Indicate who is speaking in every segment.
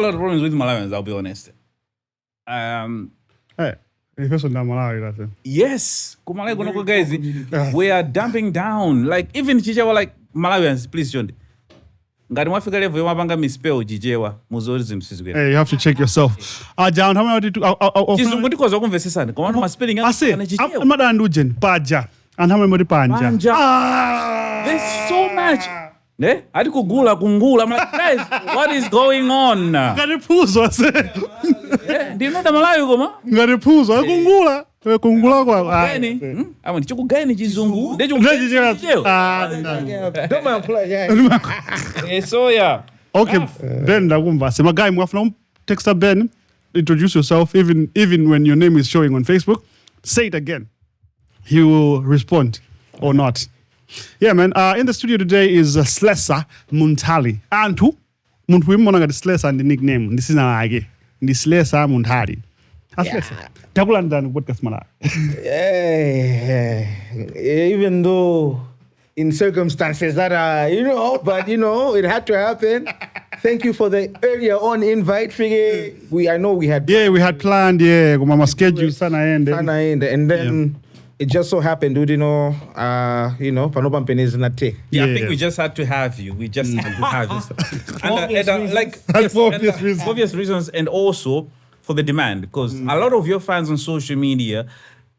Speaker 1: lot of problems with Malawians, I'll be honest.
Speaker 2: Hey, first one Malawi, that's it.
Speaker 1: Yes, guys, we are dumping down. Like even Chichewa, like Malawians, please John. Hey, you
Speaker 2: have to check yourself. John, how many do
Speaker 1: I
Speaker 2: say, I'm not Andujen, Paja. And how many Panja?
Speaker 1: There's so much. I'm like, guys, what is going on?
Speaker 2: Ngaripuzo, I said.
Speaker 1: Do you know the Malawi, Goma?
Speaker 2: Ngaripuzo, Kungula. Kungula kwa.
Speaker 3: Don't mind play.
Speaker 1: So yeah.
Speaker 2: Okay, Ben Dagumba. So my guy, text Ben. Introduce yourself, even when your name is showing on Facebook. Say it again. He will respond or not. Yeah, man. In the studio today is Slessor Muntali. And who? Muntu mona the Slessor and the nickname. This is Nage. The Slessor Muntali. Slessor. Takulandan Podcastmalawi.
Speaker 3: Even though in circumstances that are, but it had to happen. Thank you for the earlier on invite, Phiri. I know we had.
Speaker 2: Yeah, we had planned. Yeah, my schedule sana end.
Speaker 3: And then. It just so happened, Panopan Penny is not take.
Speaker 1: Yeah, I think we just had to have you. We just had to have you. Obvious reasons, and also for the demand, because a lot of your fans on social media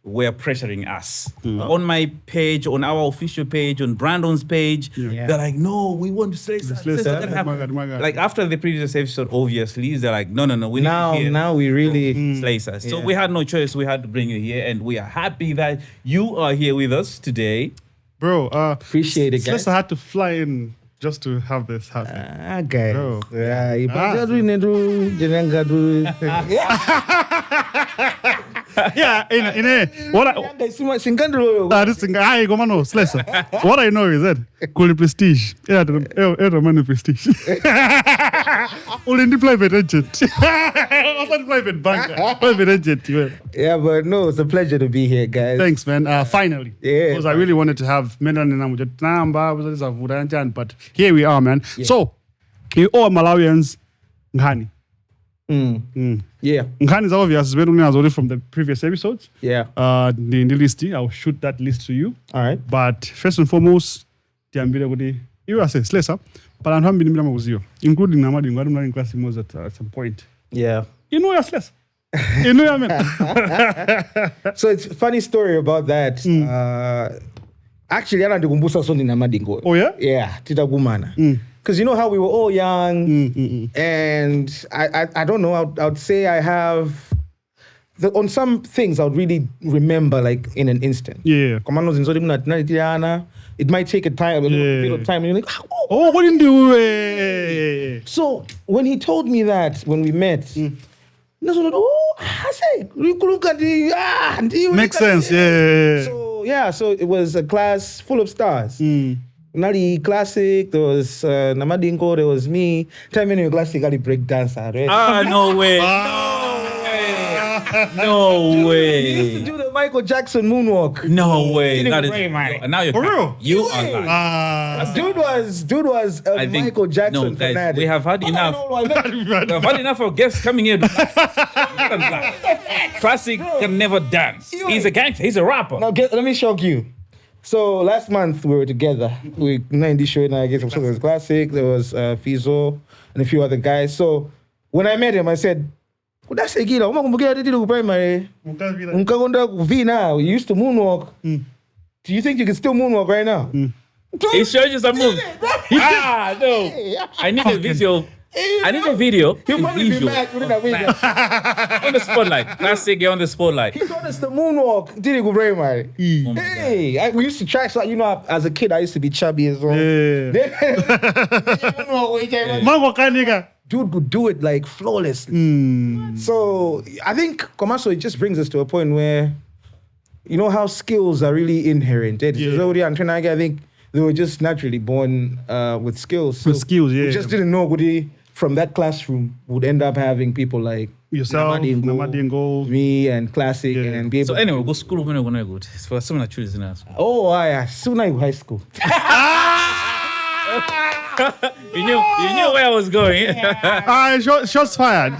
Speaker 1: were pressuring us. On my page, on our official page, on Brandon's page, they're like, no, we want to say something. Like after the previous episode, obviously, they're like, no, we need to hear.
Speaker 3: Now we really
Speaker 1: Slessor. So we had no choice. We had to bring you here, and we are happy that you are here with us today.
Speaker 2: Bro,
Speaker 3: appreciate it, guys.
Speaker 2: Slessor had to fly in just to have this happen.
Speaker 3: Okay.
Speaker 2: Bro. Yeah, in a what Slessor. What I know is that call prestige. Yeah, money prestige. Only the private agent. Also private banker. Private agent.
Speaker 3: Yeah, but no, it's a pleasure to be here, guys.
Speaker 2: Thanks, man. Finally. Yeah. Because I really wanted to have men but here we are, man. Yeah. So, all Malawians, Nghani.
Speaker 3: Yeah.
Speaker 2: Nghani is obvious. It's already from the previous episodes.
Speaker 3: Yeah.
Speaker 2: The list, I'll shoot that list to you.
Speaker 3: All right.
Speaker 2: But first and foremost, you are saying Slessor, but I'm including Namadi, I'm not in class at some point.
Speaker 3: Yeah.
Speaker 2: You know your Slessor. You know what I mean?
Speaker 3: So it's a funny story about that. Actually, I don't know.
Speaker 2: Oh, yeah?
Speaker 3: Yeah, Titagumana. Because you know how we were all young, and I don't know, I would say I have, on some things I would really remember like in an instant.
Speaker 2: Yeah.
Speaker 3: It might take a bit of time, and you're like,
Speaker 2: oh, what did you do?
Speaker 3: So when he told me that, when we met, makes
Speaker 2: sense, yeah.
Speaker 3: So it was a class full of stars. Nali Classic, there was Namadingo, there was me. Time in your Classic, I break dancer, right?
Speaker 1: No way. No way.
Speaker 3: He used to do the Michael Jackson moonwalk.
Speaker 1: No way.
Speaker 3: Now
Speaker 1: you're
Speaker 2: for real.
Speaker 1: You are lying.
Speaker 3: Dude was a Michael Jackson
Speaker 1: guys,
Speaker 3: fanatic.
Speaker 1: we have had enough. We have had enough of guests coming here. Classic can never dance. He's a gangster. He's a rapper.
Speaker 3: Now let me shock you. So last month we were together. We in this show, and I guess there was Classic, there was Fizo, and a few other guys. So when I met him, I said, "That's a kid. I'm going to do primary. Now you used to moonwalk. Do you think you can still moonwalk right now?"
Speaker 1: He showed you some moves. No. I need a video.
Speaker 3: He'll probably be mad with that video.
Speaker 1: On the spotlight. Classic, you're on the spotlight.
Speaker 3: He taught us the moonwalk. Did he go very much? We used to try. So as a kid, I used to be chubby as well. Dude would do it like flawlessly. So I think Komaso, it just brings us to a point where, you know how skills are really inherent. I think they were just naturally born with skills.
Speaker 2: With skills, yeah.
Speaker 3: We just didn't know from that classroom would end up having people like
Speaker 2: yourself, Namadingo,
Speaker 3: me, and Classic, and be able.
Speaker 1: So anyway, go school when you're going to go. It's for some children in us.
Speaker 3: Oh, yeah. Soon I high school.
Speaker 1: You knew where I was going.
Speaker 2: Shots fired.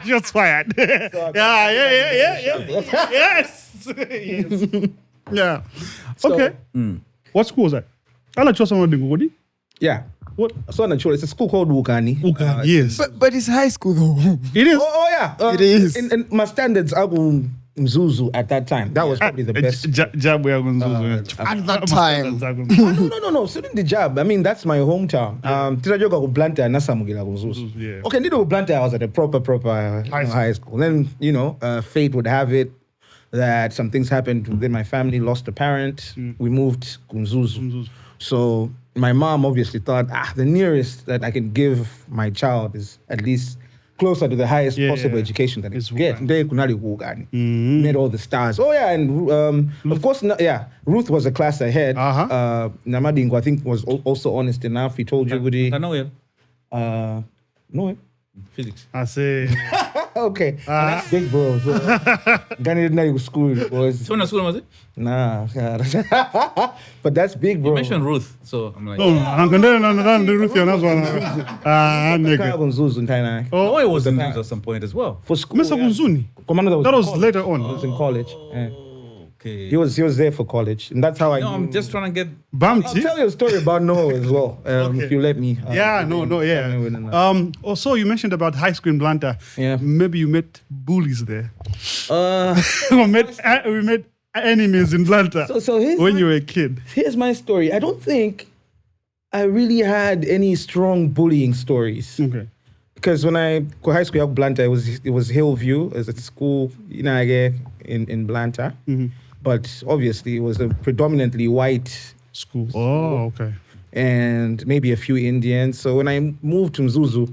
Speaker 2: Shots fired. Yeah. Yes. Yeah. Okay. What school was that? I like Chosa Ngudi.
Speaker 3: Yeah.
Speaker 2: What?
Speaker 3: So not sure. It's a school called Wukani.
Speaker 2: Yes.
Speaker 4: But it's high school though.
Speaker 2: It is.
Speaker 3: Oh yeah.
Speaker 4: It is.
Speaker 3: In my standards, I go Mzuzu at that time. That was probably the best.
Speaker 2: Jab we are going
Speaker 4: At that time.
Speaker 3: No. So the job. I mean, that's my hometown. Tirajoga go Blanta and Nasamugila go Mzuzu.
Speaker 2: Yeah.
Speaker 3: Okay, Nido Blanta, I was at a proper high school. Then fate would have it that some things happened. Then my family lost a parent. We moved to Mzuzu. So my mom obviously thought, the nearest that I can give my child is at least closer to the highest possible education that it can get. They could not made all the stars. Oh yeah, and of course, Ruth was a class ahead. Namadingo, I think, was also honest enough. He told you, Woody.
Speaker 1: I know it.
Speaker 3: No.
Speaker 1: Physics.
Speaker 2: I say.
Speaker 3: Okay. That's big bro. So, Ghana didn't school.
Speaker 1: So when school was it?
Speaker 3: Nah. But that's big bro.
Speaker 1: You mentioned Ruth, so I'm like.
Speaker 2: I'm going to do Ruth.
Speaker 1: Oh, it was in news at some point as well.
Speaker 3: For school.
Speaker 2: Mr. Kunzuni.
Speaker 3: That
Speaker 2: was later on.
Speaker 3: He was in college. Yeah.
Speaker 1: Okay.
Speaker 3: He was there for college, and that's how I.
Speaker 1: No, I'm just trying to get.
Speaker 3: I'll tell you a story about Noah as well, if you let me.
Speaker 2: Also, you mentioned about high school in Blanta.
Speaker 3: Yeah.
Speaker 2: Maybe you met bullies there. we met enemies in Blanta.
Speaker 3: So
Speaker 2: when you were a kid.
Speaker 3: Here's my story. I don't think I really had any strong bullying stories.
Speaker 2: Okay.
Speaker 3: Because when I go high school in Blanta, it was Hillview as a school in Blanta.
Speaker 2: Mm-hmm.
Speaker 3: But obviously, it was a predominantly white
Speaker 2: school. Oh, okay.
Speaker 3: And maybe a few Indians. So when I moved to Mzuzu,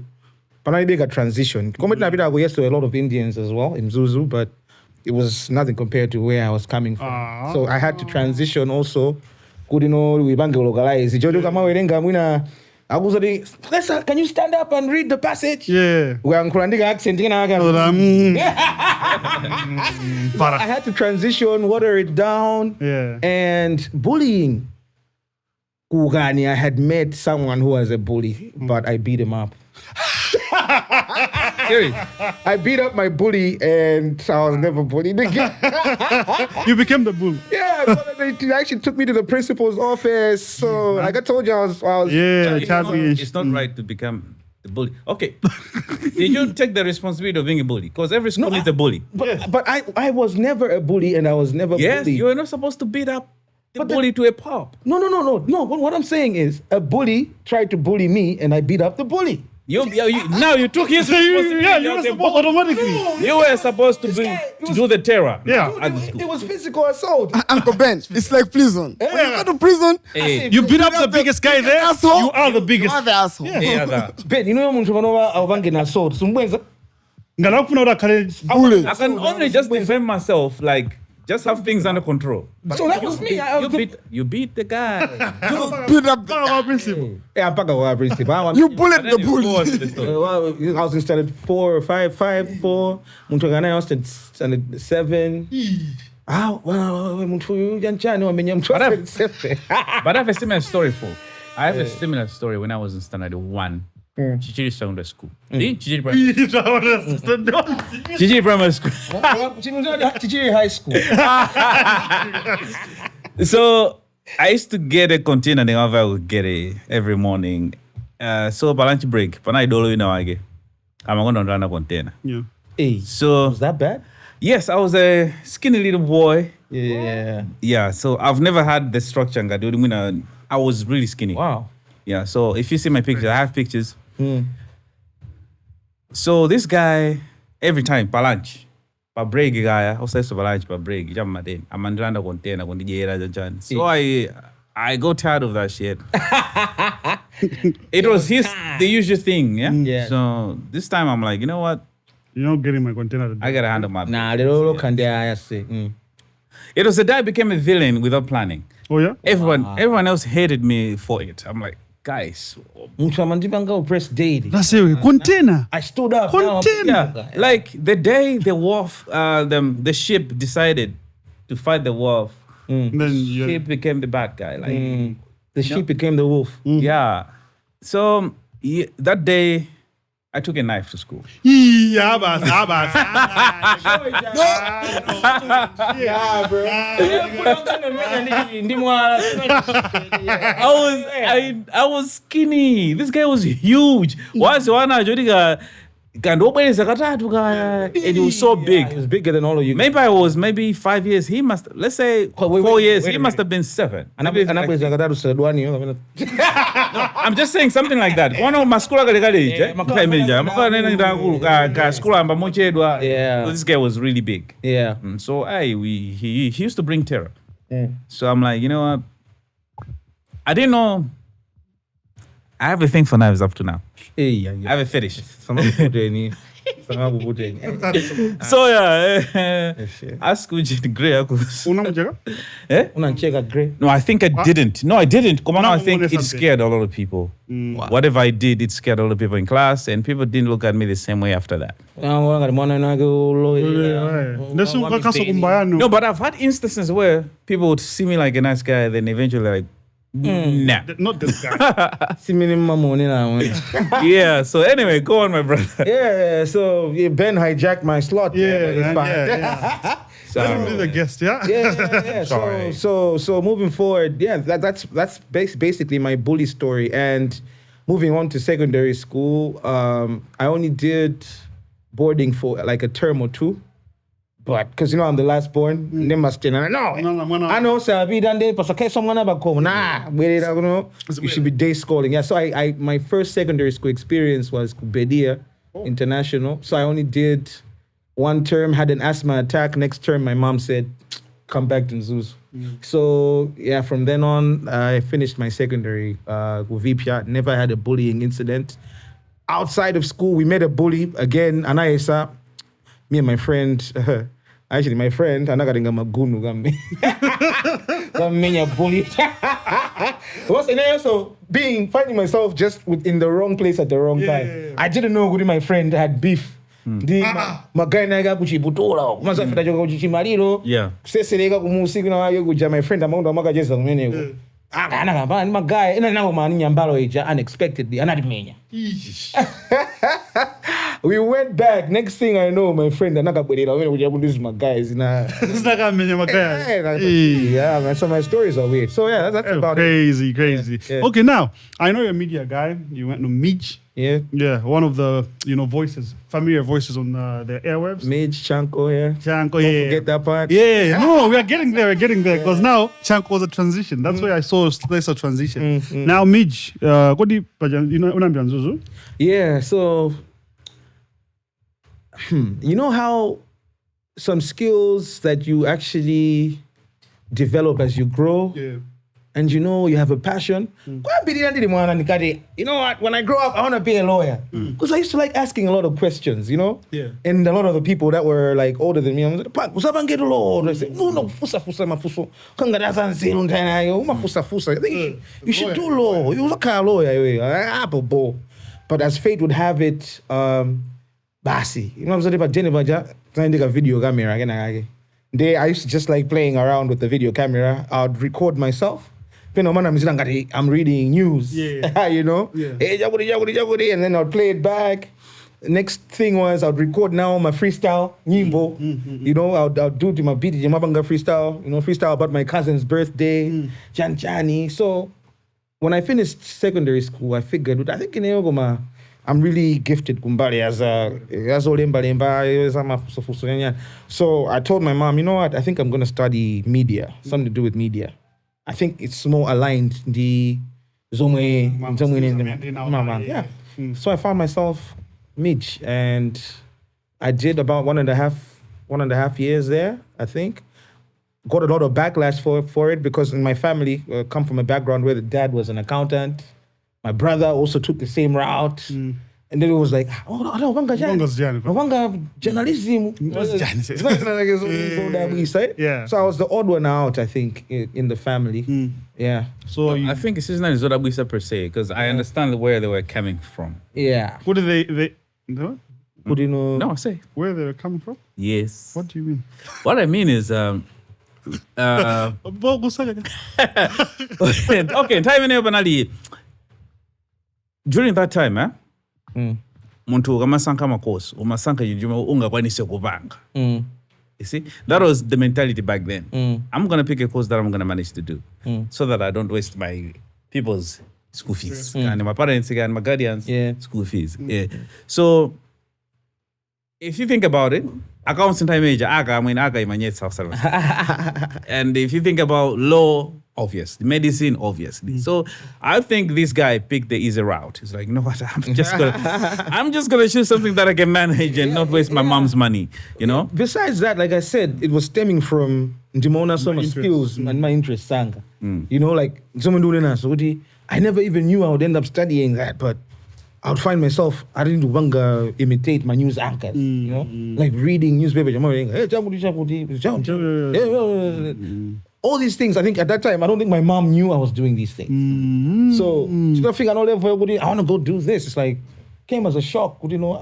Speaker 3: but I made a transition. Yes, there were a lot of Indians as well in Mzuzu, but it was nothing compared to where I was coming from. So I had to transition also. Slessor, can you stand up and read the passage?
Speaker 2: Yeah.
Speaker 3: I had to transition, water it down.
Speaker 2: Yeah.
Speaker 3: And bullying. Kugani, I had met someone who was a bully, but I beat him up. I beat up my bully and I was never bullied again.
Speaker 2: You became the bully.
Speaker 3: Yeah, but they actually took me to the principal's office. So like I told you, I was
Speaker 1: it's not right to become the bully. Okay. Did you take the responsibility of being a bully? Because every school is a bully.
Speaker 3: But I was never a bully and I was never bullied.
Speaker 1: Yes, you were not supposed to beat up the bully to a pulp.
Speaker 3: No. What I'm saying is a bully tried to bully me and I beat up the bully.
Speaker 1: Now you took his responsibility.
Speaker 2: You were supposed automatically.
Speaker 1: You were supposed to do the terror.
Speaker 2: Yeah.
Speaker 3: It was physical assault.
Speaker 4: Uncle Ben, it's like prison. When you go to prison,
Speaker 2: you beat up the biggest guy there.
Speaker 4: Asshole.
Speaker 2: You are the biggest.
Speaker 4: You are the asshole.
Speaker 1: Yeah.
Speaker 3: Ben, you know when assault.
Speaker 4: Bullet.
Speaker 1: I can only just defend myself, like just have things under control.
Speaker 3: So that was me.
Speaker 1: You beat the guy.
Speaker 4: Beat up
Speaker 2: Our principal.
Speaker 3: Yeah, I'm back at our principal.
Speaker 4: You bullied the bully.
Speaker 3: I was in standard 4 or 5, 4. Muntogana I was in standard 7.
Speaker 1: But I have a similar story I have a similar story when I was in standard 1. Chichiri Secondary School. Chichiri Primary School.
Speaker 3: Chichiri High School.
Speaker 1: So I used to get a container and I would get it every morning. So lunch break, but I don't know I'm going to run a container.
Speaker 2: Yeah.
Speaker 3: Hey,
Speaker 1: so
Speaker 3: was that bad?
Speaker 1: Yes, I was a skinny little boy.
Speaker 3: Yeah.
Speaker 1: Yeah, so I've never had the structure. I was really skinny.
Speaker 3: Wow.
Speaker 1: Yeah, so if you see my pictures, I have pictures. So this guy, every time, lunch, Blage guy, also lunch, Blage, I'm container, so I got tired of that shit. It was the usual thing, yeah? So this time I'm like, you know what?
Speaker 2: You're not getting my container today.
Speaker 1: I gotta handle my
Speaker 3: Nah, they don't look and I say.
Speaker 1: It was the day I became a villain without planning.
Speaker 2: Oh yeah?
Speaker 1: Everyone else hated me for it. I'm like, guys.
Speaker 3: Press daily.
Speaker 2: That's it. Container.
Speaker 3: I stood up.
Speaker 2: Container.
Speaker 1: Yeah. Like the day the wharf, the ship decided to fight the wharf,
Speaker 2: Then
Speaker 1: ship became the bad guy. Like
Speaker 3: The sheep became the wolf.
Speaker 1: Yeah. So that day, I took a knife to school.
Speaker 2: Yeah, abas.
Speaker 3: Yeah, bro.
Speaker 1: I was skinny. This guy was huge. Once one and he was so big.
Speaker 3: He was bigger than all of you.
Speaker 1: Maybe I was 5 years. He must, let's say 4 years. He must have been 7. I'm just saying something like that. One of my school this guy was really big.
Speaker 3: Yeah.
Speaker 1: So he used to bring terror. So I'm like, you know what? I didn't know. I have a thing for knives up to now. I have a fetish. So ask Uji Grey.
Speaker 2: Unamjeka?
Speaker 1: No, I think I didn't. No, I didn't. Come on, I think it
Speaker 2: something.
Speaker 1: scared a lot of people. Whatever I did, it scared a lot of people in class, and people didn't look at me the same way after that. No, but I've had instances where people would see me like a nice guy, then eventually like, nah.
Speaker 2: Not this guy.
Speaker 1: Yeah, so anyway, go on, my brother.
Speaker 3: Yeah, so Ben hijacked my slot.
Speaker 2: Yeah,
Speaker 3: It's
Speaker 2: yeah.
Speaker 3: fine.
Speaker 2: Let him be the guest, yeah?
Speaker 3: Yeah.
Speaker 1: Sorry.
Speaker 3: So moving forward, yeah, that's basically my bully story. And moving on to secondary school, I only did boarding for like a term or two. But because you know I'm the last born, they must say, no. I know, sir. I be done there, but okay, someone ever come. Nah, wait, you know, you should be day schooling. Yeah, so I my first secondary school experience was Bedia International. So I only did one term, had an asthma attack. Next term, my mom said, come back to Nzuzu. So yeah, from then on, I finished my secondary with VPR. Never had a bullying incident. Outside of school, we met a bully again, Anaisa. Me and my friend, actually my friend, anagaringa magunu gambe. Gamenya bully. Was and also finding myself just in the wrong place at the wrong time.
Speaker 2: Yeah.
Speaker 3: I didn't know who my friend had beef. Magai naga kuchibutola. Masa fita joka kuchimariro.
Speaker 1: Yeah.
Speaker 3: Sesereka kumusiku na wayo kuja my friend amongo amaga jeza kumene. Ana ba my guy ina nango mani nyambalo ija unexpectedly anadimenya. We went back. Next thing I know, my friend, this is my guys.
Speaker 2: Yeah,
Speaker 3: Man, so my stories are weird. So yeah, that's about
Speaker 2: crazy.
Speaker 3: Yeah.
Speaker 2: Okay, now, I know you're a media guy. You went to Midge.
Speaker 3: it.
Speaker 2: Yeah, one of the, voices, familiar voices on the airwaves.
Speaker 3: Midge, Chanko, yeah.
Speaker 2: Chanko,
Speaker 3: Don't forget that part.
Speaker 2: Yeah, no, we are getting there. Because now Chanko was a transition. That's why I saw Slessor transition. Now Midge, unambia Nzuzu?
Speaker 3: Yeah, so you know how some skills that you actually develop as you grow,
Speaker 2: Yeah.
Speaker 3: and you have a passion. You know what? When I grow up, I want to be a lawyer. Because I used to like asking a lot of questions,
Speaker 2: Yeah.
Speaker 3: And a lot of the people that were like older than me, I was like, "Pak, what's up and get a law?" They say, "No, fusa, mafuso. I think you should do law. You was a car lawyer. But as fate would have it, basi. You know what I'm saying? But Jennifer, trying to take a video camera again. I used to just like playing around with the video camera. I'd record myself. I'm reading news.
Speaker 2: Yeah.
Speaker 3: You know?
Speaker 2: Yeah.
Speaker 3: And then I'd play it back. Next thing was I'd record now my freestyle, Nyimbo. I'll do to my beat, Mabanga freestyle, freestyle about my cousin's birthday, Janjani. So when I finished secondary school, I figured, I think in Eogoma, I'm really gifted kumbali So I told my mom, you know what? I think I'm going to study media, something to do with media. I think it's more aligned. Yeah. So I found myself Midge, and I did about one and a half years there, I think. Got a lot of backlash for it because in my family, come from a background where the dad was an accountant. My brother also took the same route. And then it was like, journalism.
Speaker 2: Yeah.
Speaker 3: So I was the odd one out, I think, in the family. Yeah.
Speaker 1: So I think it's not Zodabuisa per se, because I understand where they were coming from.
Speaker 3: Yeah.
Speaker 2: What did they no?
Speaker 3: Would you know?
Speaker 1: No, say.
Speaker 2: Where they were coming from?
Speaker 1: Yes.
Speaker 2: What do you mean?
Speaker 1: What I mean is, Okay, time in banali. During that time, muntu kamasanka makosi, umasanka yinjuma ungakwanise kubanga. You see, that was the mentality back then. I'm gonna pick a course that I'm gonna manage to do, so that I don't waste my people's school fees and my parents and my guardians' school fees. So, if you think about it, accounting time major, aga imanyet South Service. And if you think about law, obviously, medicine, obviously. So I think this guy picked the easy route. He's like, you know what? I'm just gonna choose something that I can manage and not waste my mom's money. You know.
Speaker 3: Besides that, like I said, it was stemming from Ndimona some skills and my interest sanga. You know, like someone doing that. So I never even knew I would end up studying that, but I would find myself, I didn't do imitate my news anchors, you know, like reading newspapers. All these things, I think at that time, I don't think my mom knew I was doing these things. So, she don't think I want to go do this. It's like, came as a shock, you know.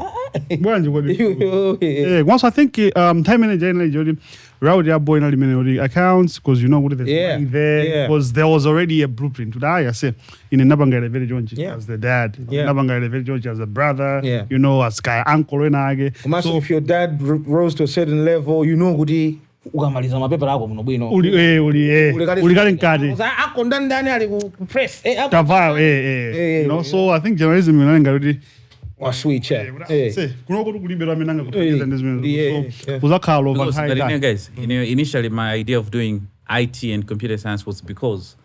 Speaker 2: Once I think, time in generally, Raudi boy in accounts, because you know what there's money there, because there was already a blueprint. Today, I say, in a Nabanga village, as the dad, Nabanga village as a brother, you know, as guy uncle and I.
Speaker 3: So if your dad rose to a certain level, you know, ukamaliza mapepera ako muno bwino
Speaker 2: ulikali nkati
Speaker 3: akonda ndani ali ku press
Speaker 2: tavao no, so I think journalism inanga kuti
Speaker 3: switch
Speaker 2: kuno kuti kulimbira menanga kutegeza ndizimene so uzakhala over high
Speaker 1: time. Guys, you know, initially my idea of doing IT and computer science was because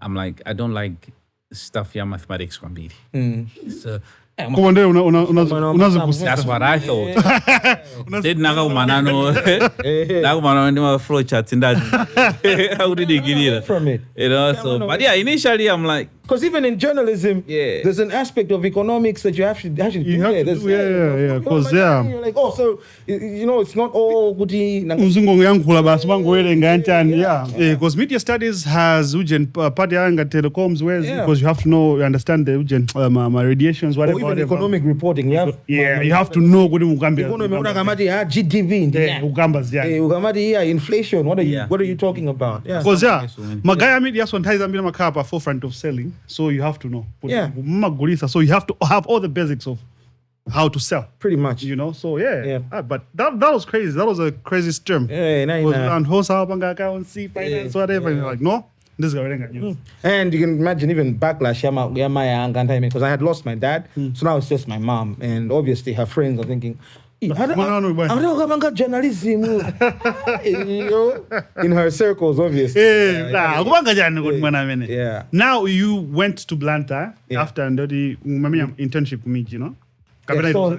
Speaker 1: I'm like, I don't like stuff ya mathematics kwa mbili. So
Speaker 2: that's what I thought.
Speaker 1: Did naga umanano naga umanano ndima flow charts in that. How did he get it
Speaker 3: from it?
Speaker 1: You know, so but yeah, initially I'm like,
Speaker 3: because even in journalism, there's an aspect of economics that you have to do there.
Speaker 2: Because
Speaker 3: you're like, oh, so you know, it's not all goody.
Speaker 2: Because media studies has party and telecoms, because you have to know, understand the radiations, whatever.
Speaker 3: Or even economic reporting, you
Speaker 2: have to know what
Speaker 3: GDP, inflation. What are you talking about?
Speaker 2: Because Magaya media sometimes I'm in my forefront of selling. So you have to know. So you have to have all the basics of how to sell.
Speaker 3: Pretty much.
Speaker 2: You know, so but that was crazy. That was a crazy term. And wholesale bank account, finance, whatever. And you're like, no, this is going.
Speaker 3: And you can imagine even backlash, because I had lost my dad. So now it's just my mom. And obviously her friends are thinking, I don't journalism in her circles, obviously.
Speaker 2: Now you went to Blanta after the internship with you know.
Speaker 3: So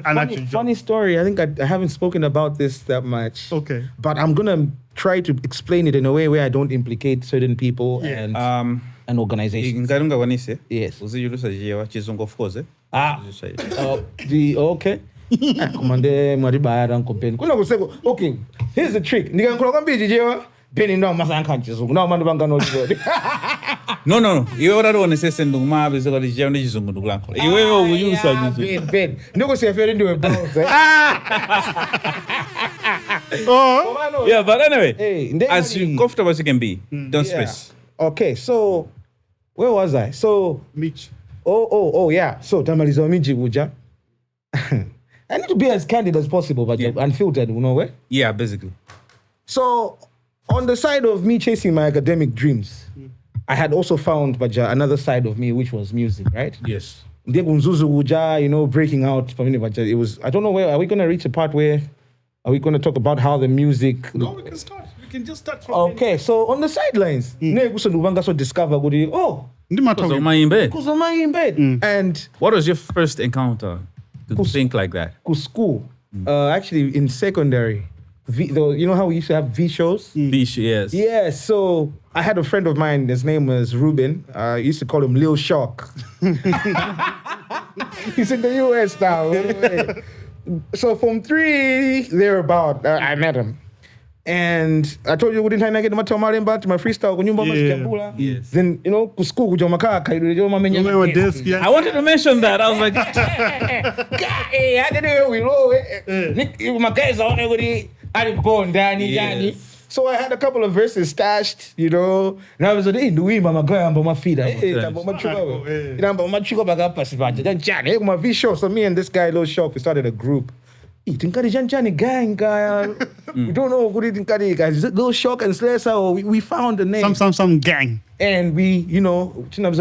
Speaker 3: funny story. I think I haven't spoken about this that much.
Speaker 2: Okay.
Speaker 3: But I'm gonna try to explain it in a way where I don't implicate certain people and organizations. Yes. Okay. Okay, here's the trick.
Speaker 1: No. You already want to say send my because the journey is on the blank. You use
Speaker 3: Ben. No, say if you're into a bounce.
Speaker 1: Yeah, but anyway, as comfortable as you can be, don't stress.
Speaker 3: Okay, so where was I? So
Speaker 2: Mitch.
Speaker 3: Oh, yeah. So Tamalizo Miji Wuja. I need to be as candid as possible, but unfiltered, you know where?
Speaker 1: Yeah, basically. So,
Speaker 3: on the side of me chasing my academic dreams, I had also found another side of me, which was music, right?
Speaker 1: Yes.
Speaker 3: You know, breaking out. It was, I don't know where, are we going to reach a part where, are we going to talk about how the music...
Speaker 2: No, we can start. We can just start from...
Speaker 3: Okay, so on the sidelines, discover,
Speaker 1: because
Speaker 3: I'm in bed. And...
Speaker 1: What was your first encounter to think like that?
Speaker 3: School. Actually, in secondary. You know how we used to have V shows?
Speaker 1: Yes.
Speaker 3: Yeah, so I had a friend of mine, his name was Ruben. I used to call him Lil Shock. He's in the US now. So from 3 thereabout, I met him. And I told you we didn't have to get my freestyle.
Speaker 1: Yes.
Speaker 3: Then, you know, school I
Speaker 1: wanted to mention that. I was like,
Speaker 3: I didn't know, my guys are already born, Danny. So I had a couple of verses stashed, you know. And I was like, hey, Nduimba magaya amba mafida. Hey, tamba machuka. Tamba machuka baga pasipata. Janchani, hey, my show. So me and this guy, Lil Shock, we started a group. Tinkari Janchani gang guy. We don't know who Tinkari guys. Lil Shock and Slessor. We found the name.
Speaker 2: Some gang.
Speaker 3: And we, you know,
Speaker 1: just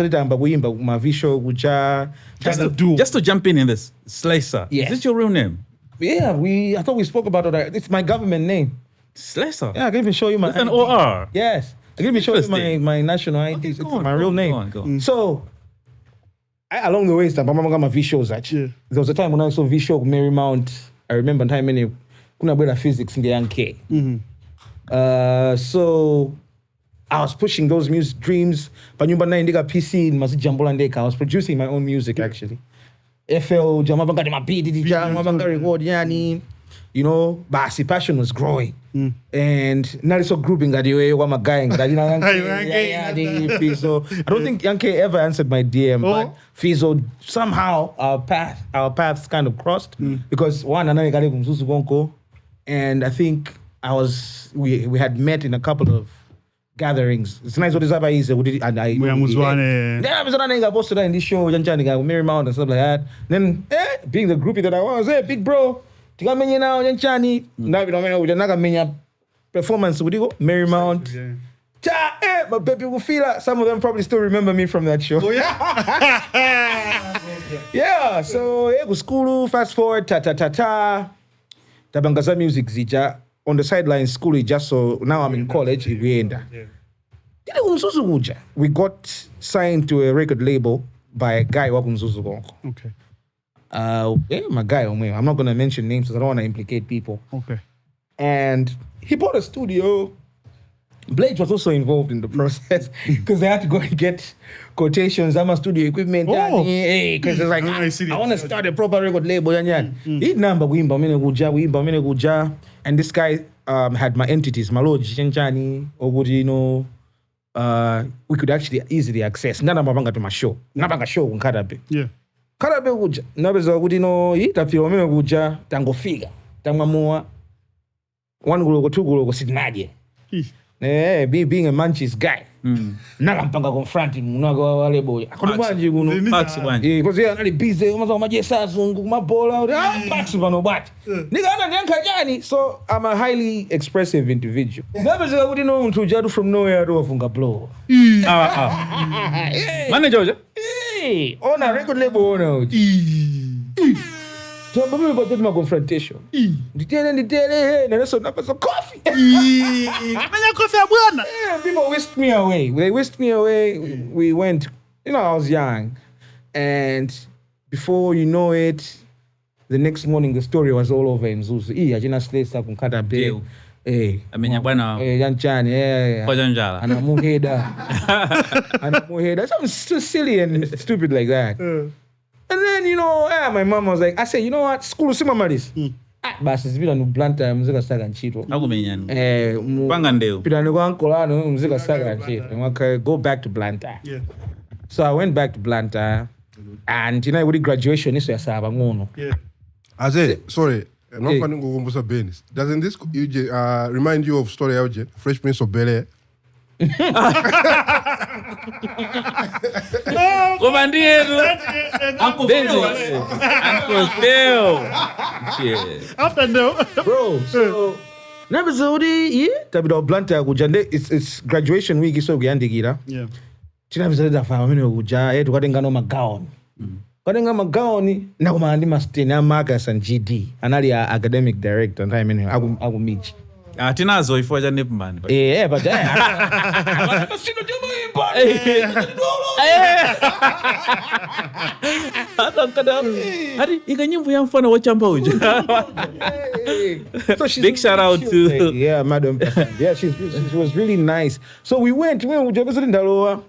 Speaker 1: to jump in this, Slessor.
Speaker 3: Yeah.
Speaker 1: Is this your real name?
Speaker 3: Yeah, I thought we spoke about it. It's my government name.
Speaker 1: Slessor?
Speaker 3: Yeah, I can even show you my
Speaker 1: With an
Speaker 3: ID.
Speaker 1: OR?
Speaker 3: Yes. I can even show you my national ID.
Speaker 1: Okay,
Speaker 3: It's
Speaker 1: go on,
Speaker 3: my real name.
Speaker 1: Go on.
Speaker 3: So, along the way, my mama got my V-shows actually.
Speaker 2: Yeah.
Speaker 3: There was a time when I saw V-show Marymount. I remember time when kuna bwela physics in the Yankee. So I was pushing those music dreams. Panyumba na indiga PC in Masijambola Ndeka. I was producing my own music actually. FL, Jamabanga ma beat, Jamabanga record, yani. You know, basi passion was growing. And now it's so grouping that you were my guy. So I don't think Yankee ever answered my DM, but Fizo, somehow our paths kind of crossed because one and I got and I think we had met in a couple of gatherings. It's nice what is up and I then I was posted in this show, Marymount and stuff like that. Then being the groupie that I was, big bro. Tikamenya now Janchani. Now we don't know nakamenya performance with you, Marymount. My baby will feel that some of them probably still remember me from that show. Oh yeah. Yeah, so go school, fast forward, Tabangaza music zija on the sidelines school just so now I'm in college we got signed to a record label by a guy
Speaker 2: Okay.
Speaker 3: My guy, I'm not going to mention names because I don't want to implicate people.
Speaker 2: Okay.
Speaker 3: And he bought a studio. Blage was also involved in the process because they had to go and get quotations. I'm a studio equipment. Because it's like, I want to start a proper record label. He number and this guy had my entities, Malawi, Chenchani, Ogudino. We could actually easily access. Nana mabanga to my show. Nabanga show on Karabe.
Speaker 2: Yeah.
Speaker 3: Karabe uja nabeza kudino itafiro mimi kuja tango figa tangamua one gulo two gulo sitinaje being a Manchis guy nakampanga confront munaga wale boy akonubanje kuno
Speaker 1: Pax banje
Speaker 3: because yeah nali busy umaza majesa zungu mabola Pax bano but nigga ana nyanka jani so I'm a highly expressive individual nabeza kudino muntu jadu from nowhere do funga blow
Speaker 1: manager
Speaker 3: on a record label owner. So I'm about to do my confrontation. And so coffee. People whisked me away. They whisked me away. We went, I was young. And before you know it, the next morning the story was all over in Zuzu. Ajina Slessor kumkata bail.
Speaker 1: Amenya bwana
Speaker 3: Janchani,
Speaker 1: Janjala.
Speaker 3: Anamuheda. Something so silly and stupid like that. And then, my mom was like, I said, you know what? School simamaris. Basi zibila no blanta muzika saga nchito.
Speaker 1: Akumenyana. Panga ndeo.
Speaker 3: Pidani kwa ankola no muzika saga nchito. Go back to Blanta.
Speaker 2: Yeah.
Speaker 3: So I went back to Blanta and with the graduation iso ya saba ngono.
Speaker 2: Yeah.
Speaker 5: Sorry. Not funny go Benis. Doesn't this remind you of story Eugene, Fresh Prince of Bel-Air?
Speaker 1: Uncle Phil.
Speaker 2: After no.
Speaker 3: Bro, so never zodi tabido Blanta kujande it's graduation week so kuyandigira.
Speaker 2: Yeah.
Speaker 3: China bizada fa mimi kuja tukatenga no magaoni. Kadenga magaoni na kumandi mastini Marcus and GD anali academic director time mimi aku meet.
Speaker 1: Tinazo ifoja nipman.
Speaker 3: But
Speaker 1: Hari ikanyimvu ya mfano wachamba uja.
Speaker 3: So
Speaker 1: big shout out to
Speaker 3: Madam. Yeah, she was really nice. So we went Ndaloa.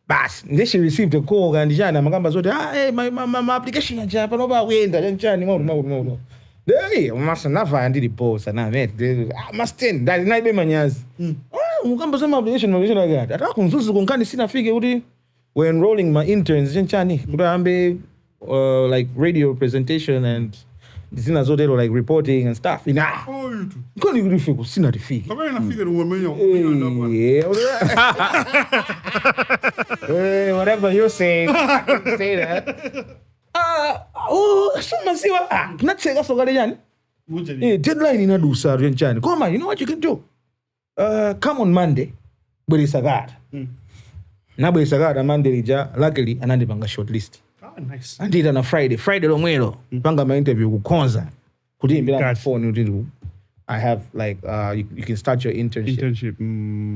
Speaker 3: Bas, then she received a call and jana magamba zote my application ya japa no ba wenda janchani mau. Hey, must never andi the boss na met. Must end. That night be manyazi. Mugamba some application like that. Ata kunzuzu konkani sina fige udi. We're enrolling my interns janchani. Kurambe like radio presentation and zina zotero like reporting and stuff. Nah.
Speaker 2: Oh, you too.
Speaker 3: Koni kulifika sina tifiki.
Speaker 2: Kama inafika ni umemenya.
Speaker 3: Whatever you're saying, I can say that. Sumasiwa. Kinatseka sokale yani. Deadline inadusa renchani. Koma, you know what you can do? Come on Monday. Bwere sagara. Na bwere sagara Monday lija, luckily anandipanga shortlist.
Speaker 2: Nice.
Speaker 3: Andita na Friday lomwelo. Panga ma interview kukonza. Kuti imbira phone utili. I have like you can start your internship.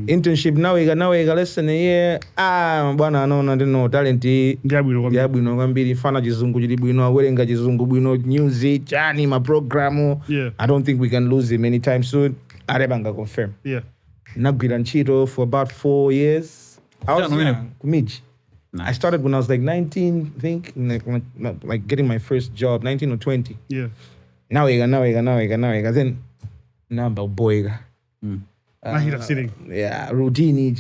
Speaker 3: Internship nawega less than a year. Bwana anaona ndino talent ndiabwino kwambiri fana chizungu chili bwino awerenga chizungu bwino news chani ma programu. I don't think we can lose him anytime soon. Arebanga confirm. Nagwira ntchito for about 4 years. I was kumiji. Nice. I started when I was like 19, I think, like getting my first job, 19 or 20. Nawega. Then namba boyga.
Speaker 2: Sitting.
Speaker 3: Routine.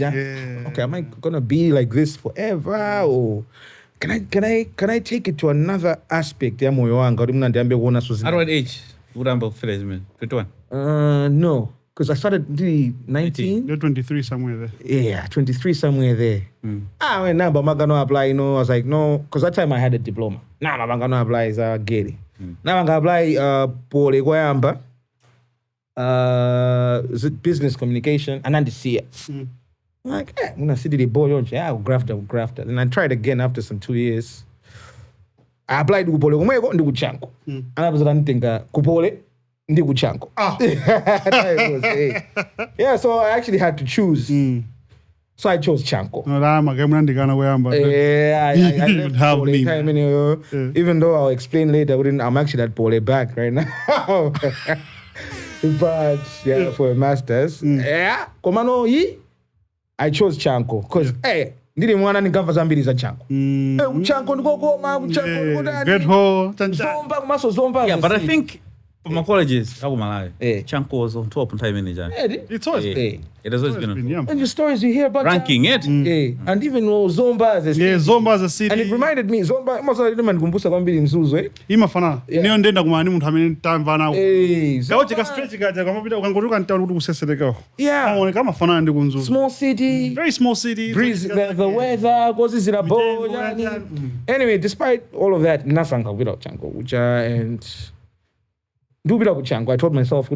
Speaker 3: Okay, am I gonna be like this forever, or can I take it to another aspect?
Speaker 1: At what age would I be 21?
Speaker 3: No, because I started 19.
Speaker 2: You're 23 somewhere there.
Speaker 3: Yeah, 23 somewhere there. When now I'm gonna apply, I was like, no, because that time I had a diploma. Now I'm gonna apply is Gary. Now I'm gonna apply Pole Guayamba. Business communication and then the CA. Like, when I see the boy on, I'll graft. And I tried again after some 2 years. I applied to Kupole, I got into Chanko. And I was thinking, Kupole, Ndigu Chanko. Yeah, so I actually had to choose. So I chose Chanko.
Speaker 2: No, I
Speaker 3: left Pole time, even though I'll explain later, I'm actually at Pole back right now. But for a master's, I chose Chanko because didn't want any government zambiri za Chanko. Chanko ndiko koma, Chanko ndiko
Speaker 2: Get ho,
Speaker 3: Zomba.
Speaker 1: Yeah, but I think for my colleges, Malawi, Chanko was on top of time in the
Speaker 2: It's always
Speaker 1: it has always been.
Speaker 3: And the stories you hear about
Speaker 1: ranking it.
Speaker 3: And even Zomba as a city.
Speaker 2: Zomba as a city.
Speaker 3: And it reminded me, Zomba, must have been kumbusa kwambiri Mzuzu,
Speaker 2: Imafana. Niyo ndenda kumani mtu hamini time vana.
Speaker 3: Zomba.
Speaker 2: Chika stretch kaja kwa mabida ukangoruka ntaulu kuseseleka.
Speaker 3: Yeah.
Speaker 2: Kama kama fana ndi kunzu.
Speaker 3: Small city.
Speaker 2: Very small city.
Speaker 3: Breeze, the weather, goes in a bowl. Anyway, despite all of that, nasanga without Chanko, and do without Chanko. I told myself,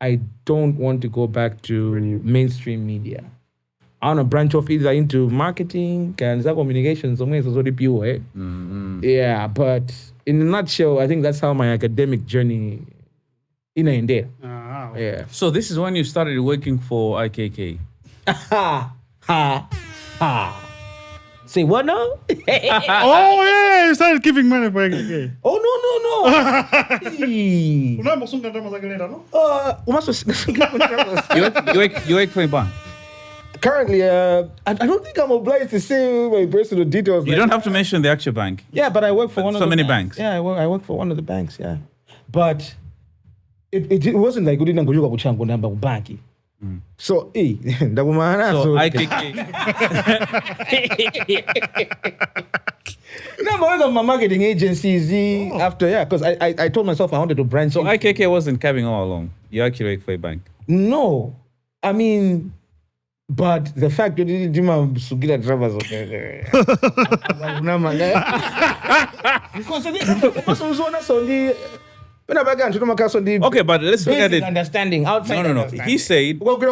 Speaker 3: I don't want to go back to mainstream media. I want to branch off either into marketing and communications. Yeah, but in a nutshell, I think that's how my academic journey ended. Yeah.
Speaker 1: So this is when you started working for IKK.
Speaker 3: Say what now?
Speaker 2: Oh yeah, you started giving money for IKK.
Speaker 3: Oh no.
Speaker 1: You work for a bank.
Speaker 3: Currently, I don't think I'm obliged to say my personal details.
Speaker 1: You don't have to mention the actual bank.
Speaker 3: Yeah, but I work for one of the
Speaker 1: many banks.
Speaker 3: Yeah, I work for one of the banks. Yeah, but it wasn't like we didn't go to Chango number banki. So, so
Speaker 1: IKK.
Speaker 3: No, my marketing agencies after, because I told myself I wanted to branch.
Speaker 1: So IKK wasn't coming all along. You actually work for a bank.
Speaker 3: No, I mean, but the fact that you didn't Sugila drivers
Speaker 1: okay, but let's look at it.
Speaker 3: Understanding outside.
Speaker 1: No. He said. Hold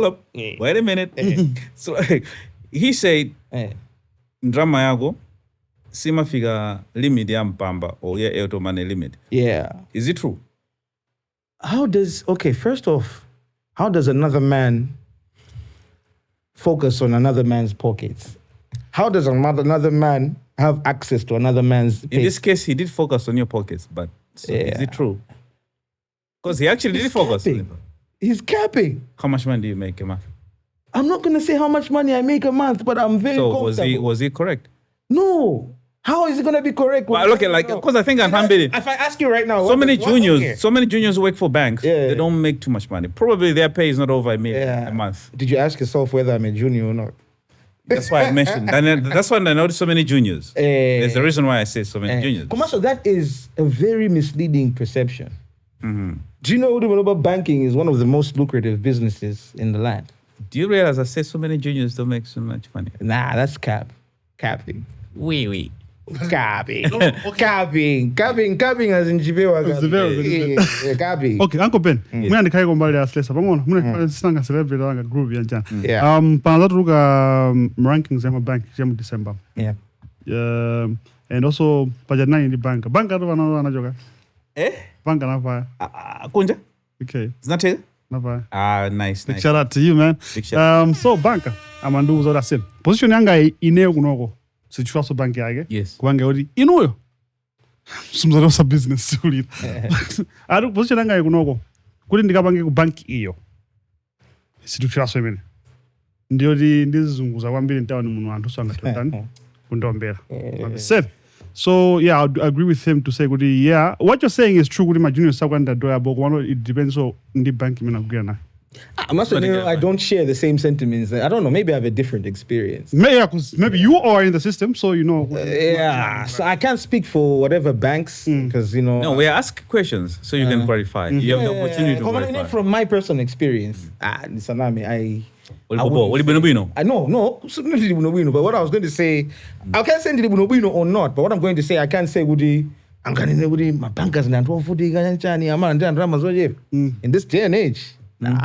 Speaker 1: up. Wait a minute. So he said, "Ndrama yago, sima figa limit ya mpamba or ya automane limit."
Speaker 3: Yeah.
Speaker 1: Is it true?
Speaker 3: First off, how does another man focus on another man's pockets? How does another man have access to another man's
Speaker 1: In this case, he did focus on your pockets, but is it true? Because he actually did focus on it.
Speaker 3: He's capping.
Speaker 1: How much money do you make a month?
Speaker 3: I'm not going to say how much money I make a month, but I'm very comfortable.
Speaker 1: So was he correct?
Speaker 3: No. How is it going to be correct?
Speaker 1: But look, because I think I'm
Speaker 3: If I ask you right now,
Speaker 1: so many juniors who work for banks, they don't make too much money. Probably their pay is not over a million a month.
Speaker 3: Did you ask yourself whether I'm a junior or not?
Speaker 1: That's why I mentioned. And that's why I noticed so many juniors. There's a reason why I say so many juniors.
Speaker 3: Commercial, that is a very misleading perception.
Speaker 1: Mm-hmm.
Speaker 3: Do you know that banking is one of the most lucrative businesses in the land?
Speaker 1: Do you realize I say so many juniors don't make so much money?
Speaker 3: Nah, that's capping.
Speaker 1: Oui.
Speaker 3: Capping as in Jibewa. Capping.
Speaker 2: Okay, Uncle Ben. Muna ndikhaiko mbali ya Slessor. Pangona, muna sanga celebrity wanga group ya njana.
Speaker 3: Yeah.
Speaker 2: Panazatu luka rankings ya bank ya December.
Speaker 3: Yeah.
Speaker 2: And also pajana in the bank. Bank atu wana joka. Bank na
Speaker 1: Kunja?
Speaker 2: Okay.
Speaker 1: Zinatega?
Speaker 2: Na
Speaker 1: Nice.
Speaker 2: Big shout out to you, man.
Speaker 1: Big shout
Speaker 2: So banka amandu uzoda sim. Position yanga ineo kunoko. Sichukua so bank yake.
Speaker 1: Yes.
Speaker 2: Kubanga uri inuyo. Sumzalo sa business suli. Adu position yanga kunoko. Kuli ndikapange ku bank iyo. Sichukua so imene. Ndio ndizunguza kwambiri ntawani muno anthu sanga totani kundombera. Said. So yeah, I agree with him to say, yeah, what you're saying is true. My junior second door, but it depends on the bank.
Speaker 3: I must admit, I don't share the same sentiments. I don't know. Maybe I have a different experience.
Speaker 2: Maybe you are in the system, so you know.
Speaker 3: So I can't speak for whatever banks because
Speaker 1: No, we ask questions so you can clarify. You have the opportunity to clarify.
Speaker 3: From my personal experience, Nisanami, no, but what I was going to say, I can't say Ndibunobino or not, but what I'm going to say, I can't say I'm going to my bankers and in this day and age. Nah.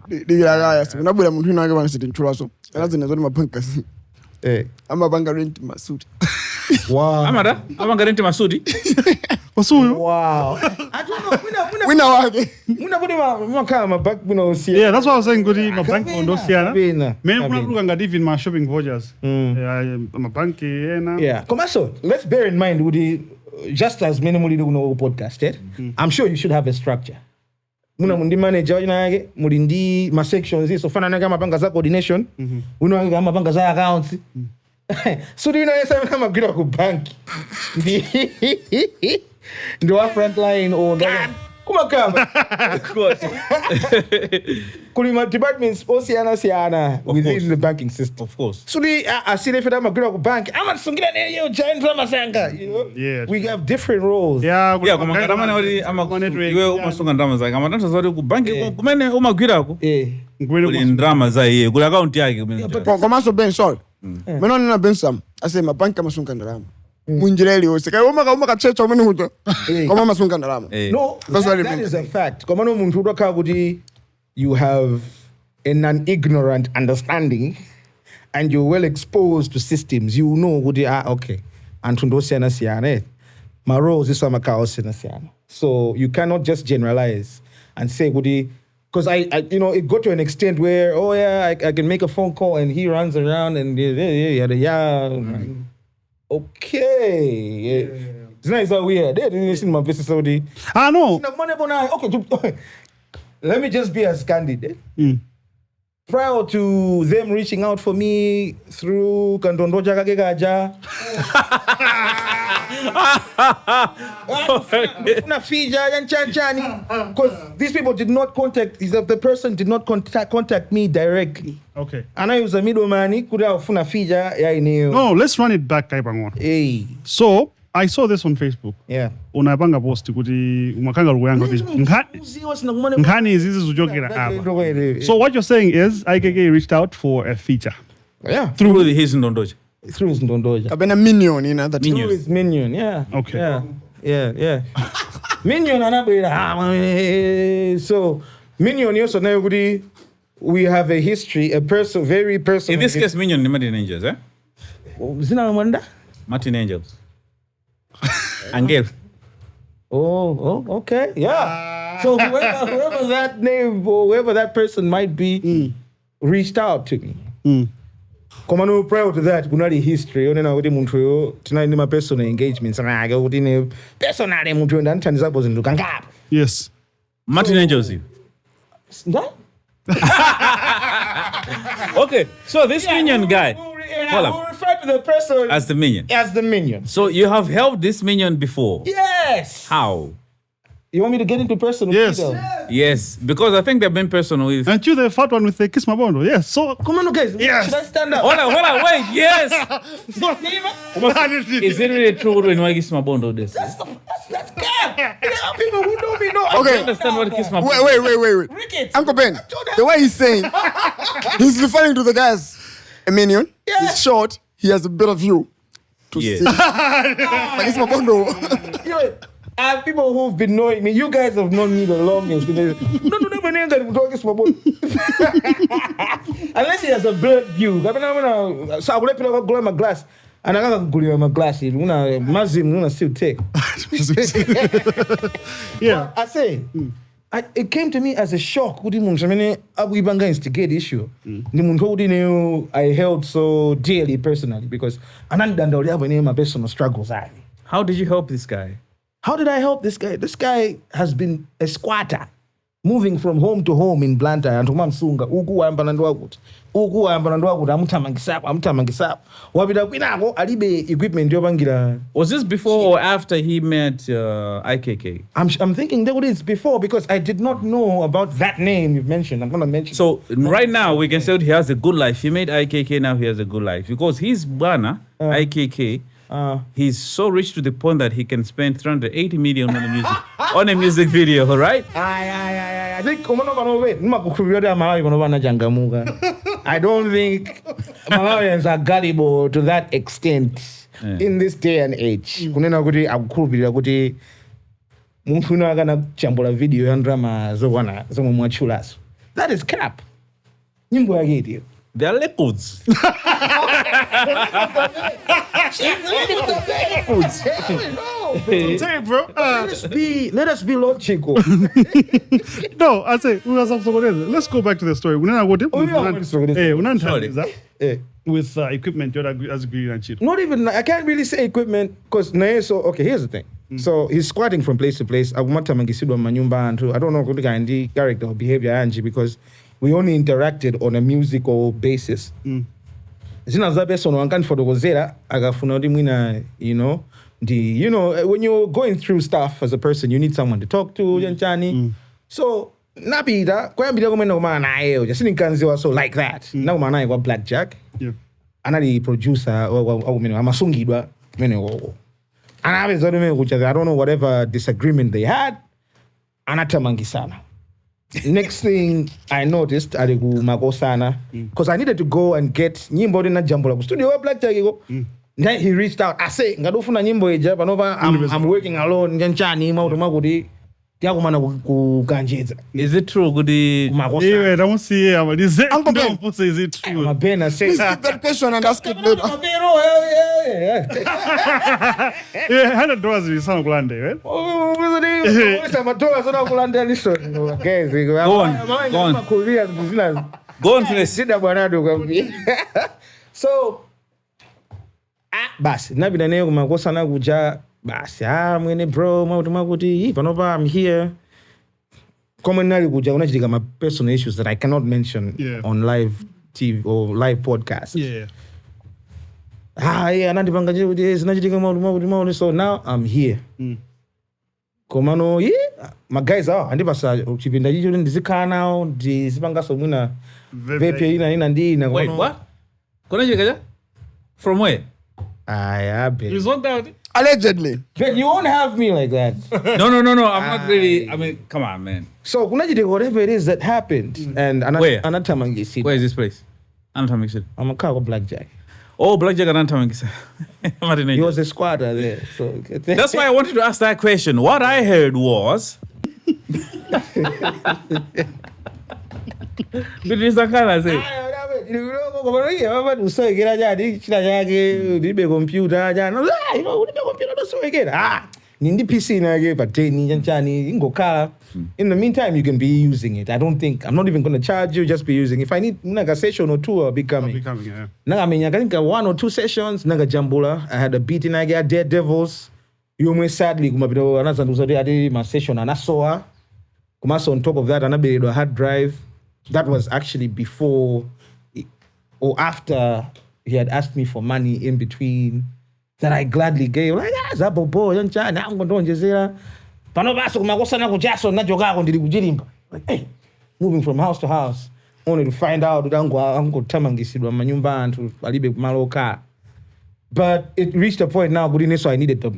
Speaker 4: Nabula muntu nake banisitinthula so. Yazi nezona mabankers. Amabanga rent masudi.
Speaker 3: Wow.
Speaker 1: Amanga rent masudi.
Speaker 2: Wasuyo?
Speaker 3: Wow. I don't know.
Speaker 4: Wina wake.
Speaker 3: Muna put my back,
Speaker 2: yeah, that's what I was saying. My bank on those Siana. Men
Speaker 3: Kabina.
Speaker 2: not even my shopping vouchers. My bank,
Speaker 3: yeah. Commercial. Let's bear in mind, just as minimally do know podcast, I'm sure you should have a structure. Muna mundi manager yake mulindi ma sections so fana naga mapanga za coordination uno naga mapanga za accounts so do you know yesa kama gira ku bank ndio wa front line or kuma kama kulima departments siana within the banking system,
Speaker 1: of course.
Speaker 3: so I see if I'm a gira ku bank I'm sungira ne giant drama sanga,
Speaker 2: yeah,
Speaker 3: we have different roles.
Speaker 2: yeah
Speaker 1: kama kama ori ama iwe umasunga ndama za kama tata zori ku bank kumene umagwira ko kuli ndama za iye kuli account yake
Speaker 4: Komanso Ben sorry. Meno nina Bensam ase mabanka masunga ndarama. Munjireli wose kai uma ka checha umene huto. Koma masunga ndarama.
Speaker 3: No, that is a fact. Kama no muntu udoka kuti you have an ignorant understanding and you're well exposed to systems, you know kuti okay. Antu ndo siana. My roles is sama ka siana. So you cannot just generalize and say kuti because I it got to an extent where I can make a phone call and he runs around and okay. It's nice how we are. They didn't see my business already.
Speaker 2: I know.
Speaker 3: Okay, let me just be as candid. Prior to them reaching out for me through Kandondoja Kagegaja. Because these people did not the person did not contact me directly.
Speaker 2: Okay.
Speaker 3: And I was a middleman.
Speaker 2: No, let's run it back, Kaipangon.
Speaker 3: Hey.
Speaker 2: So I saw this on Facebook.
Speaker 3: Yeah.
Speaker 2: Unapanga post kuti umakanga luyanga ngani izizi zujokera apa. So what you're saying is IKK reached out for a feature.
Speaker 3: Yeah.
Speaker 1: Through his Ndondoja.
Speaker 3: Through his Ndondoja.
Speaker 4: Kabena minion in other
Speaker 3: Through his minion, yeah.
Speaker 2: Okay.
Speaker 3: Yeah. Minion so minion also now we have a history, very personal.
Speaker 1: In this case, Minion ni Martin Angels, eh?
Speaker 3: Zina Amanda?
Speaker 1: Martin Angels. Angel.
Speaker 3: Oh, okay. Yeah. So whoever that name or whoever that person might be reached out to me. Come on, prior to that, kuna di history. One na wadi muntu yo tonight ni ma personal engagements. Na aga wadi ni personal muntu yo ndan chani zabo zindu kangap.
Speaker 2: Yes.
Speaker 1: Martin Angels.
Speaker 3: That?
Speaker 1: Okay, so this minion guy.
Speaker 3: We'll refer to the person
Speaker 1: as the minion.
Speaker 3: As the minion.
Speaker 1: So you have helped this minion before?
Speaker 3: Yes.
Speaker 1: How?
Speaker 3: You want me to get into personal?
Speaker 2: Yes.
Speaker 3: detail?
Speaker 1: Yes, because I think they've been personal with.
Speaker 2: And you the fat one with the Kiss My Bondo. Yes. So
Speaker 3: Come on, guys.
Speaker 2: Yes.
Speaker 3: Should I stand up?
Speaker 1: Hold on, wait, yes. Is it really true when I kiss my bondo this?
Speaker 3: That's cap. People who know me know.
Speaker 1: I
Speaker 4: Okay.
Speaker 1: understand what kiss my bondo.
Speaker 4: Wait.
Speaker 3: Rickets.
Speaker 4: Uncle Ben, the way he's saying, he's referring to the guy as a minion.
Speaker 3: Yeah.
Speaker 4: He's short. He has a better view to
Speaker 1: Yes.
Speaker 4: see. Like it's my bundle.
Speaker 3: Yo, people who've been knowing me, you guys have known me the longest. No, my name that talking small boy. Unless he has a blurred view. So I will put go my glass. And I got go my glasses. Mazim, still take.
Speaker 2: yeah.
Speaker 3: I say, it came to me as a shock. I mean, we banga instigate the issue. I held so dearly personally because I my personal struggles.
Speaker 1: How did you help this guy?
Speaker 3: How did I help this guy? This guy has been a squatter, moving from home to home in Blantyre. And Msunga, Ugu ambanandwagut. Amutamangisap. Wabida kwinago alibe equipment yobangira.
Speaker 1: Was this before or after he met IKK?
Speaker 3: I'm thinking that it's before because I did not know about that name you've mentioned. I'm gonna mention.
Speaker 1: So right now we can say he has a good life. He made IKK, now he has a good life because his bana IKK. He's so rich to the point that he can spend 380 million on a music video, all right?
Speaker 3: I think I don't think Malawians are gullible to that extent in this day and age. Kunena kuti akukhulupirira kuti munthu uno akana chambula video ya drama zokwana zomwe mwatchulaso. That is cap. Nyimbo yake itiyo.
Speaker 1: They are records.
Speaker 2: Say it, bro.
Speaker 3: Let us be logical.
Speaker 2: No, I say let's go back to the story. With equipment as green and shit.
Speaker 3: Not even, I can't really say equipment because okay, here's the thing. So he's squatting from place to place. I don't know what kind of character or behavior Angie because we only interacted on a musical basis. When you're going through stuff as a person, you need someone to talk to. So napita kwambira kumene kumana naye just nikanziwa so like that. Now kumana naye kwa Blackjack.
Speaker 2: Yeah.
Speaker 3: Anali producer kumene amasungidwa kumene woko. Anapeza kumene kucha I don't know whatever disagreement they had. Anatamangisana. Next thing I noticed ali kumakosana because I needed to go and get nyimbo na jambo la studio wa Blackjack iko. Then he reached out. I say ngadofuna nyimbo ija panova I'm working alone njanchani mautuma kuti yakumana kukanjeza.
Speaker 1: Is it true kuti
Speaker 2: Yeah, don't see it. Is it true?
Speaker 3: My Ben says
Speaker 4: That question and ask it later.
Speaker 2: Yeah, $100 is some glande, right?
Speaker 1: Go on, please.
Speaker 3: So basi nabida naye kumakosana kuja basi mwene bro mautuma kuti panopa I'm here commonly kuja unachitika my personal issues that I cannot mention on live TV or live podcast.
Speaker 2: Yeah.
Speaker 3: Anandipanga nje kuti zinachitika mautuma so now I'm here. Komano my guys are andipasa chipinda chicho ndizikhala nawo ndizipanga mwina vape ina ndina.
Speaker 1: Wait, what? Kunachitika? From where?
Speaker 2: You zoned out?
Speaker 4: Allegedly.
Speaker 3: But you won't have me like that.
Speaker 1: No. I'm not really. I mean, come on, man.
Speaker 3: So kunachitika whatever it is that happened and
Speaker 1: Where?
Speaker 3: anatamangisi.
Speaker 1: Where is this place? Anatamangisi.
Speaker 3: I'm a car with Blackjack.
Speaker 1: Oh, Blackjack Anatamangisi.
Speaker 3: He was a squatter there. So
Speaker 1: That's why I wanted to ask that question. What I heard was.
Speaker 3: In the meantime, you can be using it. I'm not even going to charge you, just be using it. If I need a session or two, I'll be coming.
Speaker 2: Yeah.
Speaker 3: I think 1 or 2 sessions, naga jambula. I had a beat in I Daredevils. You sadly, my session and I saw her. On top of that, I hard drive. That was actually before or after he had asked me for money in between that I gladly gave. Like, Zabo boy, I'm going to Pano baso kumakosana ku Jackson najokako ndili kuchilimba. Like, hey, moving from house to house. Only to find out that angothamangisidwa manyumba anthu alibe maloka. But it reached a point now, so I needed the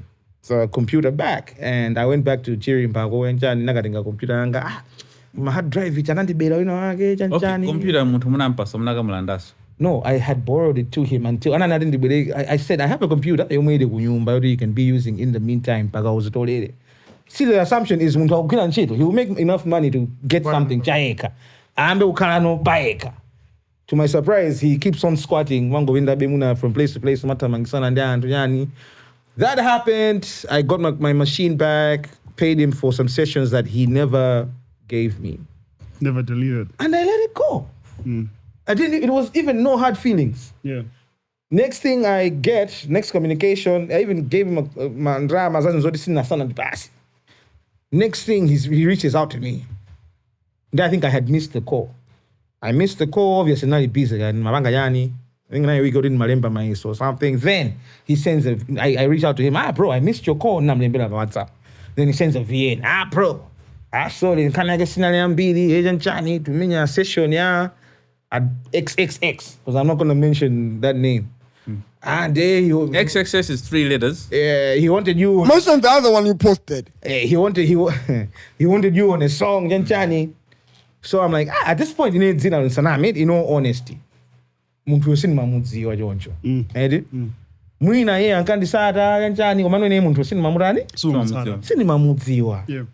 Speaker 3: computer back. And I went back to Chirimba, and nagatenga computer anga my hard drive it anandibela
Speaker 1: okay, computer muntu munampasa munakamulandaso. No,
Speaker 3: I had borrowed it to him until I said I have a computer you can be using in the meantime. See, the assumption is he will make enough money to get something chaeka. To my surprise, he keeps on squatting from place to place. That happened. I got my machine back, paid him for some sessions that he never gave me.
Speaker 2: Never deleted.
Speaker 3: And I let it go. It was even no hard feelings.
Speaker 2: Yeah.
Speaker 3: Next thing I get, next communication, I even gave him next thing he reaches out to me. I think I had missed the call. I missed the call, obviously not busy. And I think we got in Malemba or something. Then he sends I reach out to him. Bro, I missed your call. WhatsApp. Then he sends a VN. Bro, I saw it. Can I get Sinaliambili, Agent Chani to me a session at XXX? Because I'm not going to mention that name. And
Speaker 1: XXX is 3 letters.
Speaker 3: He wanted you.
Speaker 4: Mention the other one you posted.
Speaker 3: He wanted you on a song, Chani. So I'm like, at this point, you need to in all honesty. Muntu usinima mudziwa choncho. Edi? Mwina yeye ankandisata kanjani komano ine muntu usinima murani? Sinima mudziwa.
Speaker 2: Yeah.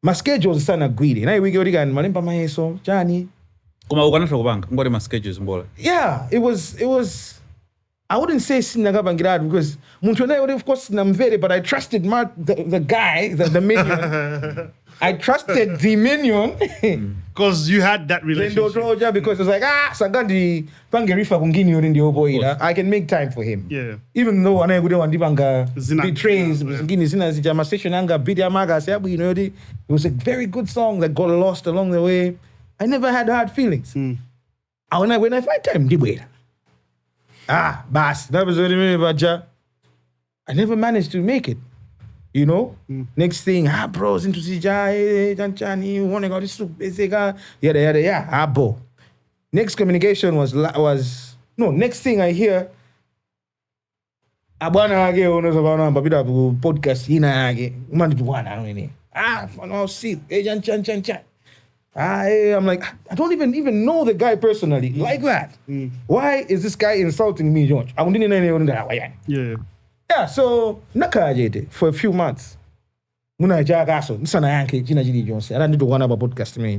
Speaker 3: My schedules sana gwiri. Na wiki ori kan malemba maeso chani.
Speaker 1: Kuma ukanatha kupanga ngori ma schedules mbola.
Speaker 3: Yeah, it was I wouldn't say sinagabangirad because muntu naye of course namvere, but I trusted the guy, the minion. I trusted the minion
Speaker 2: because you had that relationship.
Speaker 3: Because it's like sagandi pangerifa kungini yori ndio boy. I can make time for him.
Speaker 2: Yeah.
Speaker 3: Even though anaye kude wandibanga betrays ngini zina zijama session anga bidi amaga sabu it was a very good song that got lost along the way. I never had hard feelings. When I find time, dibwera. Bas, that was what I mean about Ja. I never managed to make it. You know? Next thing, bros into CJ, Janchani, wanna go this yada, bo. Next communication was next thing I hear, abwana age onoza bana babida podcast ina age, umandi bwana nini. No see, Janchan. I'm like, I don't even know the guy personally like that. Why is this guy insulting me, George? Yeah, so nakajete for a few months. Muna jagaso, nisana yanke jina jini Jones. I don't need to one about podcast me.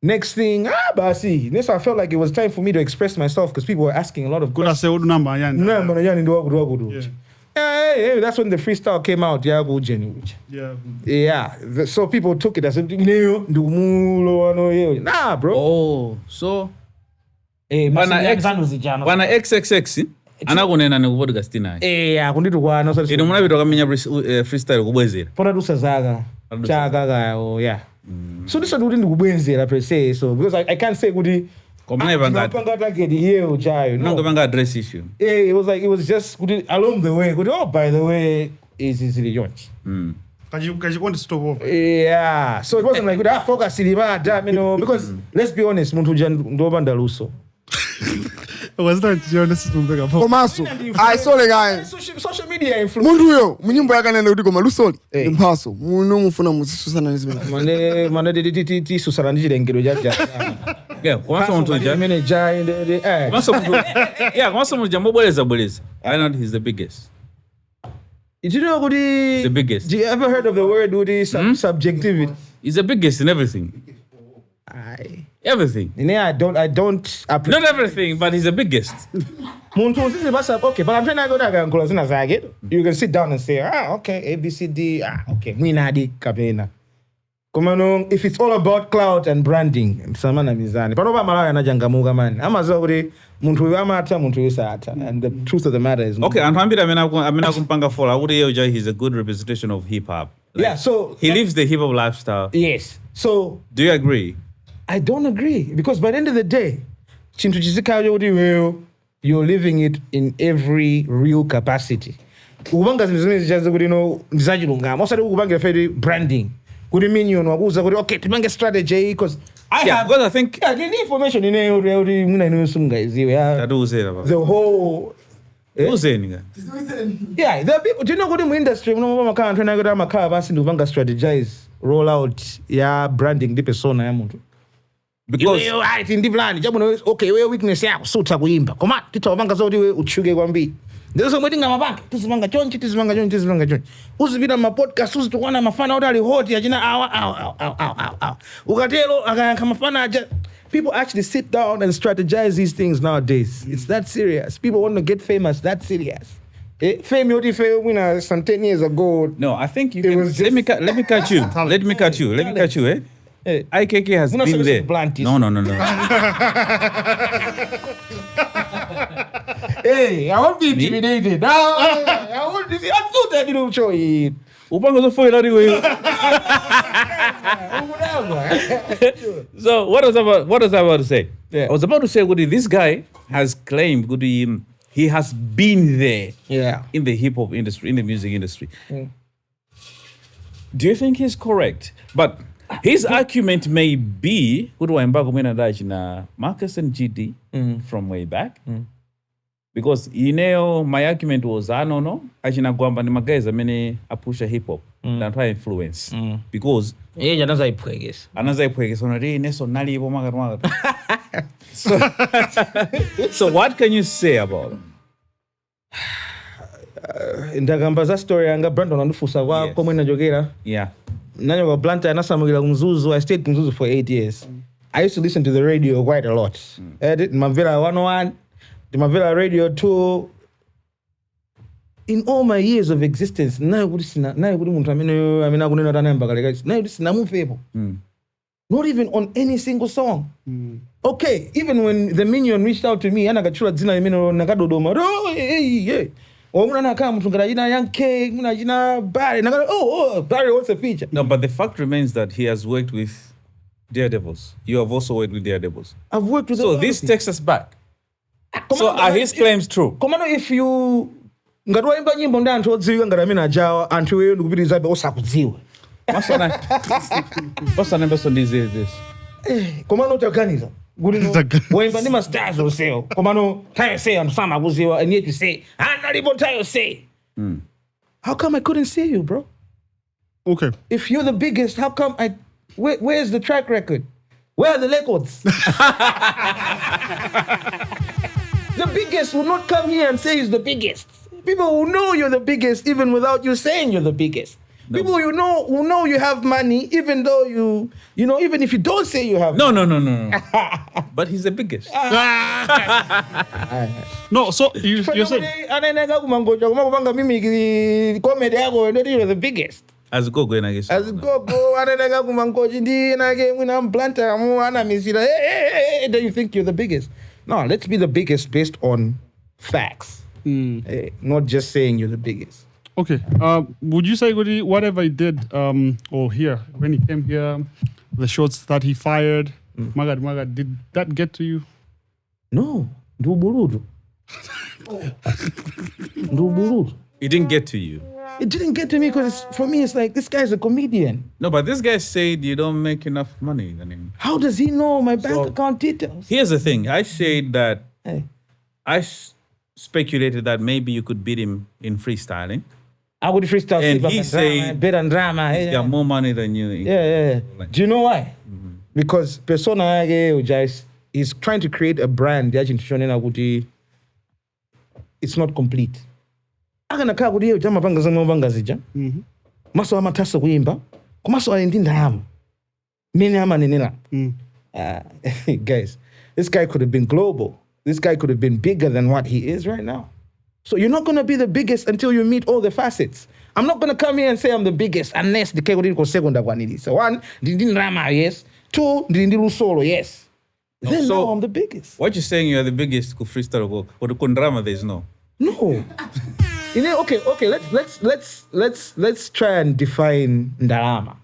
Speaker 3: Next thing, basi. Next I felt like it was time for me to express myself because people were asking a lot of questions. Yeah, that's when the freestyle came out. Yeah. So people took it as nah, bro.
Speaker 1: Oh, so wana XXX anakunena nekupodcast naye.
Speaker 3: Akunditwa no.
Speaker 1: Ino munapita kamenya freestyle kubwezera.
Speaker 3: Producer zaga. Chaga yeah. So this one didn't kubwezera per se. So because I can't say kuti
Speaker 1: address issue.
Speaker 3: It was just along the way. By the way, is the George.
Speaker 2: Because you want to stop over.
Speaker 3: Yeah. So it wasn't like focus because let's be honest, muntu ndobandaluso.
Speaker 2: Was not honest
Speaker 4: Komaso. I saw the guy.
Speaker 3: Social media influence.
Speaker 4: Mundu yo, munyumba yakana ndi koma lusoli. Impaso. Muno mufuna musisusana nizimene.
Speaker 3: Mane ti susana ndijirengero jaja.
Speaker 1: Yeah, kwa sababu I know he's the biggest.
Speaker 3: Did you know Woody?
Speaker 1: The biggest.
Speaker 3: Do you ever heard of the word Woody subjectivity?
Speaker 1: He's the biggest in everything. Everything.
Speaker 3: I don't appreciate.
Speaker 1: Not everything, but he's the biggest.
Speaker 3: Okay, but I'm trying to go there. You can sit down and say, okay, A, B, C, D, okay, Minadi, Kabena. If it's all about clout and branding, and the truth of the matter is
Speaker 1: okay. And he's a good representation of hip hop.
Speaker 3: Yeah, so
Speaker 1: he lives the hip hop lifestyle.
Speaker 3: Yes. So
Speaker 1: do you agree?
Speaker 3: I don't agree because by the end of the day, you're living it in every real capacity. ukupanga zinthu zimene zichaze kuti ndizachilungamo osati ukupangira fedi branding kuti minion wakuuza kuti okay tipange strategy because
Speaker 1: because I think
Speaker 3: the information ineyo kuti mwina ine sungayiziwe the whole
Speaker 1: uzeni
Speaker 3: yeah there are people do you know kuti mu industry muno makhala anthu ena kuti amakhala pansi ndikupanga strategize roll out ya branding ndi persona ya munthu
Speaker 1: because
Speaker 3: iwe right ndi plan chabuno okay iwe weakness yako sutha kuimba koma titawapanga zokuti iwe utchuke kwambiri ndizo mweti ngamapanga tizipanga chonchi uzipita ma podcast uzitukwana mafana kuti ali hot yachina awa ukatelo akayankha mafana aja. People actually sit down and strategize these things nowadays. It's that serious. People want to get famous that serious. Fame some 10 years ago.
Speaker 1: No, I think you can. Let me cut you. IKK has been there. No.
Speaker 3: Hey, I won't be intimidated. No, I won't. I thought that you show it.
Speaker 1: So what was I about to say?
Speaker 3: Yeah.
Speaker 1: I was about to say, Goody, this guy has claimed, Goody, he has been there.
Speaker 3: Yeah.
Speaker 1: In the hip hop industry, in the music industry.
Speaker 3: Mm.
Speaker 1: Do you think he's correct? But his argument may be, Marcus and GD from way back. Because my argument was no. Achina gwamba ni magays amene apusha hip hop and try influence. Because
Speaker 3: another ipweges
Speaker 1: onari neso nali ibo maga. So what can you say about him?
Speaker 3: Ndagamba za story yanga Brandon andufusa kwa komwe najogera.
Speaker 1: Yeah.
Speaker 3: Nanyo kwa Blanta anasamugila Ngozo. I stayed Ngozo for 8 years. I used to listen to the radio quite a lot. Mavila 101, the Mavila Radio 2. In all my years of existence, not even on any single song. Okay, even when the Minion reached out to me, Barry, Barry wants a feature.
Speaker 1: No, but the fact remains that he has worked with Daredevils. You have also worked with Daredevils.
Speaker 3: I've worked with.
Speaker 1: So this takes us back. So are his claims true?
Speaker 3: Komano, if you ngadwaimba nyimbo ndi anthu odziwika ngati amene ajawa anthu iweyo ndikupitirizabe osakudziwa.
Speaker 1: Pasana ndize this.
Speaker 3: Komano utaganiza. Waimba ndi masters oseo. Komano tayo say anthu sama akudziwa and yet you say analipo tayo say. How come I couldn't see you, bro?
Speaker 2: Okay.
Speaker 3: If you're the biggest, how come where's the track record? Where are the records? The biggest will not come here and say he's the biggest. People will know you're the biggest even without you saying you're the biggest. No. People will know you have money even though you know, even if you don't say you have
Speaker 1: money. No. But he's the biggest.
Speaker 2: No, so you're saying...
Speaker 3: You're the biggest.
Speaker 1: As Gogo, I guess.
Speaker 3: As Gogo, do you think you're the biggest? No, let's be the biggest based on facts. Not just saying you're the biggest.
Speaker 2: Okay. Would you say, Goody, whatever he did, or here, when he came here, the shots that he fired, Magad, did that get to you?
Speaker 3: No.
Speaker 1: It didn't get to you.
Speaker 3: It didn't get to me because for me, it's like, this guy's a comedian.
Speaker 1: No, but this guy said you don't make enough money.
Speaker 3: How does he know my bank account details?
Speaker 1: Here's the thing. I said that I speculated that maybe you could beat him in freestyling.
Speaker 3: I would freestyle.
Speaker 1: And he said
Speaker 3: better than drama.
Speaker 1: He's got more money than you.
Speaker 3: Yeah. Do you know why? Because persona is trying to create a brand. It's not complete. Akanakaa kuti yeye chama panga zangu panga zija. Maso amatasa kuimba. Kumaso alindi ndama. Mimi ama nenena. Guys, this guy could have been global. This guy could have been bigger than what he is right now. So you're not going to be the biggest until you meet all the facets. I'm not going to come here and say I'm the biggest unless the kego ko second one. So one, didn't rama, yes. Two, didn't solo, yes. Then now I'm the biggest.
Speaker 1: What you're saying you're the biggest ku freestyle work. For the kundrama there's no.
Speaker 3: No. Okay. Let's try and define ndarama.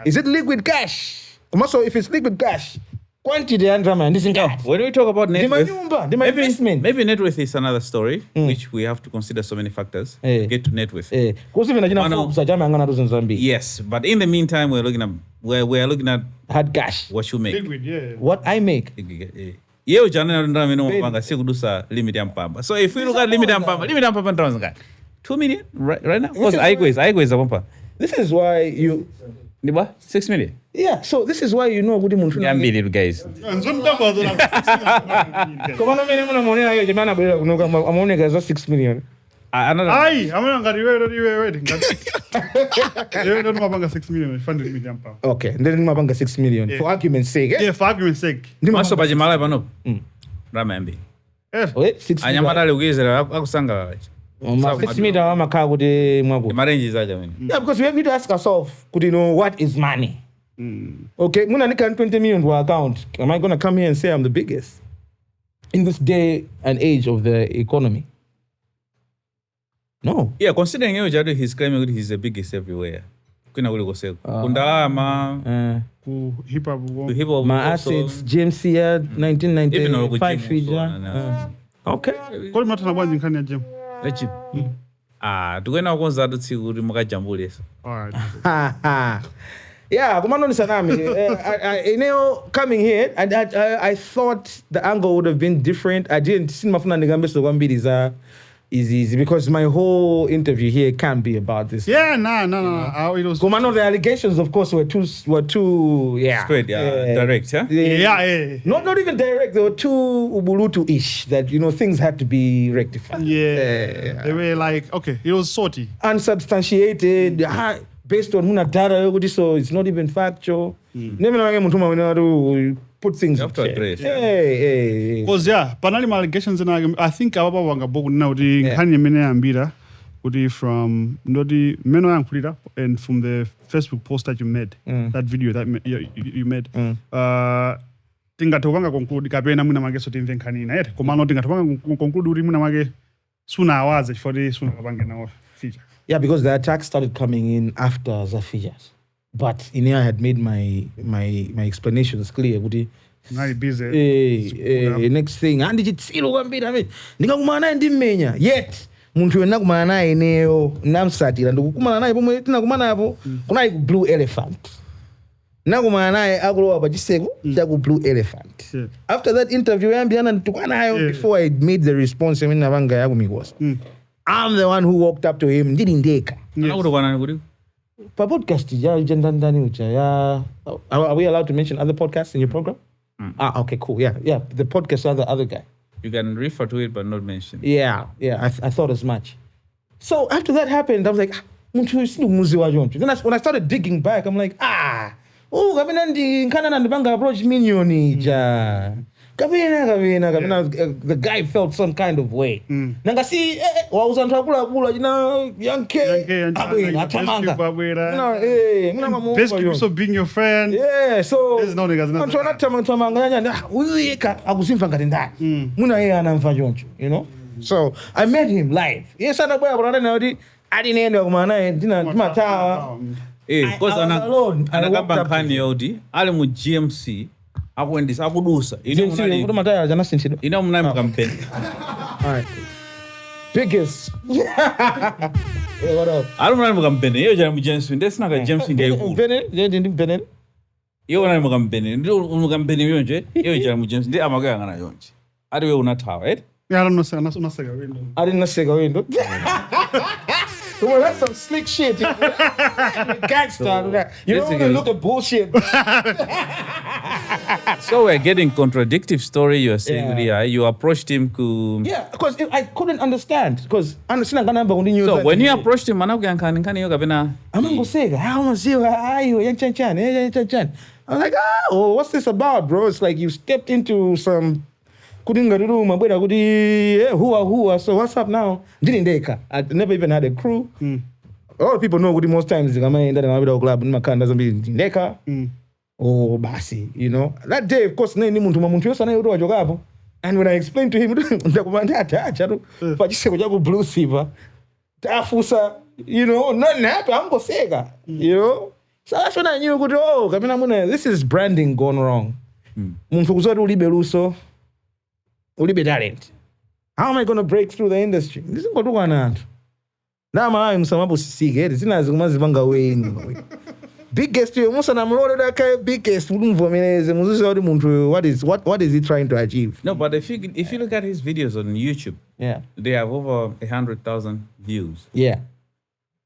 Speaker 3: Is it liquid cash? Also, if it's liquid cash, quantity and drama ndisingati.
Speaker 1: When we talk about net worth,
Speaker 3: Ndimanyumba, ndima investment.
Speaker 1: maybe net worth is another story, which we have to consider so many factors to get to net worth.
Speaker 3: Kusivina jina Forbes ajama angana tuzo Zambia.
Speaker 1: Yes, but in the meantime, we're looking at
Speaker 3: Hard cash.
Speaker 1: what you make.
Speaker 2: Liquid, yeah.
Speaker 3: What I make.
Speaker 1: Yeo jana ndameno mpanga sikudusa limit ya mpamba. So if we look at limit ya mpamba ndranza ngati 2 million right now. Because aikwe pampa.
Speaker 3: This is why you.
Speaker 1: Niba 6 million.
Speaker 3: Yeah, so this is why you know kuti muntu.
Speaker 1: Yambili guys.
Speaker 3: Komana mene muna monena hiyo jamana bwela kunoka amoneka za 6 million.
Speaker 1: Another.
Speaker 2: Ai, amana ngati wewe ngati. Yeye ndo mapanga 6 million funded million pound.
Speaker 3: Okay, then mapanga 6 million for argument's sake.
Speaker 2: Yeah, for argument's sake.
Speaker 1: Maso baje Malawi pano. Ramambi.
Speaker 3: Wait, 6 million.
Speaker 1: Anyamadale ukizera akusangala.
Speaker 3: 6 million amakha kuti mwako.
Speaker 1: Marenji zaja wena.
Speaker 3: Yeah, because we need to ask ourselves, could you know what is money? Okay, muna nika 20 million to our account. Am I going to come here and say I'm the biggest in this day and age of the economy? No.
Speaker 1: Yeah, considering he's claiming that he's the biggest everywhere. Kuna kule kose. Kundalama.
Speaker 2: Ku hip hop.
Speaker 3: My assets, GMC at 1995 figure. Okay.
Speaker 2: Kwa mata na bwanji nkani ya gym.
Speaker 1: Lechi. Tukena kwanza tutsi kuti mukajambulesa.
Speaker 2: All right.
Speaker 3: Yeah, kumano ni sanami. Coming here, I thought the angle would have been different. I didn't see mafuna nigambe so kwambiri za easy because my whole interview here can't be about this.
Speaker 2: Yeah, no. It was.
Speaker 3: Kumano, the allegations, of course, were too
Speaker 1: straight, direct, huh?
Speaker 2: Yeah.
Speaker 3: Not even direct. They were too ubulutu-ish that things had to be rectified.
Speaker 2: Yeah. They were like, okay, it was salty,
Speaker 3: unsubstantiated. Based on muna data, so it's not even factual. Never know put things
Speaker 1: up to address.
Speaker 3: Hey.
Speaker 2: Because panali allegations and I think ababa wanga bogu now the nkanye mene ambira kuti from ndodi meno yang put it up and from the Facebook post that you made, that video that you made. Tingatobanga conclude kapena muna mage so timve nkanina yet komano tingatobanga conclude uri muna mage suna awaze for the suna kabange na feature.
Speaker 3: Yeah, because the attacks started coming in after the features. But in here I had made my explanations clear.
Speaker 2: Very busy.
Speaker 3: Next thing, and did tsilo kwambira me. Ndikakumana naye ndimenya. Yet muntu wena kumana naye eneo namsatira ndikukumana naye pomwe tinakumana hapo kuna blue elephant. Nakumana naye akulowa pachiseko chaku blue elephant. After that interview yambiyana nditukwana nayo before I made the response I mean nabanga yaku mikosa. I'm the one who walked up to him. Ndindeka. Pa podcast are we allowed to mention other podcasts in your program? Okay, cool. Yeah. The podcast are the other guy.
Speaker 1: You can refer to it but not mention.
Speaker 3: Yeah. I thought as much. So after that happened, I was like, then when I started digging back, I'm like, approach minioni. The guy felt some kind of way. Nanga si wauzantu kula young kid atamanga.
Speaker 2: Best also being your friend.
Speaker 3: Yeah, so
Speaker 2: there's no niggas not.
Speaker 3: So I met him live. Yes, I didn't end up
Speaker 1: because anakamba nkani yodi ali mu GMC akwendisa akudusa ina mnani campaign.
Speaker 3: All right. Biggest. Hey, what up?
Speaker 1: I don't know campaign. Yo jana mu James Winde sina ka James Winde ku.
Speaker 3: Benin.
Speaker 1: Yo na mu campaign. Ndio campaign yonje. Yo jana mu James Winde amagaya ngana yonje. Ari we unatawa, right?
Speaker 2: Yeah, I don't know unasega window.
Speaker 3: I didn't sega window. Well, that's some slick shit. Gangster. You don't want to look at bullshit.
Speaker 1: So we're getting contradictory story. You're saying you approached him to...
Speaker 3: Yeah, because I couldn't understand. Because so
Speaker 1: when you approached him, I'm like,
Speaker 3: what's this about, bro? It's like you stepped into some... So what's up now? I never even had a crew. A lot of people know most times oh basi, that day of course and when I explained to him blue silver nothing happened, so that's when I knew this is branding gone wrong. munthu kuzoti ulibe luso, ulibe talent. How am I going to break through the industry? Ndisingotukwana anthu. Na Malawi musamabusisike, zinazi kumazipanga weni. Biggest musa namulolera ka biggest mumvomereze muzizo kuti munthu what is he trying to achieve?
Speaker 1: No, but if you look at his videos on YouTube, they have over 100,000 views.
Speaker 3: Yeah.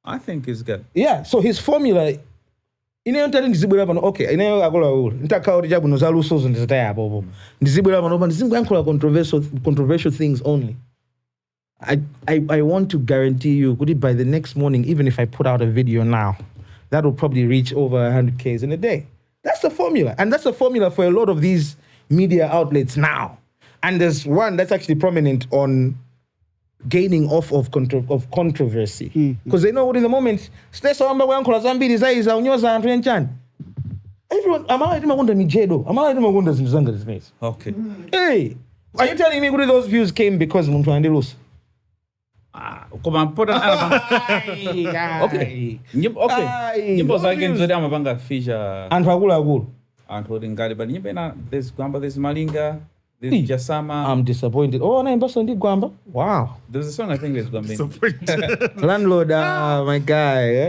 Speaker 1: I think it's good.
Speaker 3: Yeah, so his formula ineyo ntati ndizibwera pano okay ineyo akulaula ntakhala kuti chabwino za lusozo ndizitaya apopo ndizibwera pano ndizingoyankhula controversial things only. I want to guarantee you kuti by the next morning, even if I put out a video now, that will probably reach over 100Ks in a day. That's the formula. And that's the formula for a lot of these media outlets now. And there's one that's actually prominent on gaining off of controversy. Because they know what in the moment, Slessor unyoza anthu enchani. Everyone, amala iti makunda mijedo. Amala iti makunda zinthu zanga zimezi.
Speaker 1: Okay.
Speaker 3: Hey, are you telling me kuti those views came because munthu andilusa?
Speaker 1: Come put an okay. Nyimbo zake nzuri amapanga feature
Speaker 3: Anthu akulu.
Speaker 1: anthu oti ngati but nyimbo ina there's Gwamba, there's Malinga, there's Jasama.
Speaker 3: I'm disappointed. Oh, naimba ndi Gwamba. Wow.
Speaker 1: There's a song I think there's Gwamba.
Speaker 3: Landlord, my guy.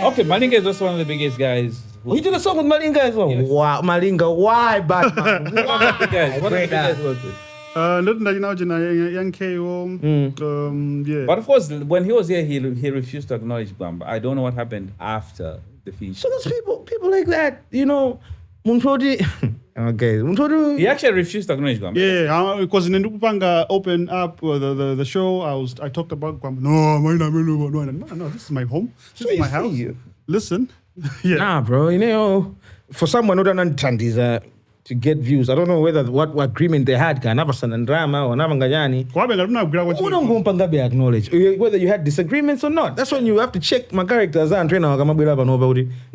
Speaker 1: Okay, Malinga is also one of the biggest guys.
Speaker 3: You did a song with Malinga as well?
Speaker 1: Yes.
Speaker 3: Wow, Malinga, why Batman?
Speaker 1: One of the guys. One of the guys work with.
Speaker 2: Young KO. Yeah.
Speaker 1: But of course, when he was here, he refused to acknowledge Gwamba. I don't know what happened after the feature.
Speaker 3: So there's people like that, you know. Munchodi. Okay, Munchodi.
Speaker 1: He actually refused to acknowledge Gwamba.
Speaker 2: Yeah, because in Ndupanga opened up the show, I talked about Gwamba. No, this is my home. This is my house. Listen. Yeah.
Speaker 3: Nah, bro, you know, for someone who doesn't understand to get views, I don't know whether what agreement they had, and drama or Navangajani. Acknowledge whether you had disagreements or not. That's when you have to check my characters and train our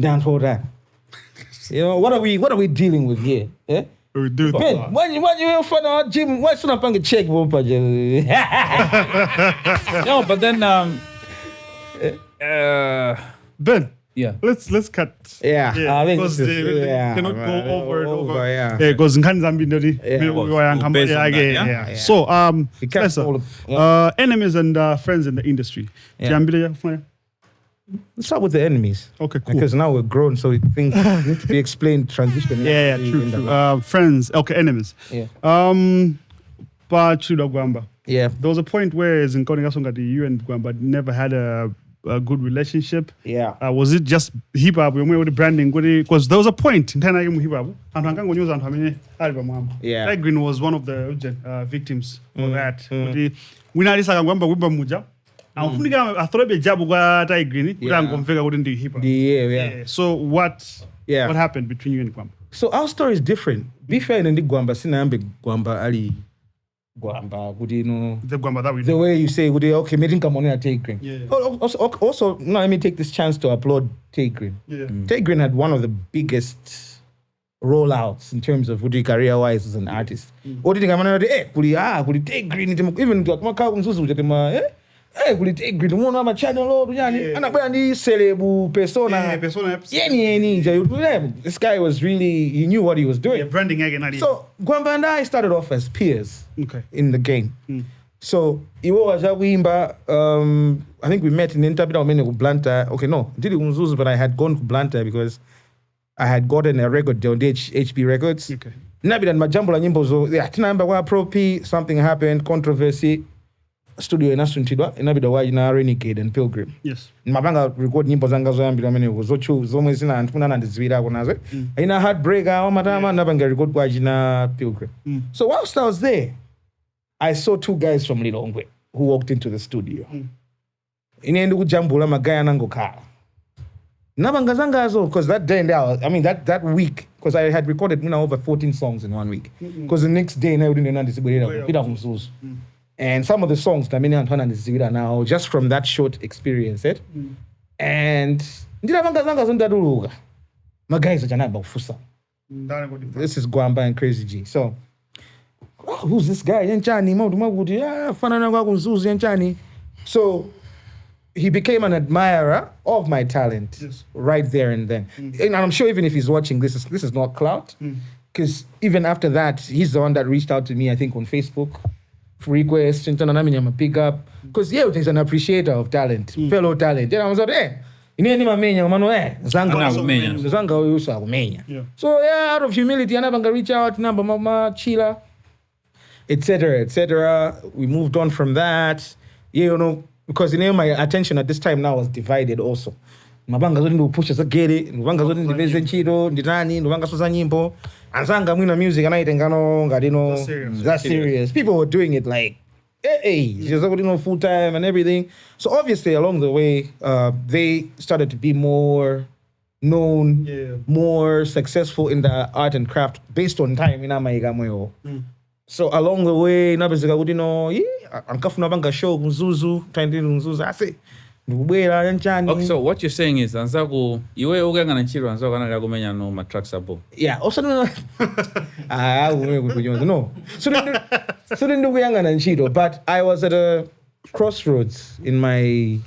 Speaker 3: down for that. You know, what are we dealing with here? Yeah?
Speaker 2: We do
Speaker 3: Ben, when you find out Jim, why should I check?
Speaker 1: No, but then
Speaker 2: Ben.
Speaker 1: Yeah.
Speaker 2: Let's cut.
Speaker 3: Yeah. I think
Speaker 2: because they cannot go over and over.
Speaker 3: Yeah.
Speaker 2: Because So enemies and friends in the industry.
Speaker 3: Yeah. Let's start with the enemies.
Speaker 2: Okay, cool.
Speaker 3: Because now we're grown, so things need to be explained. Transition.
Speaker 2: Yeah, true. Friends. Okay, enemies.
Speaker 3: Yeah.
Speaker 2: But Gwamba.
Speaker 3: Yeah.
Speaker 2: There was a point where you and Gwamba never had a good relationship.
Speaker 3: Yeah.
Speaker 2: Was it just hip hop? With branding? Because there was a point in time hip hop.
Speaker 3: Yeah.
Speaker 2: Tigreen was one of the victims of that. We now this Gwamba Wimba Muja. I thought be job Tigreen.
Speaker 3: Yeah.
Speaker 2: So what happened between you and Gwamba?
Speaker 3: So our story is different. Be fair in the Gwamba, Sinambe Gwamba Ali. Gwamba, you know,
Speaker 2: the Gwamba that we
Speaker 3: the way you say, okay, making come on and take green.
Speaker 2: Yeah.
Speaker 3: Also, now let me take this chance to applaud Take Green.
Speaker 2: Yeah.
Speaker 3: Take Green had one of the biggest rollouts in terms of career wise as an artist. What did you come on? Take Green, even to Take Green, one of my channel, and I brand celebu persona. This guy was really, he knew what he was doing.
Speaker 2: Yeah, branding again.
Speaker 3: So Gwamba and I started off as peers in the game. So Iwo was a Wimba. I think we met in Interview Blanta. Okay, no, didn't Ngozo, but I had gone to Blanta because I had gotten a record on HB Records.
Speaker 2: Okay.
Speaker 3: Nabi and Majambo la nyimbo zo. Yeah, tinamba wa Pro P. Something happened, controversy. Studio inasuntidwa inabida waji na Renegade and Pilgrim.
Speaker 2: Yes.
Speaker 3: Mabanga record nyimbo zanga zo yambira mene uzochu zomwe zina antuna ndizwira kunazo. Ina Heartbreaker au matama nabanga record waji na Pilgrim. So whilst I was there, I saw two guys from Lilongwe who walked into the studio. Ine kujambula magaya nangokhala. Nabanga zangazo because that day and that week because I had recorded over 14 songs in 1 week. Because the next day I didn't understand Peter Ngozo. And some of the songs now just from that short experience, and my guys are about Fusa. This is Gwamba and Crazy G. So, who's this guy? So, he became an admirer of my talent right there and then. And I'm sure even if he's watching this is not clout. Because even after that, he's the one that reached out to me, I think, on Facebook for requests. And I'm a pick up. Because he's an appreciator of talent, fellow talent. And I was like, hey, so yeah, out of humility, I never reach out, mama, chila, etc., etc. We moved on from that. Because my attention at this time now was divided also. Mabanga zoni ndupusha sagere, mabanga zoni ndiveze nchito, nditani, ndubanga sosa nyimbo. Ansanga mwina music anaitengano ngadino that's serious. People were doing it like hey, just full time and everything. So obviously along the way, they started to be more known, more successful in the art and craft based on time in Amaigamoyo. So along the way, nabezeka kuti ankafuna banga show Mzuzu, trying to do Mzuzu. I say,
Speaker 1: okay, so what you're saying is anzaku iwe uganga na chiro anzaku kana kumenya no matracks abo.
Speaker 3: Yeah, also no. No. So didn't do kuyanga na chiro, but I was at a crossroads in my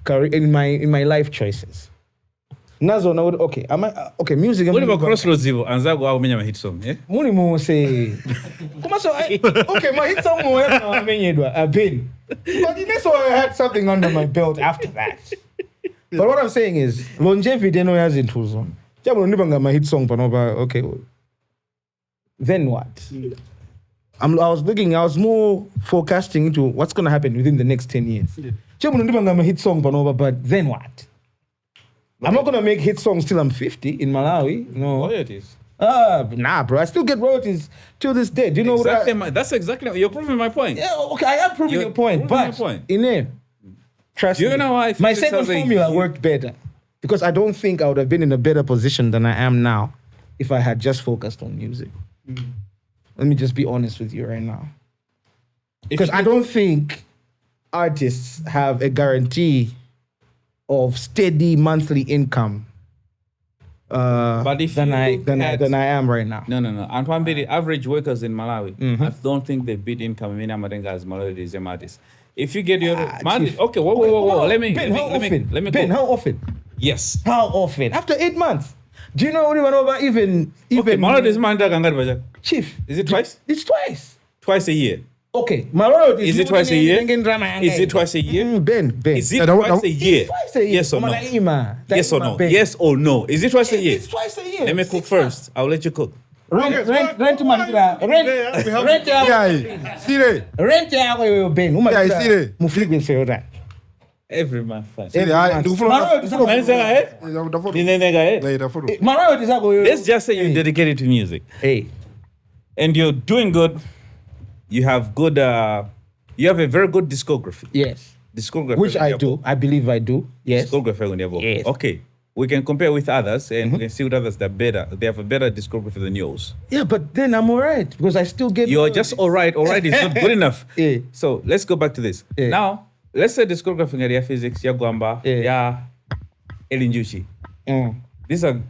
Speaker 3: career, in my life choices. Nazo na okay, okay, music.
Speaker 1: What about crossroads hivo? Anzaku au menya ma hit song, eh?
Speaker 3: Muni mo say. Kuma so okay, my hit song mo na menyedwa abin. But the next one I had something under my belt after that. But what I'm saying is longevity no has into zone. Jabo ndibanga my hit song panoba okay. Then what? I was more forecasting into what's going to happen within the next 10 years. Jabo ndibanga my hit song panoba, but then what? I'm not gonna make hit songs till I'm 50 in Malawi. No.
Speaker 1: Royalties.
Speaker 3: Nah, bro. I still get royalties till this day. Do you know
Speaker 1: exactly
Speaker 3: what?
Speaker 1: That's exactly you're proving my point.
Speaker 3: Yeah, okay, I am proving your point. But in there, trust me,
Speaker 1: know why
Speaker 3: my second formula worked better because I don't think I would have been in a better position than I am now if I had just focused on music. Let me just be honest with you right now. Because I don't think artists have a guarantee of steady monthly income
Speaker 1: but if
Speaker 3: than I am right now.
Speaker 1: No. Antoine Bidi, average workers in Malawi, I don't think they beat income in Amadenga as Malawi artists. If you get your okay, whoa. Let me
Speaker 3: how often?
Speaker 1: Yes.
Speaker 3: How often? After 8 months. Do you know even
Speaker 1: okay, Malawi
Speaker 3: Chief.
Speaker 1: Is it twice?
Speaker 3: It's twice.
Speaker 1: Twice a year.
Speaker 3: Okay, Malawi
Speaker 1: is it twice a year? Is it twice a year?
Speaker 3: Ben.
Speaker 1: Is it twice a year?
Speaker 3: Twice a year.
Speaker 1: Yes or no? Yes or no? Yes or no? Is it twice a year?
Speaker 3: It's twice a year.
Speaker 1: Let me cook first. I'll let you cook.
Speaker 3: Rent Ben.
Speaker 1: Every month. Let's just say you're dedicated to music.
Speaker 3: Hey.
Speaker 1: And you're doing good. You have good. You have a very good discography.
Speaker 3: Yes.
Speaker 1: Discography.
Speaker 3: Which I do. I believe I do. Yes.
Speaker 1: Discography.
Speaker 3: Yes.
Speaker 1: Okay. We can compare with others and we can see with others that are better. They have a better discography than yours.
Speaker 3: Yeah, but then I'm all right because I still get.
Speaker 1: You're just all right. All right is not good enough.
Speaker 3: Yeah.
Speaker 1: So let's go back to this.
Speaker 3: Yeah.
Speaker 1: Now, let's say discography ya physics, ya Gwamba, ya Elinjuchi. These are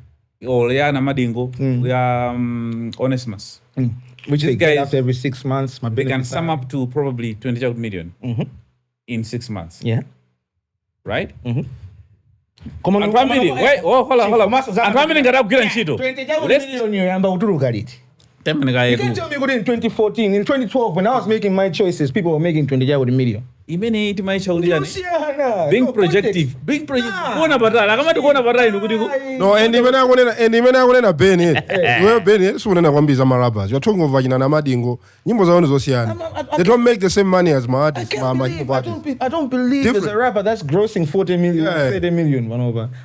Speaker 1: all ya Namadingo, ya Onesimus.
Speaker 3: Which they get after every 6 months.
Speaker 1: They can sum up to probably 20 million in 6 months.
Speaker 3: Yeah.
Speaker 1: Right?
Speaker 3: Hold on.
Speaker 1: Antoine Bidi ngada kugila ntchito.
Speaker 3: 20 million yoyamba utuluka liti. You can't tell me good in 2014. In 2012, when I was making my choices, people were making 20 million.
Speaker 1: Imene iti maisha uliyani.
Speaker 3: Being
Speaker 1: Being projective. Kuona batala. Kama tukuona batala ndikudiku.
Speaker 5: No, and even I want to Ben it. Well, Ben it. So when I want to be some rappers, you're talking about Vagina Namadingo. Nyimbo za Zosian. They don't make the same money as my artists.
Speaker 3: I don't believe there's a rapper that's grossing 40 million, 30 million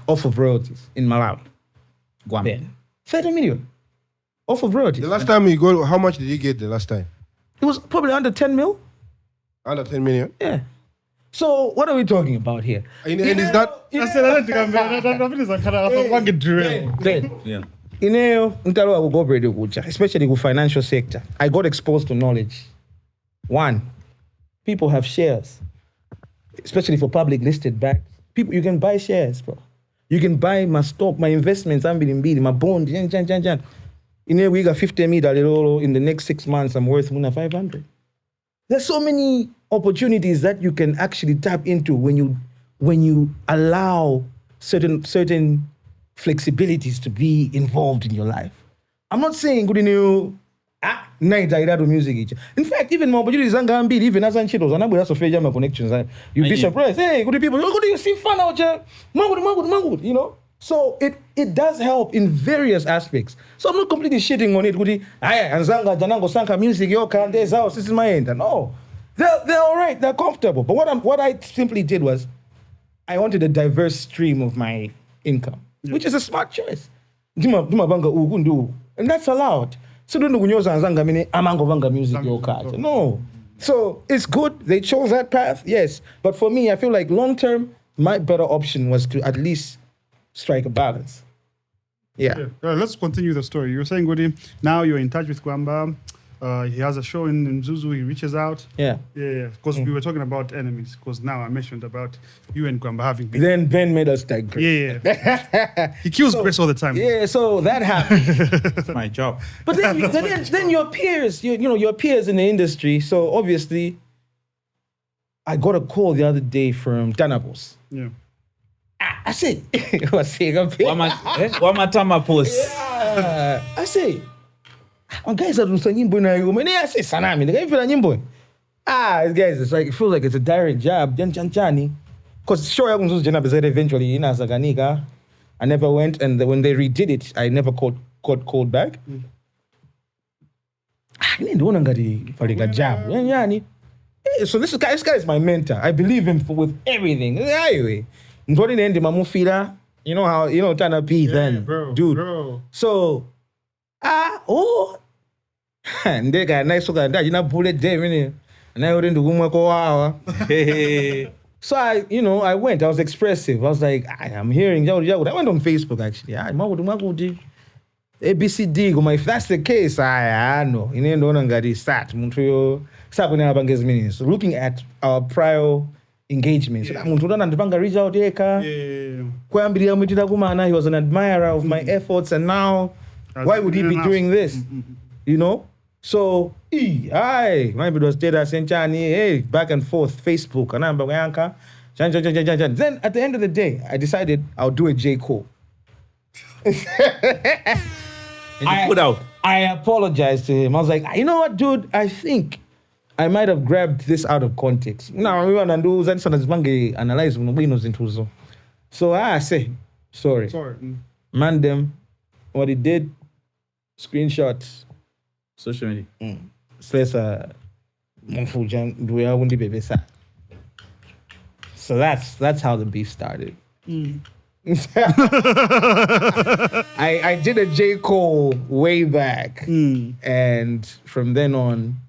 Speaker 3: off of royalties in Malawi.
Speaker 1: Guam.
Speaker 3: 30 million off of royalties.
Speaker 5: The last time you go, how much did you get the last time?
Speaker 3: It was probably under 10 mil.
Speaker 5: Under 10 million?
Speaker 3: Yeah. So what are we talking about here?
Speaker 5: And is that...
Speaker 2: I said I don't think I'm going to drill.
Speaker 1: Yeah.
Speaker 3: Especially with financial sector. I got exposed to knowledge. One, people have shares, especially for public listed banks. People, you can buy shares, bro. You can buy my stock, my investments, my bond, In here, we got 50 million. In the next 6 months, I'm worth 500. There's so many opportunities that you can actually tap into when you allow certain flexibilities to be involved in your life. I'm not saying good in you night I do music. In fact, even more opportunities and be even as anchitos and I'm with my connections. You'd be surprised. Hey, good people, good you see fun out there. Mangood, you know. So it does help in various aspects. So I'm not completely shitting on it. Goody, and Zanga, Janango, Sanka music, your candace house, this is my end. No. They're all right, they're comfortable. But what I simply did was I wanted a diverse stream of my income, which is a smart choice. And that's allowed. So don't know Zanga mini amango vanga music your card. No. So it's good. They chose that path, yes. But for me, I feel like long term, my better option was to at least strike a balance. Yeah.
Speaker 2: Let's continue the story. You were saying, Goody, now you're in touch with Gwamba. He has a show in Zuzu. He reaches out.
Speaker 3: Yeah.
Speaker 2: Because we were talking about enemies. Because now I mentioned about you and Gwamba having been.
Speaker 3: Then Ben made us tag Grace.
Speaker 2: Yeah. He kills Grace all the time.
Speaker 3: Yeah, so that happened.
Speaker 1: That's my job.
Speaker 3: But then your peers, your peers in the industry. So obviously, I got a call the other day from Danabos.
Speaker 2: Yeah.
Speaker 3: I said,
Speaker 1: Wamatama post.
Speaker 3: Yeah. I say, guys are doing nyimbo na yo. I say, Sanami, the guy feel nyimbo. Guys, it's like it feels like it's a direct job. Because sure, I was going to eventually in Azaganika. I never went, and when they redid it, I never got called back. I didn't do a job. So this guy is my mentor. I believe him with everything. Anyway. You know how Tana P then,
Speaker 2: bro,
Speaker 3: dude.
Speaker 2: Bro.
Speaker 3: So, and they got nice that you know bullet there, and I went into Gumako. So I went. I was expressive. I was like, I'm hearing. I went on Facebook actually. ABCD. If that's the case, I know. You know, don't start. So looking at our prior engagements. He was an admirer of my efforts, and now why would he be doing this? You know? So, my was data sent back and forth, Facebook, and I'm then at the end of the day, I decided I'll do a J. Cole.
Speaker 1: And you put out.
Speaker 3: I apologized to him. I was like, you know what, dude? I think I might have grabbed this out of context. Now we want to do that. Analyze into. So I say, sorry. Man, them what he did. Screenshots.
Speaker 1: Social media.
Speaker 3: Slessor. So that's how the beef started. I did a J. Cole way back, and from then on,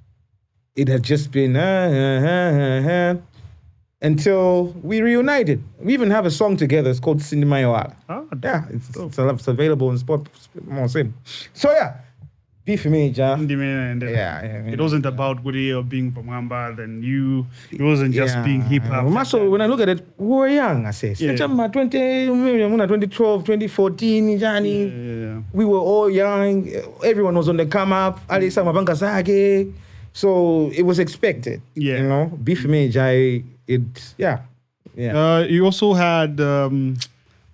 Speaker 3: it had just been until we reunited. We even have a song together. It's called Cinema Yoala. Yeah, it's available in Spot. So yeah, beef me, ja. Yeah.
Speaker 2: It wasn't about Goody or being Pamamba, then you. It wasn't just being hip hop.
Speaker 3: So when I look at it, we were young. I say, 2012, 2014, Johnny. We were all young. Everyone was on the come up. Alisa Mabanga Sage. So it was expected.
Speaker 2: Yeah.
Speaker 3: You know, beef me, Jai.
Speaker 2: You also had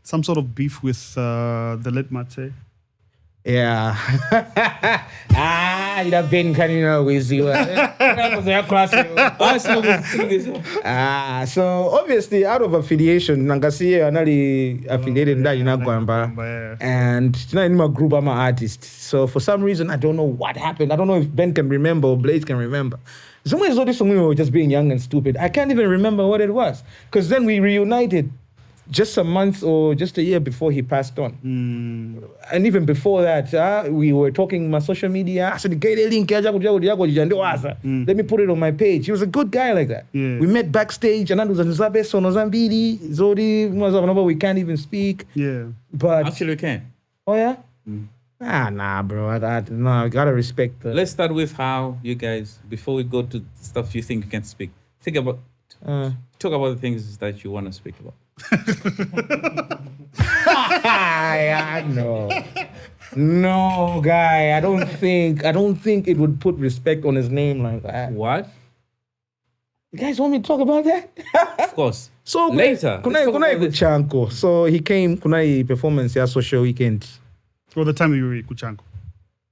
Speaker 2: some sort of beef with the late Mate.
Speaker 3: Yeah. You'd have been Cardinal with you. So obviously out of affiliation, Nangasi anali affiliated in Gwamba. And in my group I'm an artist. So for some reason I don't know what happened. I don't know if Ben can remember or Blage can remember. Somewhere so this we were just being young and stupid. I can't even remember what it was. Because then we reunited just a month or just a year before he passed on. And even before that, we were talking on my social media. I said, let me put it on my page. He was a good guy like that.
Speaker 2: Yeah.
Speaker 3: We met backstage, and we can't even speak.
Speaker 2: Yeah.
Speaker 3: But
Speaker 1: Actually, we can.
Speaker 3: Oh, yeah? Nah, bro. I gotta respect the...
Speaker 1: Let's start with how you guys, before we go to stuff you think you can speak, talk about the things that you want to speak about. No, guy. I don't think it would put respect on his name like that. What?
Speaker 3: You guys want me to talk about that?
Speaker 1: Of course.
Speaker 3: So
Speaker 1: Later.
Speaker 3: Kunai Kuchanko. So he came Kunai performance ya social weekend.
Speaker 2: All the time you were Kuchanko.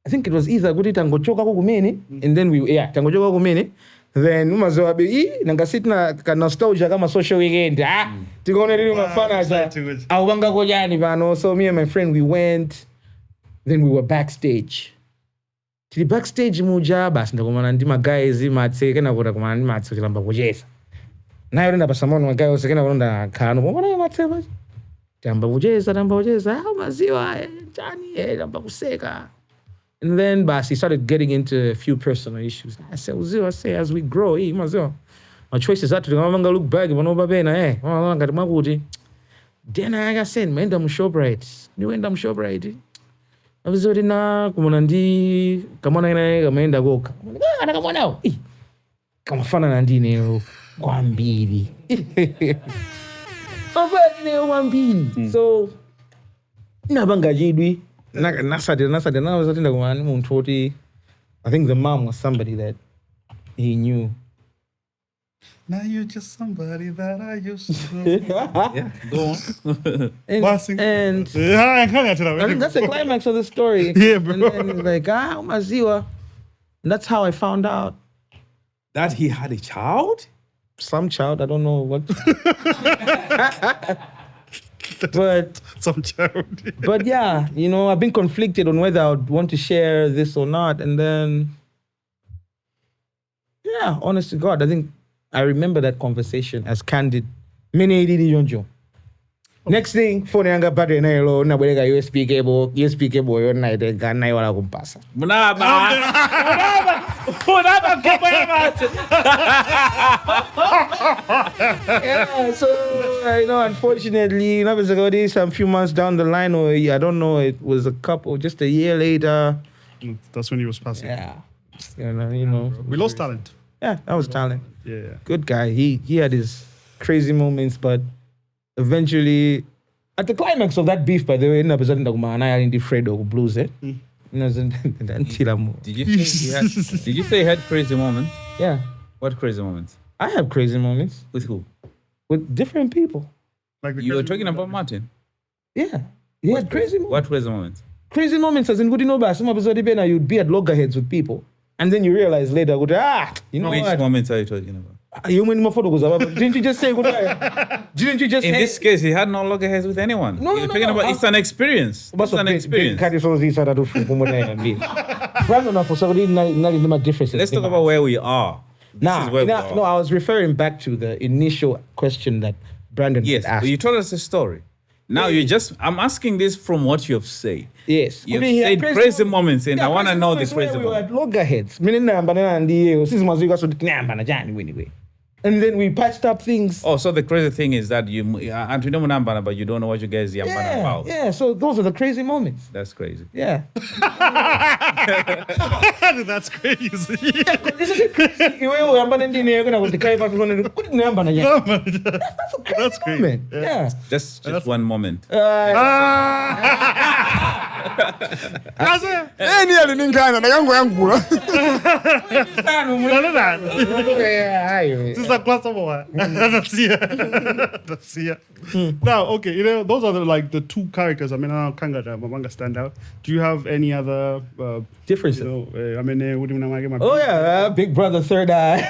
Speaker 3: I think it was either kuti tangochoka kumene and then tangochoka kumene then umazoa be nangasit na ka nostalgia kama social weekend tikaona lili mafana acha awanga kojani bano. So me and my friend we went, then we were backstage. Tili backstage muja basi ndakomana ndi guys matse kana kota komana ndi matse kilamba kucheza nayo nda pasamono magayo sekena konda khano pomona matse basi tamba kucheza maziwa chani tamba kuseka. And then basi started getting into a few personal issues. I said, as we grow, my choices are to look back, but no babena, ngati then I said, man, I'm ShopRite. You went ShopRite. I was already na kumonandi kamona ina kameenda goka. Ana kamona. Kama fana na ndine kwa mbili. Afanye kwa mbili. So nabanga jidwi. I think the mom was somebody that he knew.
Speaker 2: Now you're just somebody that I used to know.
Speaker 1: Yeah, go on.
Speaker 3: And I think that's the climax of the story.
Speaker 2: Yeah, bro.
Speaker 3: And then like, maziwa. And that's how I found out.
Speaker 1: That he had a child?
Speaker 3: Some child, I don't know what. But
Speaker 2: some child.
Speaker 3: But yeah, I've been conflicted on whether I would want to share this or not. And then, yeah, honest to God, I think I remember that conversation as candid. Next thing, phone yanga battery na yelo na bweleka USB cable yona itenga na wala kumpasa.
Speaker 1: Munaba
Speaker 3: Yeah, so unfortunately, some few months down the line, or I don't know, it was just a year later.
Speaker 2: That's when he was passing.
Speaker 3: Yeah,
Speaker 2: we lost talent.
Speaker 3: Yeah, that was talent.
Speaker 2: Yeah,
Speaker 3: good guy. He had his crazy moments, but eventually, at the climax of that beef, by the way, in episode in the Fredo blues,
Speaker 1: Did you say he had crazy moments?
Speaker 3: Yeah.
Speaker 1: What crazy moments?
Speaker 3: I have crazy moments.
Speaker 1: With who?
Speaker 3: With different people.
Speaker 2: Like
Speaker 1: you were talking about Martin?
Speaker 3: Yeah. He had crazy moments.
Speaker 1: What crazy moments?
Speaker 3: Crazy moments as in good some episode you'd be at loggerheads with people. And then you realize later, which
Speaker 1: moments are you talking about?
Speaker 3: Didn't you just say good? Didn't you just
Speaker 1: in
Speaker 3: say?
Speaker 1: This case, he had no loggerheads with anyone.
Speaker 3: No,
Speaker 1: You're talking about it's an experience. It's an experience. Let's talk about where we are.
Speaker 3: I was referring back to the initial question that Brandon
Speaker 1: yes,
Speaker 3: asked.
Speaker 1: But you told us a story. Now I'm asking this from what you have said.
Speaker 3: Yes.
Speaker 1: You've said crazy moments, and I want to know this crazy moment.
Speaker 3: We were at loggerheads. And then we patched up things.
Speaker 1: Oh, so the crazy thing is that you but you don't know what you guys are about.
Speaker 3: Yeah, so those are the crazy moments.
Speaker 1: That's crazy.
Speaker 3: Yeah.
Speaker 2: That's crazy.
Speaker 3: That's crazy. Yeah.
Speaker 1: Just one moment.
Speaker 2: Now, okay, those are the two characters. I mean, Kanga and Mamanga stand out. Do you have any other
Speaker 3: differences?
Speaker 2: Oh
Speaker 3: yeah, Big Brother, Third Eye.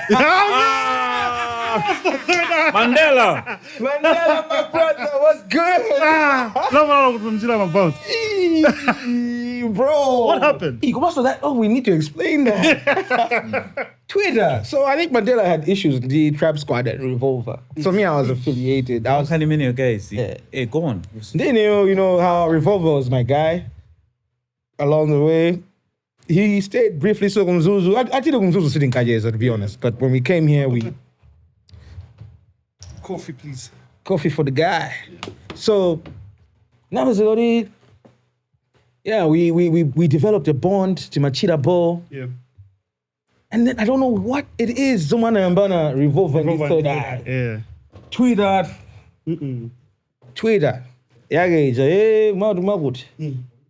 Speaker 1: Mandela,
Speaker 3: my brother, what's good? Bro,
Speaker 2: what happened?
Speaker 3: We need to explain that. Twitter. So I think Mandela had issues with the Trap Squad at Revolver. So me, I was affiliated.
Speaker 1: How many guys? Yeah. Hey, go on.
Speaker 3: Then you know how Revolver was my guy. Along the way, he stayed briefly. So Ngozo, I did Ngozo sitting Kajeza, to be honest. But when we came here, we
Speaker 2: coffee, please.
Speaker 3: Coffee for the guy. So now was already. Yeah, we developed a bond to Machida Ball.
Speaker 2: Yeah.
Speaker 3: And then I don't know what it is. Zumana Mbana Revolver in Third Eye.
Speaker 2: Yeah.
Speaker 3: Twitter. Twitter.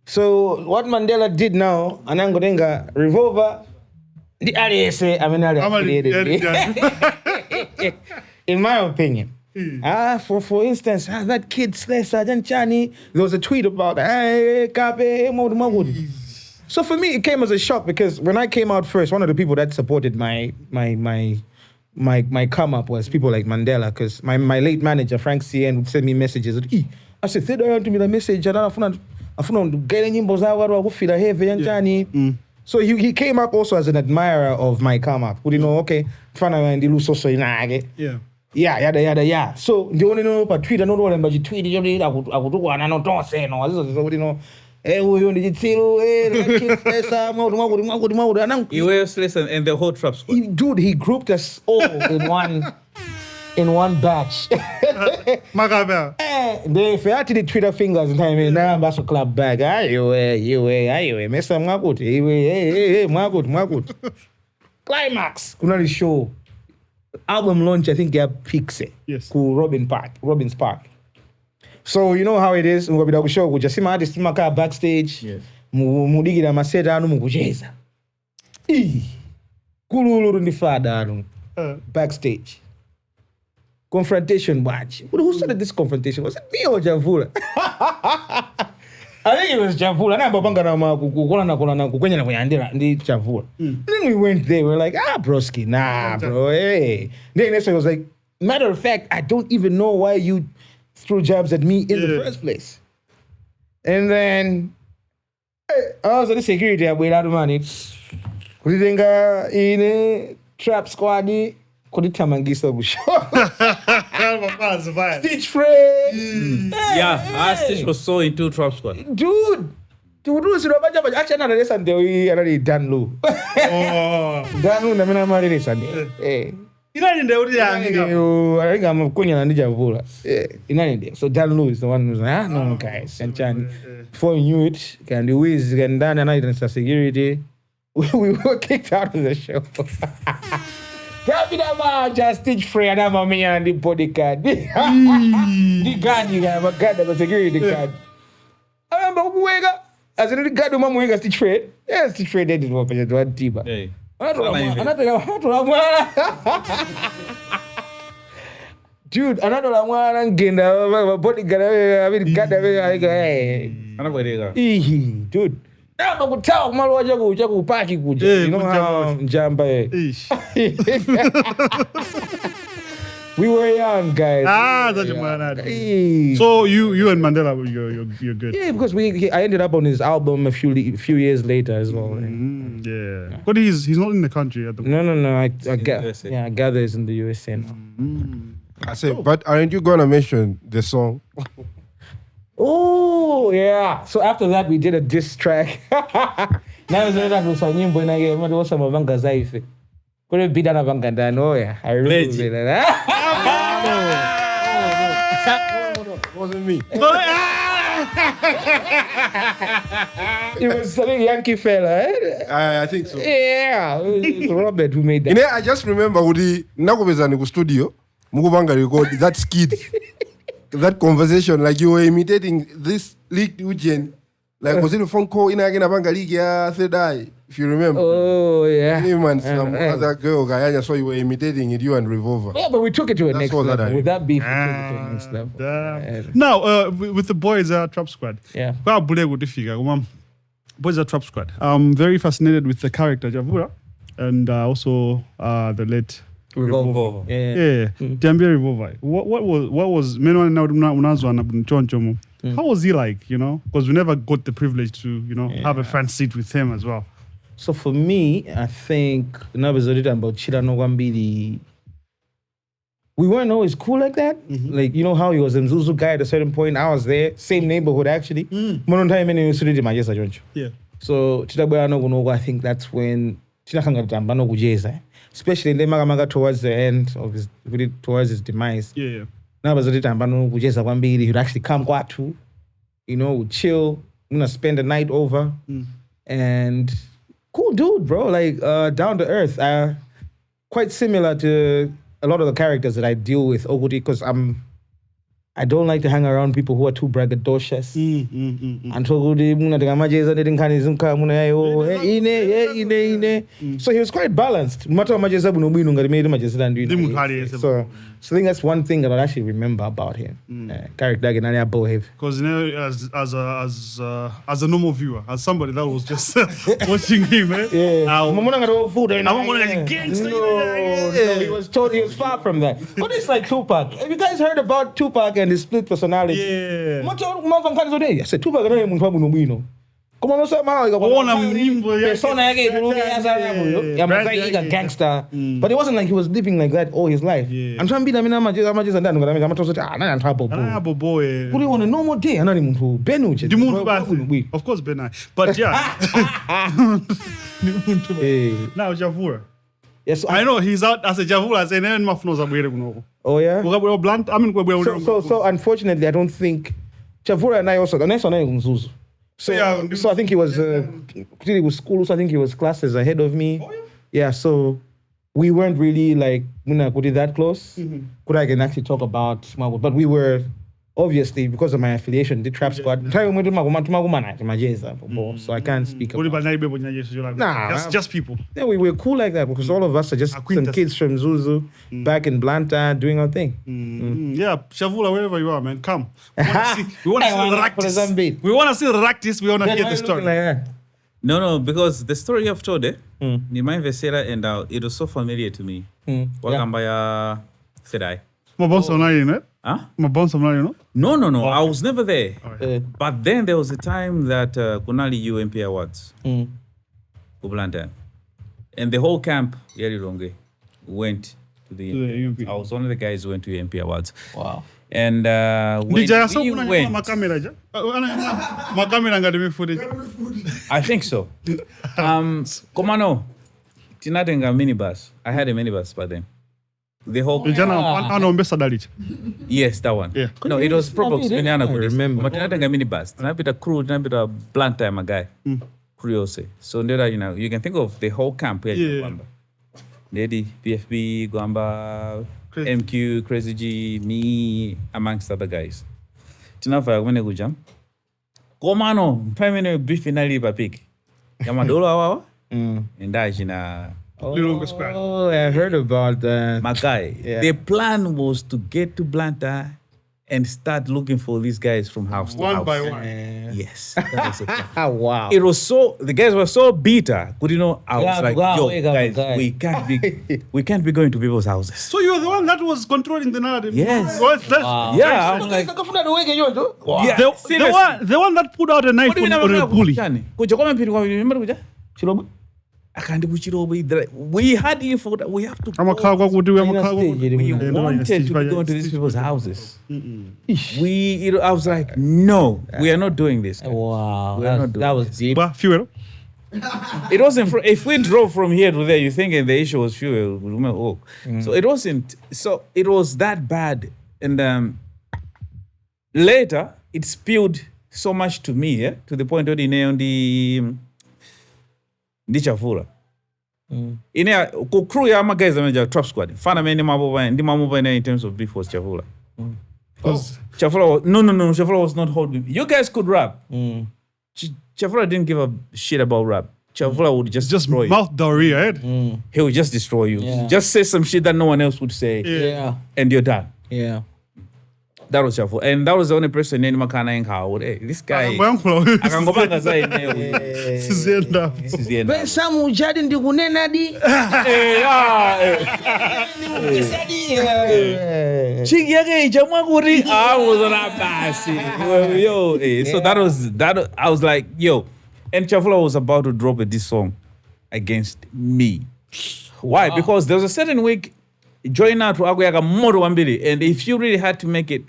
Speaker 3: So what Mandela did now, Anangodenga Revolver, the RSA, affiliated. In my opinion. For instance, that kid Slessor, there was a tweet about So for me, it came as a shock because when I came out first, one of the people that supported my come up was people like Mandela, because my late manager Frank CN would send me messages. I said, "Send to me the message. I So he came up also as an admirer of my come up. Would you know? Okay, yeah. So the only know about Twitter, not all but you tweeted. I would do one. I don't say no. This is what you know. You were
Speaker 1: Slessor and the whole trap squad.
Speaker 3: He grouped us all in one batch.
Speaker 2: Magabel.
Speaker 3: They fair to the Twitter fingers and time now I'm basso club bag. Aye, Mista Magut. Hey, Magut. Climax. Kunali show. Album launch, I think they have Pixie.
Speaker 2: Yes.
Speaker 3: Cool Robin's Park. So you know how it is. We'll be show. We just see my artist backstage.
Speaker 1: Yes.
Speaker 3: Mudigi na maseda anu mukujeza. Kululu ni fada backstage. Confrontation watch. Who started this confrontation? Was it me or Javula? I think it was Javula. Na babanga na kukona kwenye na kwenye ndi Javula. Then we went there. We were like, broski, nah, bro. Hey. Then next one was like, matter of fact, I don't even know why you threw jabs at me in the first place. And then I was at the security without money. Kuitenga in trap squad kuditamangisa busho. Stitch friend.
Speaker 1: Yeah, Stitch was so into trap squad.
Speaker 3: Dude, actually not this Sunday we already done low. Done low na mina mari this Sunday.
Speaker 2: Inani ndio
Speaker 3: I think I'm kunya na Javula. Inani ndio. So Dan Lou is the one who's like, no guys, and before you knew it, can the Wiz and Dan and I didn't security. We were kicked out of the show. Just Stitch free and I'm a me and the bodyguard. The gun you got, the security guard. I remember Wega. As in the guard who Wega Stitch free. Yeah, Stitch free did it for one Tiba.
Speaker 1: Hey.
Speaker 3: Dude, another one ngenda bodyguard dude. Now kutao kumalo waje kupaki kuja. You know how njamba. We were young guys.
Speaker 2: So you and Mandela, you're good.
Speaker 3: Yeah, because I ended up on his album a few years later as well.
Speaker 2: Yeah. But he's not in the country at the moment.
Speaker 3: No. I gather he's in the USA now.
Speaker 5: I said, but aren't you gonna mention the song?
Speaker 3: Oh yeah. So after that we did a diss track. Now it's not that nyimbo inage mado sama vanga zaife. Kule bida na vanga ndano ya. I really did that.
Speaker 5: It wasn't me.
Speaker 3: It was some Yankee fella, eh?
Speaker 5: I think so.
Speaker 3: Yeah, it was Robert who made that.
Speaker 5: I just remember Udi nakubeza ni studio mukubanga record that skit, that conversation, like you were imitating this leak Eugene, like was it a phone call in again abanga league ya third eye, if you remember.
Speaker 3: Oh yeah.
Speaker 5: Him and some other girl guy, I saw you were imitating it, you and Revolver.
Speaker 3: Yeah, but we took it to a next level. With that beef, we took it to a next level.
Speaker 2: Now, with the boys Trap Squad.
Speaker 3: Yeah.
Speaker 2: Boys Trap Squad. I'm very fascinated with the character Javura and also the late
Speaker 3: Revolver.
Speaker 2: Yeah. Tiambia Revolver. What was how was he like, you know? Because we never got the privilege to, you know, have a front seat with him as well.
Speaker 3: So for me, I think about Chirano Wambili. We weren't always cool like that. Like, you know how he was a Mzuzu guy at a certain point. I was there, same neighborhood actually. Yeah. So I think that's when especially towards the end of towards his demise.
Speaker 2: Yeah.
Speaker 3: Now was the time he would actually come to, you know, would chill, spend the night over. And cool dude, bro. Like down to earth. Quite similar to a lot of the characters that I deal with, Ogudi, because I I don't like to hang around people who are too braggadocious. Until so he was quite balanced. So I think that's one thing that I actually remember about him. Character
Speaker 2: Because as a normal viewer, as somebody that was just watching him,
Speaker 3: No, he was far from that. But it's like Tupac. Have you guys heard about Tupac and his split personality?
Speaker 2: Yeah.
Speaker 3: I said Tupac no muntu wabwino. Koma nosema persona yake a gangster. But it wasn't like he was living like that all his life. I'm trying to be ndani
Speaker 2: boy.
Speaker 3: Kuli on a normal day anani muntu benuche.
Speaker 2: Of course Benai. But yeah. Now Javura.
Speaker 3: Yes,
Speaker 2: I know he's out as a Javula saying mafnoza bwere kuno.
Speaker 3: Oh yeah.
Speaker 2: Blunt. I mean,
Speaker 3: so unfortunately, I don't think Chavura and I also. So I think he was school. So I think he was classes ahead of me. Oh, yeah. So we weren't really like that close. Could I can actually talk about, but we were obviously because of my affiliation, the Trap Squad. So I can't speak about.
Speaker 2: Just people.
Speaker 3: Yeah, we were cool like that because all of us are just some kids from Zuzu back in Blanta doing our thing.
Speaker 2: Yeah, Shavula, wherever you are, man, come. We want to see the practice. We want to see the practice. We want to hear the story.
Speaker 1: No, because the story you've told, Nimai Vesera, and it was so familiar to me. Wakambaya Sedai. Huh? No. I was never there. But then there was a time that Kunali UMP Awards, Kublanta, and the whole camp, Yerironge, went to the UMP. I was one of the guys who went to UMP Awards.
Speaker 3: Wow.
Speaker 1: And when we went, I think so. Komano, Tinadenga minibus. I had a minibus by then. The whole yes, that one.
Speaker 2: Yeah.
Speaker 1: No, it was probably
Speaker 3: I remember.
Speaker 1: But I think a minibus. And I bit a crew, and I bit a blunt time a guy. Curiosity. So there, you can think of the whole camp here.
Speaker 2: Yeah.
Speaker 1: Lady, PFB, Gwamba, MQ, Crazy G, me, amongst other guys. Tinafa when go jam. Komano, prime minister brief finally by pick. Yamadolo awa. And that's
Speaker 3: Oh, I heard about that.
Speaker 1: My guy, the plan was to get to Blanta and start looking for these guys from house to house.
Speaker 2: One by one.
Speaker 1: Yes, that was the plan.
Speaker 3: Wow.
Speaker 1: It was so, the guys were so bitter. I was like, yo, guys, we can't be going to people's houses.
Speaker 2: So you were the one that was controlling the narrative?
Speaker 1: Yes.
Speaker 2: Wow.
Speaker 1: Yeah, I'm like,
Speaker 2: yeah. The one that put out a knife on a bully.
Speaker 1: We had info that we have to go. We wanted to go to these people's houses. I was like, no, we are not doing this.
Speaker 3: Wow, that was deep.
Speaker 2: Fuel.
Speaker 1: It wasn't. If we drove from here to there, you thinking the issue was fuel. So it wasn't. So it was that bad. And later, it spilled so much to me, to the point that on the Chavula. Ine crew ya ama guys ameja Trap Squad. Fana me ndi mambo in terms of beef was Chavula. Chavula no, Chavula was not holding. You guys could rap. Chavula didn't give a shit about rap. Chavula would just destroy you.
Speaker 2: Mouth diarrhea,
Speaker 1: He would just destroy you. Yeah. Just say some shit that no one else would say.
Speaker 3: Yeah.
Speaker 1: And you're done.
Speaker 3: Yeah.
Speaker 1: That was Chavula. And that was the only person in Makana in Howard. Hey, this guy. I can go back and say, this is the end.
Speaker 3: Bensam ujadi ndi kunena di.
Speaker 1: Chiki yake ijamwa kuri. I was on a basi. Yo, so that I was like, yo. And Chavula was about to drop a diss song against me. Why? Because there was a certain week, join out to Aguyaka Modo Wambili. And if you really had to make it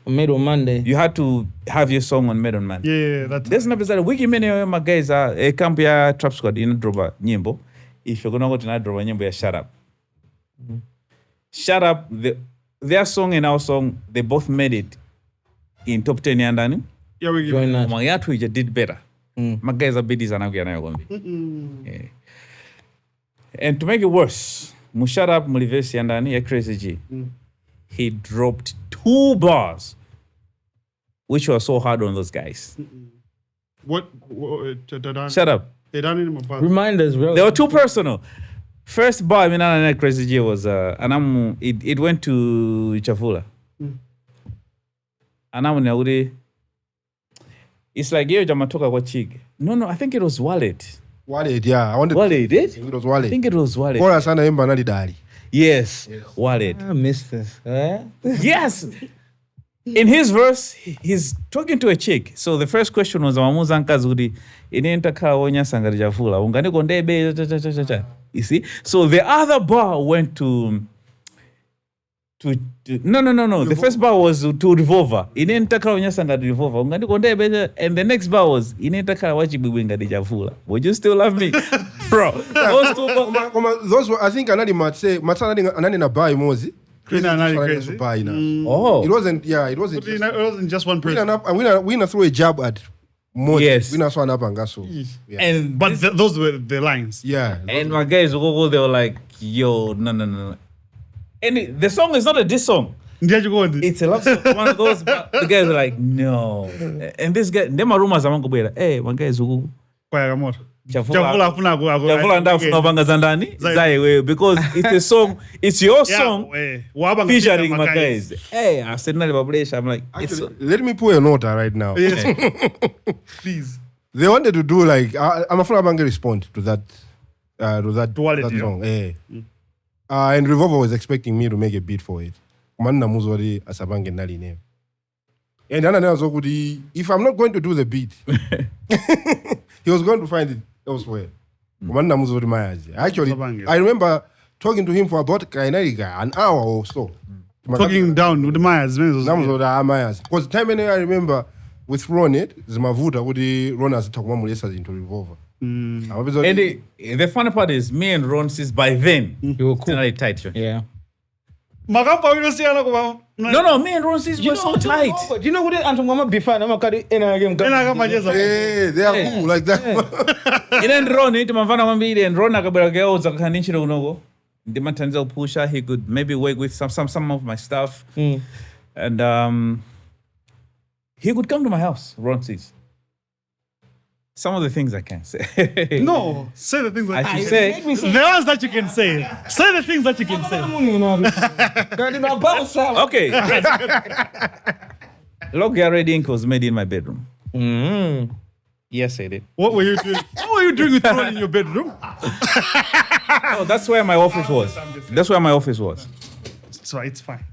Speaker 3: Made on Monday,
Speaker 1: you had to have your song on Made on Monday.
Speaker 2: Yeah, that's
Speaker 1: there's an episode wiki many of my guys are a camp ya Trap Squad in Droba Nyimbo. If you're gonna go to Droba Nyimbo, ya Shut Up. Shut Up, their song and our song, they both made it in top 10 yandani.
Speaker 2: Yeah, we
Speaker 3: join that.
Speaker 1: Mangayatu did better. My guys are biddies and I'm And to make it worse, Mushut Up Mulivesi yandani ya Crazy G. He dropped 2 bars which was so hard on those guys.
Speaker 2: What?
Speaker 1: Shut up.
Speaker 2: They done it in my past.
Speaker 3: Remind us, bro.
Speaker 1: They were too personal. First bar, I mean, and Crazy J was, it went to Chavula. And I'm it's like, yeah, Jamatoka what chick. No, I think it was Wallet.
Speaker 5: Wallet, yeah. I wanted.
Speaker 1: Wallet, did?
Speaker 5: It was Wallet.
Speaker 1: I think it was Wallet.
Speaker 5: Bora sana emba nali dali.
Speaker 1: Yes, Wallet.
Speaker 3: I missed this.
Speaker 1: Yes. In his verse, he's talking to a chick. So the first question was, Mamuza Nkazudi, inentaka wonya sangari Javula. Ungane kondebe, you see? So the other bar went to no. The first bar was to Revolver. Inentaka wonya sangari Revolver. Ungane kondebe, and the next bar was inentaka wachibibwinga di Javula. Would you still love me? Bro.
Speaker 5: Those were, I think anani might say, anani na buy mozi.
Speaker 2: Crazy.
Speaker 5: Buy now.
Speaker 1: Oh.
Speaker 5: It wasn't
Speaker 2: just one person.
Speaker 5: We threw a jab at Mozi.
Speaker 1: Yes.
Speaker 5: We swan up and gaso. Yeah.
Speaker 1: And
Speaker 2: But those were the lines.
Speaker 5: Yeah.
Speaker 1: And my guys, they were like, yo, no. And the song is not a diss song. It's a love song. One of those, but the guys are like, no. And this guy, them are rumors among the hey, one guy is Gugu. Chavula ndafuna banga zandani zaiwe because it's a song, it's your song featuring my guys. Hey, I said not Blage. I'm like,
Speaker 5: actually, let me put a note right now.
Speaker 2: Yes. Please.
Speaker 5: They wanted to do like I'm afraid I'm gonna respond to that
Speaker 2: Duality,
Speaker 5: song. And Revolver was expecting me to make a beat for it. Manna muzori asabange nali name. And then if I'm not going to do the beat, he was going to find it elsewhere. Actually, I remember talking to him for about an hour or so.
Speaker 2: Talking down with the Myers.
Speaker 5: Because time when I remember with Ron Zimavuta would Ron as into Revolver.
Speaker 1: And the funny part is me and Ron since by then
Speaker 3: You were cool.
Speaker 1: tight.
Speaker 3: Yeah.
Speaker 1: No, me and Ron since were so tight.
Speaker 3: Do you know what Antongama before? I'm
Speaker 5: Hey, they are cool like that.
Speaker 1: And then Ron into Mavana Mambidi and Ron Akabera girls and Kanichiro Nogo. The Matanzel Pusha, he could maybe work with some of my stuff. And he could come to my house, Ron says. Some of the things I can't say.
Speaker 2: No, say the things that
Speaker 1: I
Speaker 2: you
Speaker 1: should
Speaker 2: can
Speaker 1: say.
Speaker 2: The ones that you can say. Say the things that you can say.
Speaker 1: Okay. Log Red Ink was made in my bedroom. Yes, I did.
Speaker 2: What were you doing? What were you doing with Ron in your bedroom?
Speaker 1: Oh, that's where my office was. That's where my office was.
Speaker 2: So it's fine.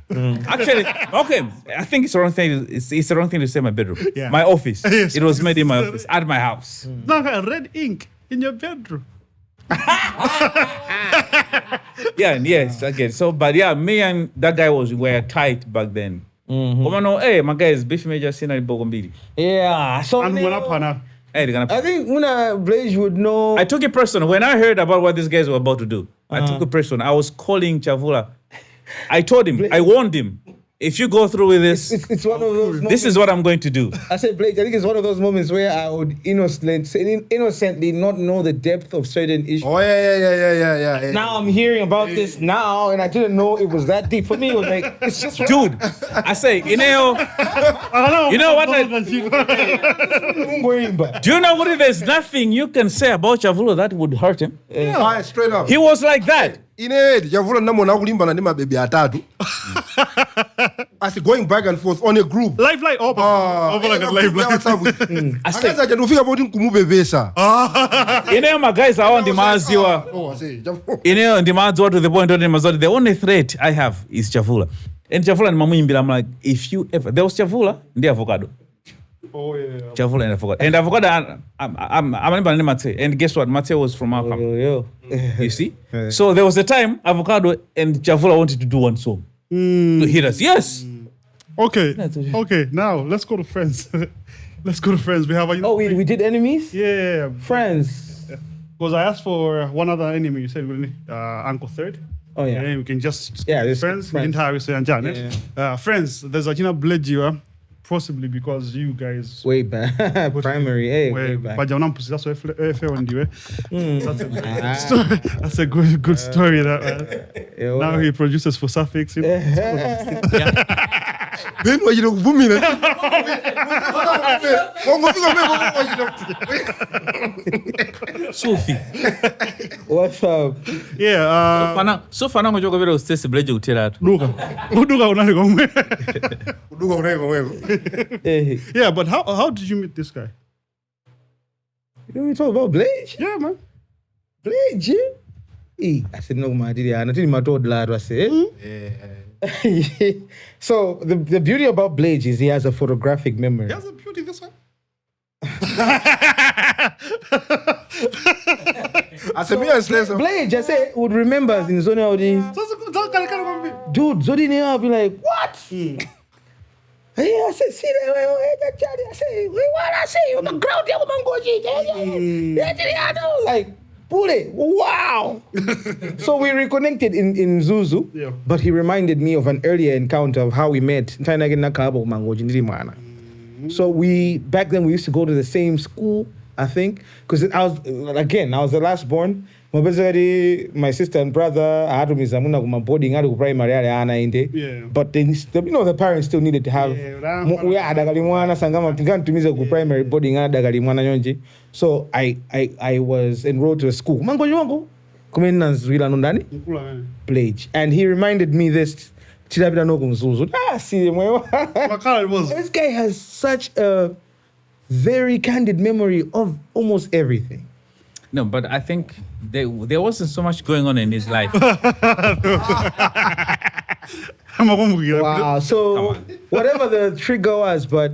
Speaker 1: Actually, okay. I think it's the wrong thing. It's the wrong thing to say my bedroom.
Speaker 2: Yeah.
Speaker 1: My office.
Speaker 2: Yes.
Speaker 1: It was made in my office, at my house.
Speaker 2: No, red ink in your bedroom.
Speaker 1: Yeah, yes, okay. So, but yeah, me and that guy were tight back then. Hey, my guy is beef major seen at Bogombili.
Speaker 3: Yeah. So
Speaker 2: And when up.
Speaker 1: Hey, they're gonna.
Speaker 3: I think Blage would know.
Speaker 1: I took it personal when I heard about what these guys were about to do. I took it personal. I was calling Chavula. I told him, I warned him, if you go through with this,
Speaker 3: It's one of those.
Speaker 1: this is what I'm going to do.
Speaker 3: I said, Blage, I think it's one of those moments where I would innocently not know the depth of certain issues.
Speaker 5: Oh, yeah.
Speaker 3: Now I'm hearing about this now, and I didn't know it was that deep. For me, it was like, it's just
Speaker 1: Dude, I say, you know what? Do you know what? There's nothing you can say about Chavula that would hurt him.
Speaker 5: Yeah. Straight up.
Speaker 1: He was like that.
Speaker 5: Javula namona kulimba na baby atatu. As going back and forth on a group.
Speaker 2: Live. Over like a live.
Speaker 1: I say,
Speaker 5: Akaza jadufika about kumubebesa.
Speaker 1: my guys are on the Maziwa.
Speaker 5: Oh, I say,
Speaker 1: The Maziwa to the point on the Maziwa. The only threat I have is Chavula. And Chavula and Mamuimbila, I'm like, if you ever, there was Chavula, the avocado.
Speaker 2: Oh, yeah.
Speaker 1: Chavula and avocado. And avocado, I'm Mate. And guess what? Mate was from our camp. You see? So there was a time avocado and Chavula wanted to do one song. To hit us. Yes.
Speaker 2: Okay. Now let's go to friends. We have a.
Speaker 3: Oh, we did enemies?
Speaker 2: Yeah.
Speaker 3: Friends.
Speaker 2: Because I asked for one other enemy. You said Uncle Third.
Speaker 3: Oh, yeah.
Speaker 2: And then we can just
Speaker 3: Yeah,
Speaker 2: friends.
Speaker 3: friends.
Speaker 2: We didn't have say Janet. Friends. There's a Blage, possibly because you guys.
Speaker 3: Way back. Primary. Way back.
Speaker 2: But that's that's a good story. That now he produces for Suffix.
Speaker 5: Ben wachita kuvumira.
Speaker 1: Sophie.
Speaker 3: What's up?
Speaker 2: Yeah.
Speaker 1: So fana ngochoka vile ustesi Blage utera tu.
Speaker 2: Duka unali komwe.
Speaker 5: Kuduka uneko weko.
Speaker 3: Hey,
Speaker 2: Yeah, but how did you meet this guy?
Speaker 3: you know we talk about Blage?
Speaker 2: Yeah, man.
Speaker 3: Blage? Hey, I said no, my dear. I think my told lad was say. So the beauty about Blage is he has a photographic memory.
Speaker 2: He has a beauty this one.
Speaker 5: I said me and Slessor.
Speaker 3: Blage, I say, would remember us in Zone Audi. Dude, Zodine, I'll be like, what? Hey, I said, see that? I say, wait, what? I say, I'm a ground, like, pull it. Wow. So we reconnected in Zuzu,
Speaker 2: Yeah.
Speaker 3: but he reminded me of an earlier encounter of how we met. So back then we used to go to the same school, I think, because I was the last born. My sister and brother, I had to miss my boarding, I had to primary,
Speaker 2: Yeah.
Speaker 3: but then, the parents still needed to have. We had to primary boarding. So I was enrolled to a school. Blage. And he reminded me this. See, this guy has such a very candid memory of almost everything.
Speaker 1: No, but I think there wasn't so much going on in his life.
Speaker 3: Wow. So whatever the trigger was, but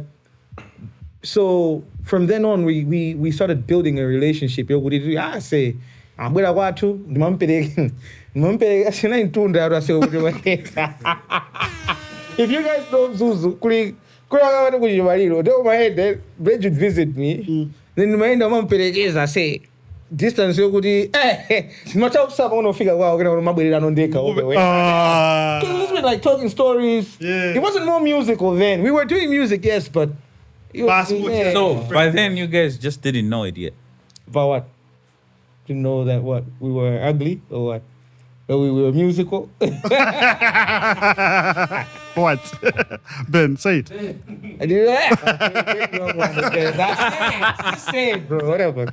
Speaker 3: so from then on we started building a relationship. I say, I'm gonna go to if you guys know Zuzu, Blage would visit me. Then my mom I say, distance you could much outside I figure out we're gonna it's been like talking stories.
Speaker 2: Yeah.
Speaker 3: It wasn't more musical then. We were doing music, yes, but it was,
Speaker 1: So by then you guys just didn't know it yet.
Speaker 3: but what? To know that what? We were ugly or what? Or we were musical?
Speaker 2: What? Ben, say it.
Speaker 3: I did that. That's say it, bro. Whatever.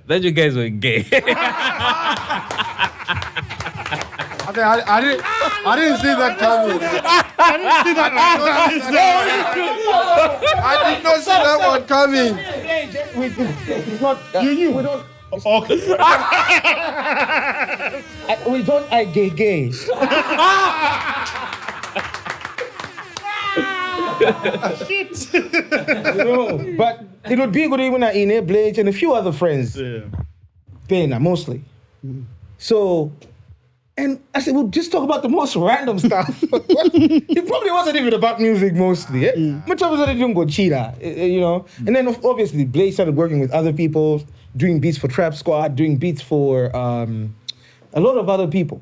Speaker 1: That you guys were gay.
Speaker 5: Okay, I didn't see that coming. I did not see that one coming.
Speaker 3: It's not. You knew. We don't.
Speaker 2: Okay.
Speaker 3: We don't. Gay. But it would be good even in Blage and a few other friends.
Speaker 2: Yeah.
Speaker 3: Pena, mostly. So, and I said, we'll just talk about the most random stuff. It probably wasn't even about music mostly. Much of it didn't go cheetah, And then obviously Blage started working with other people, doing beats for Trap Squad, doing beats for a lot of other people.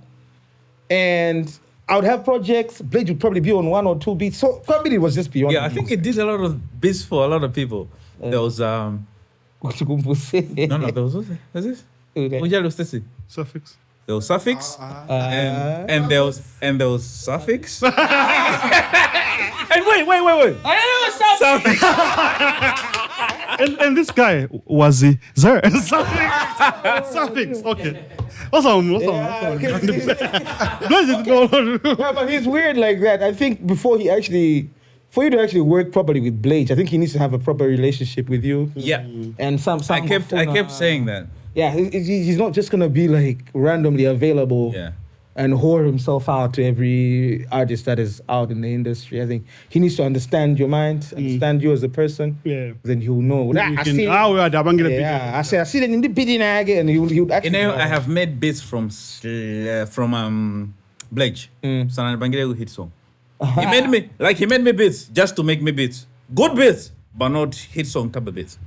Speaker 3: And I would have projects. Blage would probably be on 1 or 2 beats. So probably it was just beyond.
Speaker 1: Yeah, I think it did a lot of beats for a lot of people. There was
Speaker 3: No,
Speaker 1: there was what's this?
Speaker 2: Suffix.
Speaker 1: There was suffix and there was suffix. And wait. Suffix.
Speaker 2: And this guy was he there? Suffix. Okay. Awesome.
Speaker 3: Yeah, but he's weird like that. I think for you to actually work properly with Blage, I think he needs to have a proper relationship with you.
Speaker 1: Yeah.
Speaker 3: And some
Speaker 1: I kept saying that.
Speaker 3: Yeah, he's not just gonna be like randomly available.
Speaker 1: Yeah.
Speaker 3: And whore himself out to every artist that is out in the industry. I think he needs to understand your mind, understand you as a person.
Speaker 2: Yeah.
Speaker 3: Then he'll know. I see it in the beating and he'll actually know.
Speaker 1: I have made beats from Blage. Sana Bangile hit song. He made me beats just to make me beats. Good beats, but not hit song type of beats.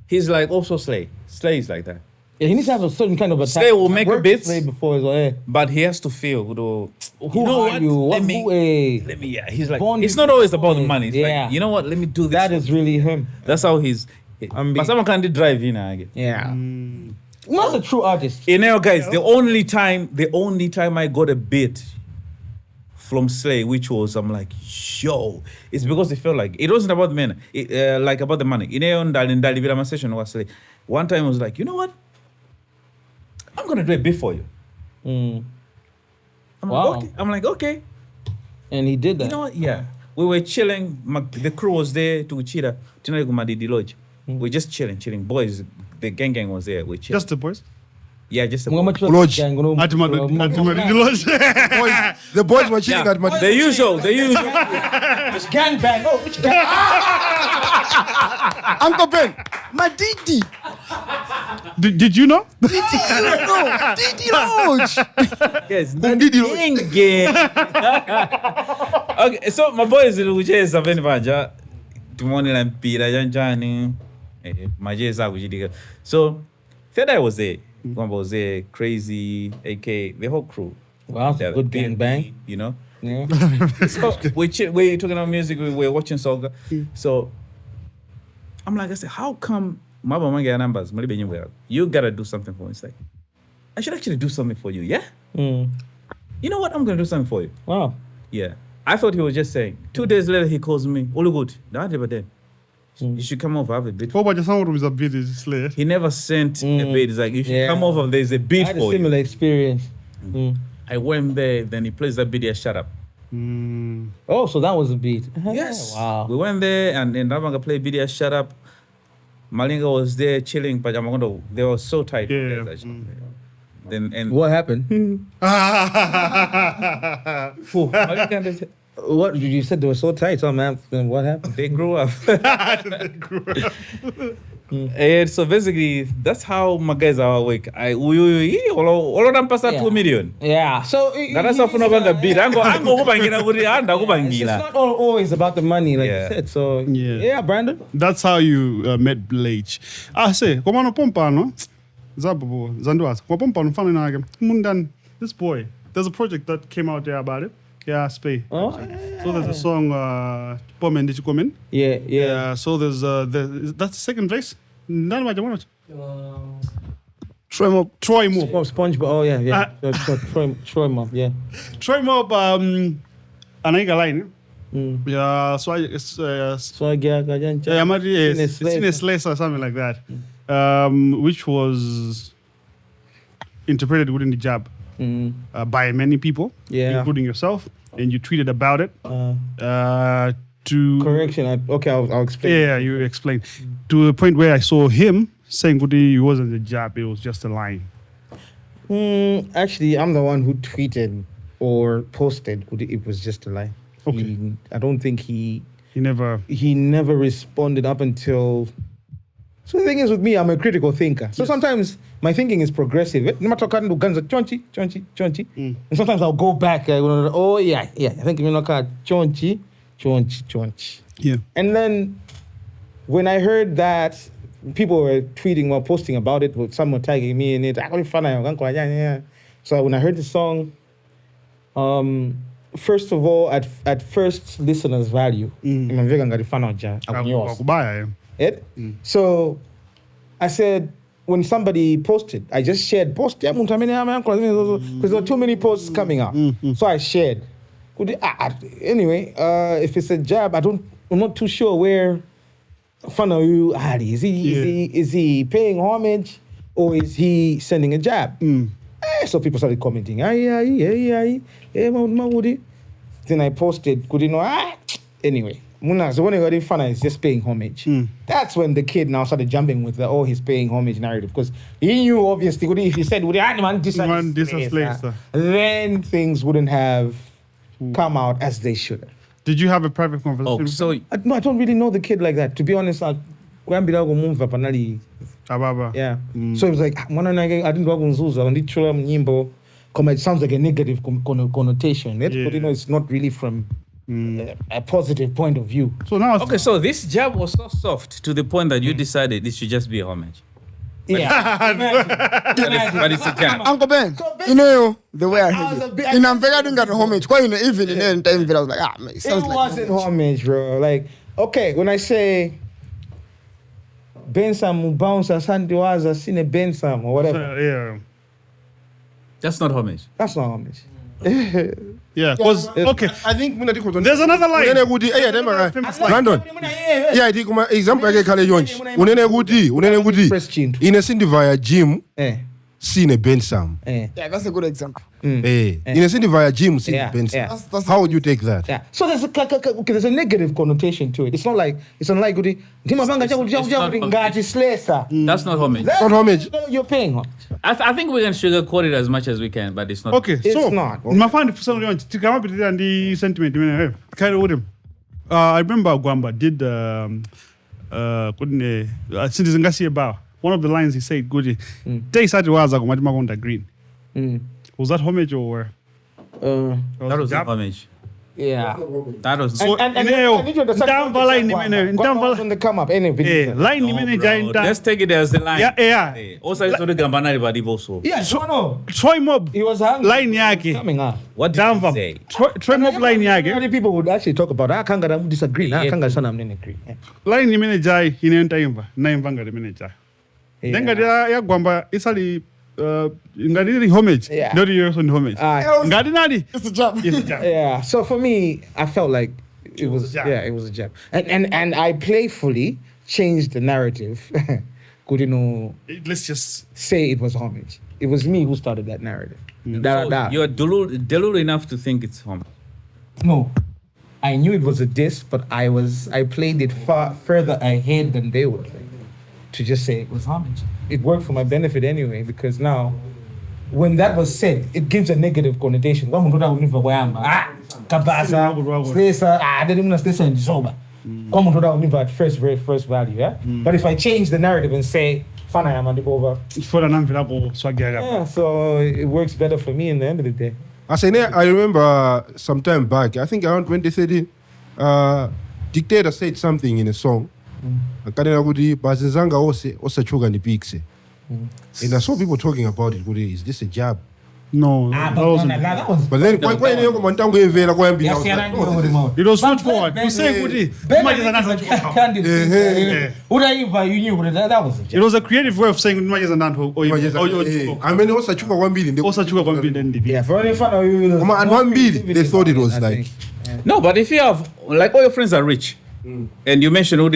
Speaker 1: He's like also Slay. Slay is like that.
Speaker 3: Yeah, he needs to have a certain kind of attack.
Speaker 1: Slay will make a beats
Speaker 3: before as well.
Speaker 1: but he has to feel
Speaker 3: Who are you?
Speaker 1: Let me. Yeah, he's like. It's not always about the money. It's like, you know what? Let me do this.
Speaker 3: That is really him.
Speaker 1: That's how he's. But someone can't drive in again.
Speaker 3: Yeah. Not a true artist.
Speaker 1: Guys, the only time I got a beat from Slay, which was, I'm like, yo, it's because it felt like, it wasn't about men, like about the money. In a session was Slay. One time I was like, you know what? I'm going to do a beat for you. I'm like, okay.
Speaker 6: And he did that.
Speaker 1: You know what? Yeah. We were chilling. The crew was there to Chida. Lodge. We're just chilling. Boys, the gang was there. We're chilling.
Speaker 2: Just the boys.
Speaker 1: Yeah, just the
Speaker 6: Lodge.
Speaker 1: boys.
Speaker 5: The boys were chilling
Speaker 1: Yeah.
Speaker 5: at Madi.
Speaker 1: The usual.
Speaker 6: It's gangbang. Oh, which gang?
Speaker 4: Uncle Ben, Madidi.
Speaker 2: Did you know?
Speaker 4: Didi Lodge.
Speaker 1: Yes, gang. Okay, so my boys ucheza veni vanja tumonela mpira janjani majeza kuchitika. So third I was there. Gwamba was there, Crazy, AK, the whole crew.
Speaker 6: Wow,
Speaker 1: Yeah,
Speaker 6: good
Speaker 1: the
Speaker 6: gangbang.
Speaker 1: You know?
Speaker 6: Yeah.
Speaker 1: So we're talking about music, we're watching soccer. So I'm like, I said, how come Maba Mange numbers? You gotta do something for me. It's like, I should actually do something for you, yeah? You know what? I'm gonna do something for you.
Speaker 6: Wow.
Speaker 1: Yeah. I thought he was just saying. 2 days later, he calls me, all good. But then you should come over, have a bit.
Speaker 2: What about someone with a beat is Slay?
Speaker 1: He never sent a bid. He's like, you should come over, there's a
Speaker 6: I
Speaker 1: bid
Speaker 6: had a
Speaker 1: for you.
Speaker 6: similar experience.
Speaker 1: I went there, then he plays that bid, shut up.
Speaker 6: Oh, so that was a beat.
Speaker 1: Yes.
Speaker 6: Wow.
Speaker 1: We went there and then Ramanga played Bidia Shut Up. Malinga was there chilling, but they were so tight.
Speaker 2: Yeah.
Speaker 1: Then and
Speaker 6: What happened?
Speaker 1: Malinga,
Speaker 6: What you said they were so tight, so man. What happened?
Speaker 1: they grew up. And so basically, that's how my guys are awake. All of them pass out 2 million.
Speaker 6: Yeah. So
Speaker 1: That's how fun about the beat. I'm
Speaker 6: it's not always about the money, like
Speaker 1: Yeah.
Speaker 6: you said. So yeah, Brandon.
Speaker 2: That's how you met Blage. Say, come on, Pompano. Zabubo, Zanduas. Pompano, funny nagam. Mundan, this boy. There's a project that came out there about it. Yeah, Spay.
Speaker 6: Oh,
Speaker 2: So there's a song, Pomen, did you come in?
Speaker 6: yeah.
Speaker 2: So there's that's the second place. None of my Troy Mob.
Speaker 6: Oh, SpongeBob. Oh yeah. Troy Mob. Yeah.
Speaker 2: Troy Mob. Anaiga line. Yeah. So
Speaker 6: So
Speaker 2: yeah, I'm a Slessor or something like that. Which was interpreted within the jab by many people, including yourself, and you tweeted about it.
Speaker 6: Correction. I'll explain.
Speaker 2: Yeah, you explained. To the point where I saw him saying it wasn't a jab, it was just a line.
Speaker 3: Actually, I'm the one who tweeted or posted. It was just a lie.
Speaker 2: Okay.
Speaker 3: I don't think he
Speaker 2: never
Speaker 3: responded up until. So the thing is with me, I'm a critical thinker. So sometimes my thinking is progressive. And sometimes I'll go back. I think you know chonchi.
Speaker 2: Yeah.
Speaker 3: And then when I heard that people were tweeting or posting about it, with someone tagging me in it, so when I heard the song, first of all, at first listeners' value, so I said, when somebody posted, I just shared post because there were too many posts coming out. So I shared. Anyway, if it's a jab, I'm not too sure where Fanayu Ali is he paying homage or is he sending a jab? So people started commenting. Then I posted, anyway. So when I got in Fana is just paying homage. That's when the kid now started jumping with the he's paying homage narrative because he knew obviously if he said then things wouldn't have come out as they should have.
Speaker 2: Did you have a private conversation?
Speaker 1: Oh, so
Speaker 3: No, I don't really know the kid like that. To be honest, yeah. So it was like, I didn't go on Zuza, it sounds like a negative connotation. But it's not really from a positive point of view.
Speaker 2: So now,
Speaker 1: okay, so this jab was so soft to the point that you decided it should just be a homage.
Speaker 3: Yeah.
Speaker 1: But it's a jab.
Speaker 4: Uncle Ben, you know the way I heard it. In Amvega doing that homage, quite even in the time I was like, man, it sounds
Speaker 3: it
Speaker 4: like
Speaker 3: wasn't homage, bro. Like, okay, when I say Bensam bounce as Sandiwaza seen a Bensam or whatever.
Speaker 2: yeah.
Speaker 1: That's not homage.
Speaker 3: That's not homage.
Speaker 2: Yeah, because okay.
Speaker 5: I think mina ndikho
Speaker 2: There's another line.
Speaker 5: unene kuti Brandon yeah ndikuma example yake khale yonje unene kuti
Speaker 3: Press chintu.
Speaker 5: ine sindivaya gym
Speaker 3: Eh.
Speaker 5: sine Bensam
Speaker 3: Eh.
Speaker 4: Yeah, that's a good example.
Speaker 5: ine sindivaya gym sine
Speaker 3: Yeah,
Speaker 5: Bensam
Speaker 3: yeah.
Speaker 4: That's
Speaker 5: how would you take that
Speaker 3: Yeah. So there's a negative connotation to it. It's not like kuti ndimapanga chakuti ngati Slessor.
Speaker 1: That's not homage.
Speaker 5: not homage
Speaker 3: You're paying homage.
Speaker 1: I think we can sugarcoat it as much as we can, but it's not.
Speaker 2: Okay,
Speaker 3: It's
Speaker 2: so
Speaker 3: not.
Speaker 2: mafandi kusana yonje tikamapitirira ndi sentiment imene kind of with I remember Gwamba did kudine sindizingasiye bawa. One of the lines he said kuti teisati waza kumati makonda green. Was that homage or
Speaker 1: That was not homage.
Speaker 3: Yeah.
Speaker 1: That was.
Speaker 3: And
Speaker 2: Ineo,
Speaker 3: I need you to understand
Speaker 2: ndamva line imene, ndamva
Speaker 3: on the come up. Anyway.
Speaker 2: line imene jainta.
Speaker 1: Let's take it as the line.
Speaker 2: Yeah.
Speaker 1: Also, it's not gambana libadi also.
Speaker 3: Yeah, no.
Speaker 2: Troy Mob
Speaker 3: He was hungry.
Speaker 2: line yake.
Speaker 3: Coming up.
Speaker 1: What did
Speaker 2: Ndamva.
Speaker 1: he say?
Speaker 2: Troy Mob line yake.
Speaker 3: Many people would actually talk about that. I can't disagree. I can't agree. Yeah.
Speaker 2: Line imene jai inenta imva. Naimva ngati imene jai.
Speaker 3: Yeah.
Speaker 2: Ngati ya Gwamba isali ngati homage.
Speaker 3: Yeah.
Speaker 2: Not yours on homage. Ngati nali.
Speaker 4: It's a job.
Speaker 2: It's a jab.
Speaker 3: Yeah. So for me, I felt like it was
Speaker 2: jab.
Speaker 3: it was a jab. And I playfully changed the narrative. Could
Speaker 2: Let's just
Speaker 3: say it was homage. It was me who started that narrative.
Speaker 1: So you're deluded enough to think it's homage.
Speaker 3: No. I knew it was a diss, but I played it far further ahead than they would play. To just say it was homage. It worked for my benefit anyway, because now when that was said, it gives a negative connotation. Kabasa, Slessor, I didn't even Slessor and Zoba. At very first value, yeah? But if I change the narrative and say, Fana Yamandi over,
Speaker 2: for an envelope swagger.
Speaker 3: yeah, so it works better for me in the end of the day.
Speaker 5: I remember some time back I think around 2013 Dictator said something in a song Cardinal kuti bazinzanga ose osachuka ndipikse and I saw people talking about it kuti is this a jab
Speaker 2: No, that wasn't.
Speaker 3: That was
Speaker 5: but then kwa ine yoko mantangu evela kwa yambira
Speaker 2: It was not forward. You say kuti.
Speaker 3: you knew that was a
Speaker 2: It
Speaker 3: jab.
Speaker 2: was a creative way of saying manje zananthu
Speaker 5: amene osachuka kwambiri
Speaker 2: osachuka kwambiri ndipi.
Speaker 3: Yeah, for any fun of you.
Speaker 5: Koma anthu ambiri they thought it was like
Speaker 1: No, but if you have, like, all your friends are rich, and you mentioned like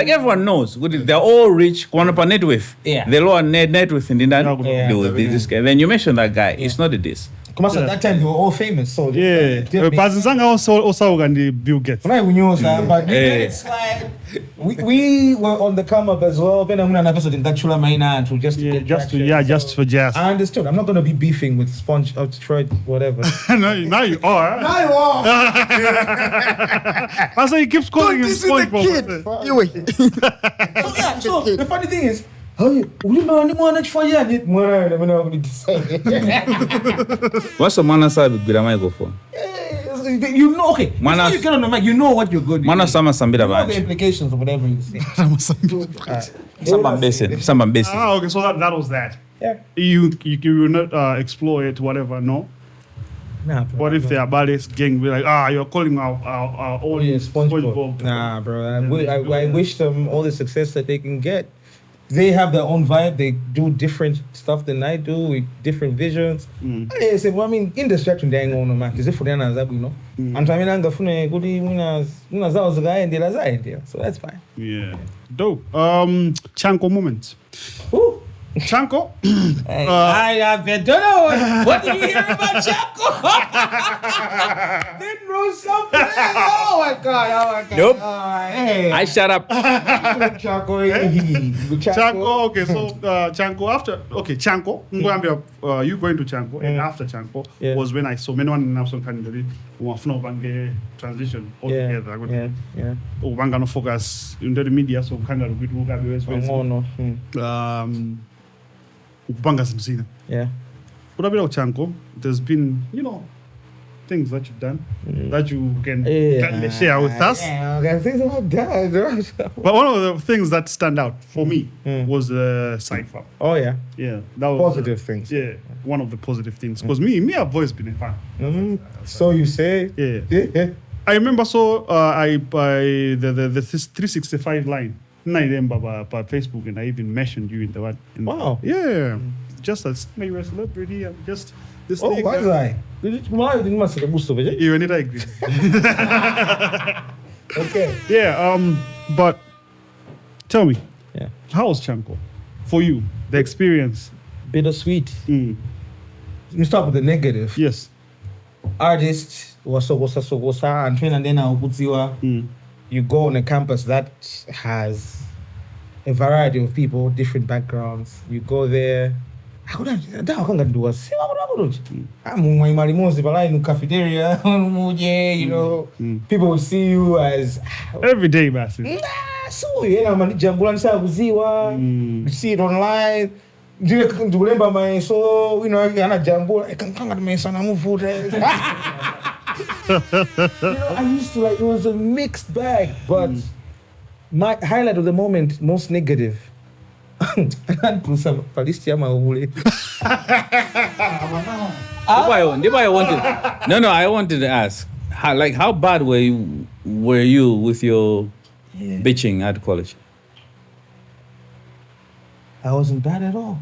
Speaker 1: everyone knows, they're all rich, net worth.
Speaker 3: Yeah.
Speaker 1: The lower net worth in
Speaker 2: Yeah.
Speaker 1: this guy. Then you mentioned that guy. It's not a diss.
Speaker 3: At that time they were all famous, so
Speaker 2: Yeah. Bazinzanga also ndi Bill Gates.
Speaker 3: but it's like we were on the come up as well. But I'm not in that chula maina to just to
Speaker 2: Yeah,
Speaker 3: get
Speaker 2: just
Speaker 3: traction.
Speaker 2: for jazz.
Speaker 3: I understood. I'm not gonna be beefing with Sponge or Detroit, whatever.
Speaker 2: Now you are. That's why he keeps calling him
Speaker 4: This is the kid.
Speaker 2: SpongeBob.
Speaker 4: Anyway.
Speaker 3: So yeah, so the funny thing is,
Speaker 1: What's the man sabe good microphone?
Speaker 3: you know, okay.
Speaker 1: Manas-
Speaker 3: Before you get on the mic, you know what you're good.
Speaker 1: Mana sama sambira
Speaker 3: you know the
Speaker 1: banje.
Speaker 3: implications of whatever you say.
Speaker 1: Samba mbese.
Speaker 2: Ah, okay, so that was that.
Speaker 3: Yeah.
Speaker 2: You will not exploit whatever, no?
Speaker 3: Nah, bro.
Speaker 2: What if they are baddest gang? Be like, you're calling our own SpongeBob.
Speaker 3: Nah, bro. I wish them all the success that they can get. They have their own vibe. They do different stuff than I do with different visions. I say, well, I mean, industry they ain't going to match. Is it for them as that, you know? And I mean, I'm going good winners. So that's fine.
Speaker 2: Yeah. Dope. Chanko moments.
Speaker 3: Ooh.
Speaker 2: Chanko?
Speaker 3: I don't know. What did you hear about Chaco? Didn't know something. Oh my God.
Speaker 1: Nope.
Speaker 3: Hey.
Speaker 1: I shut up.
Speaker 3: Chaco.
Speaker 2: Chanko, okay, so Chanko after, Chanko, you going to Chanko, and after Chanko was when I saw many one in some kind of transition altogether.
Speaker 3: Yeah.
Speaker 2: Ubanga no focus in the media, so kind of good Upanga Simsina.
Speaker 3: Yeah.
Speaker 2: But about Chanko, there's been, things that you've done that you can kindly share with us.
Speaker 3: Yeah, okay. Things about that.
Speaker 2: But one of the things that stand out for me was the cipher.
Speaker 3: Oh yeah.
Speaker 2: Yeah, that was
Speaker 3: Positive things.
Speaker 2: Yeah, one of the positive things. Because me, I've always been a fan.
Speaker 3: So you say?
Speaker 2: Yeah. I remember I by the 365 line. I remember by Facebook, and I even mentioned you in the one.
Speaker 3: Wow.
Speaker 2: Yeah, just as you're a celebrity, I'm just This
Speaker 3: Oh,
Speaker 2: nigga.
Speaker 3: what's that? Malawi didn't master the boost of it.
Speaker 2: You need like this.
Speaker 3: Okay.
Speaker 2: Yeah, but tell me,
Speaker 3: Yeah.
Speaker 2: how was Chanko for you? The experience.
Speaker 3: Bittersweet.
Speaker 2: Mm.
Speaker 3: Let me start with the negative.
Speaker 2: Yes.
Speaker 3: Artists wasogosa and then you go on a campus that has a variety of people, different backgrounds. You go there. I'm in cafeteria, you know. People will see you as
Speaker 2: Every day, massive.
Speaker 3: so you see it online. Ndikulemba maiso, you know, ana jambo, kanga maisana muvuta. You know, I used to like, it was a mixed bag, but my highlight of the moment, most negative. I can't put some Palestia Maule.
Speaker 1: I wanted to ask, how bad were you with your bitching at college?
Speaker 3: I wasn't bad at all.